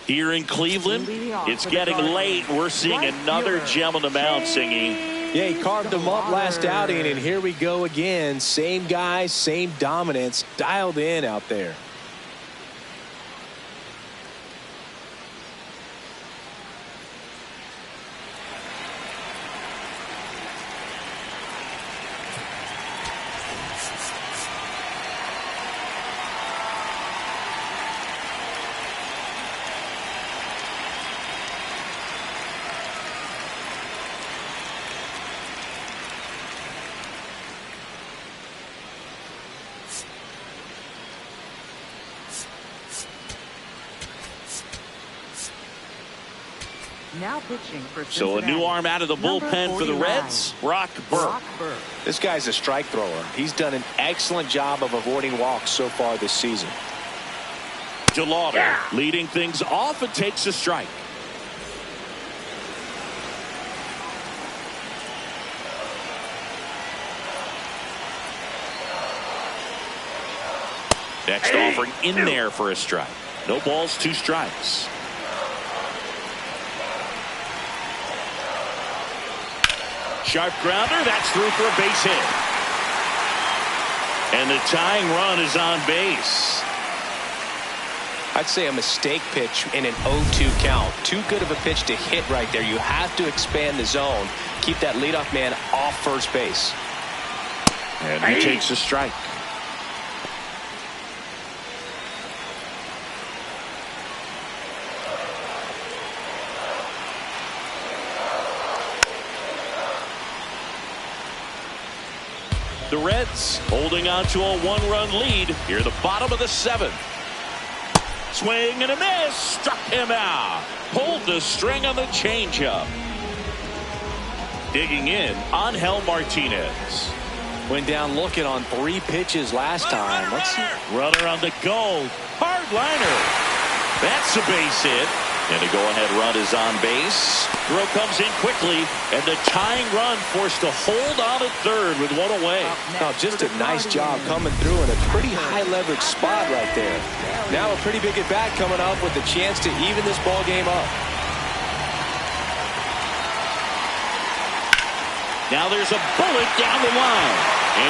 Here in Cleveland, it's getting late. We're seeing another gem on the mound singing. Yeah, he carved them up last outing, and here we go again. Same guys, same dominance, dialed in out there. Now pitching for Cincinnati. So a new arm out of the bullpen for the Reds, Brock Burke. This guy's a strike thrower. He's done an excellent job of avoiding walks so far this season. DeLauder leading things off and takes a strike. Next offering in there for a strike. No balls, 2 strikes. Sharp grounder, that's through for a base hit. And the tying run is on base. I'd say a mistake pitch in an 0-2 count. Too good of a pitch to hit right there. You have to expand the zone. Keep that leadoff man off first base. And he takes a strike. The Reds holding on to a 1-run lead here at the bottom of the 7th. Swing and a miss. Struck him out. Pulled the string on the changeup. Digging in, Angel Martinez. Went down looking on 3 pitches last time. Let's see. Runner on the go. Hard liner. That's a base hit. And a go-ahead run is on base. Throw comes in quickly, and the tying run forced to hold on at third with 1 away. Oh, just a nice job coming through in a pretty high leverage spot right there. Now a pretty big at bat coming up with a chance to even this ball game up. Now there's a bullet down the line,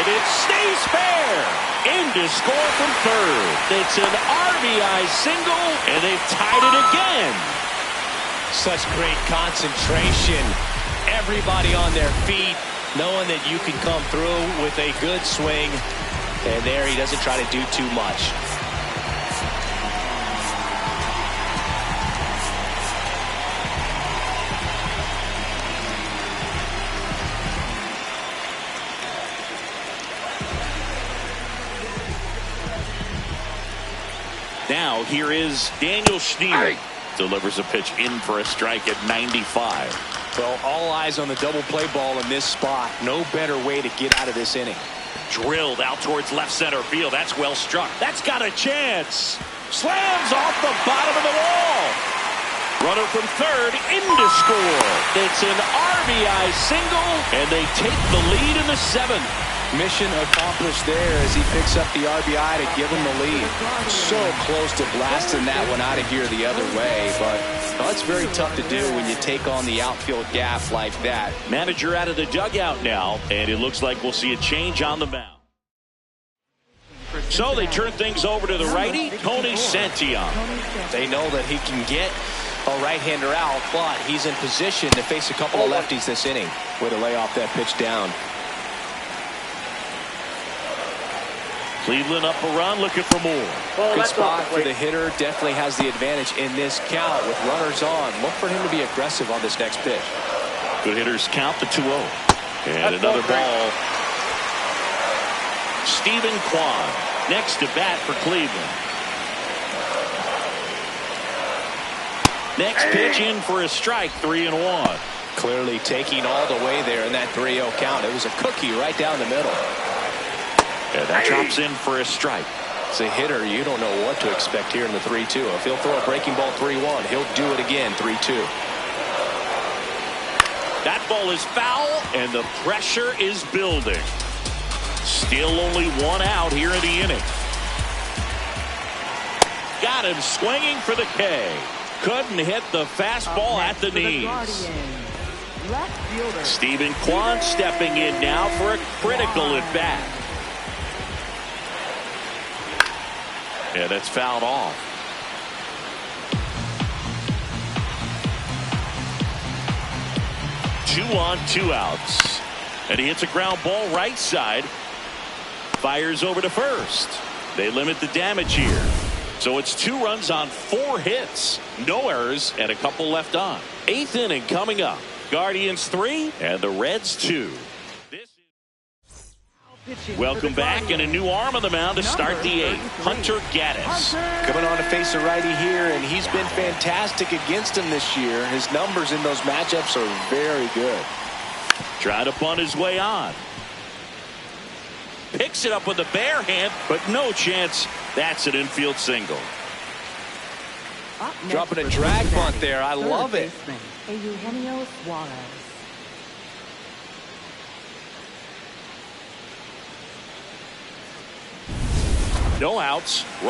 and it stays fair. In to score from third. It's an RBI single, and they've tied it again. Such great concentration. Everybody on their feet, knowing that you can come through with a good swing. And there he doesn't try to do too much. Now here is Daniel Schneemann. Delivers a pitch in for a strike at 95. Well, all eyes on the double play ball in this spot. No better way to get out of this inning. Drilled out towards left center field. That's well struck. That's got a chance. Slams off the bottom of the wall. Runner from third in to score. It's an RBI single, and they take the lead in the 7th. Mission accomplished there as he picks up the RBI to give him the lead. So close to blasting that one out of here the other way, but that's very tough to do when you take on the outfield gap like that. Manager out of the dugout now, and it looks like we'll see a change on the mound. So they turn things over to the righty, Tony Santillan. They know that he can get a right-hander out, but he's in position to face a couple of lefties this inning with a lay off that pitch down. Cleveland up a run, looking for more. Good spot for the hitter. Definitely has the advantage in this count with runners on. Look for him to be aggressive on this next pitch. Good hitters count the 2-0. And another ball. Stephen Kwan next to bat for Cleveland. Next pitch in for a strike, 3-1. Clearly taking all the way there in that 3-0 count. It was a cookie right down the middle. And that drops in for a strike. As a hitter, you don't know what to expect here in the 3-2. If he'll throw a breaking ball 3-1, he'll do it again 3-2. That ball is foul, and the pressure is building. Still only one out here in the inning. Got him swinging for the K. Couldn't hit the fastball at the knees. Stephen Kwan stepping in now for a critical at bat. Yeah, that's fouled off. Two on, 2 outs. And he hits a ground ball right side. Fires over to first. They limit the damage here. So it's 2 runs on 4 hits. No errors and a couple left on. 8th inning coming up. Guardians 3 and the Reds 2. Welcome back, and a new arm on the mound to start the 8th. Hunter Gaddis. Coming on to face a righty here, and he's been fantastic against him this year. His numbers in those matchups are very good. Trying to bunt his way on. Picks it up with the bare hand, but no chance. That's an infield single. Dropping a drag bunt there. I love it. No outs.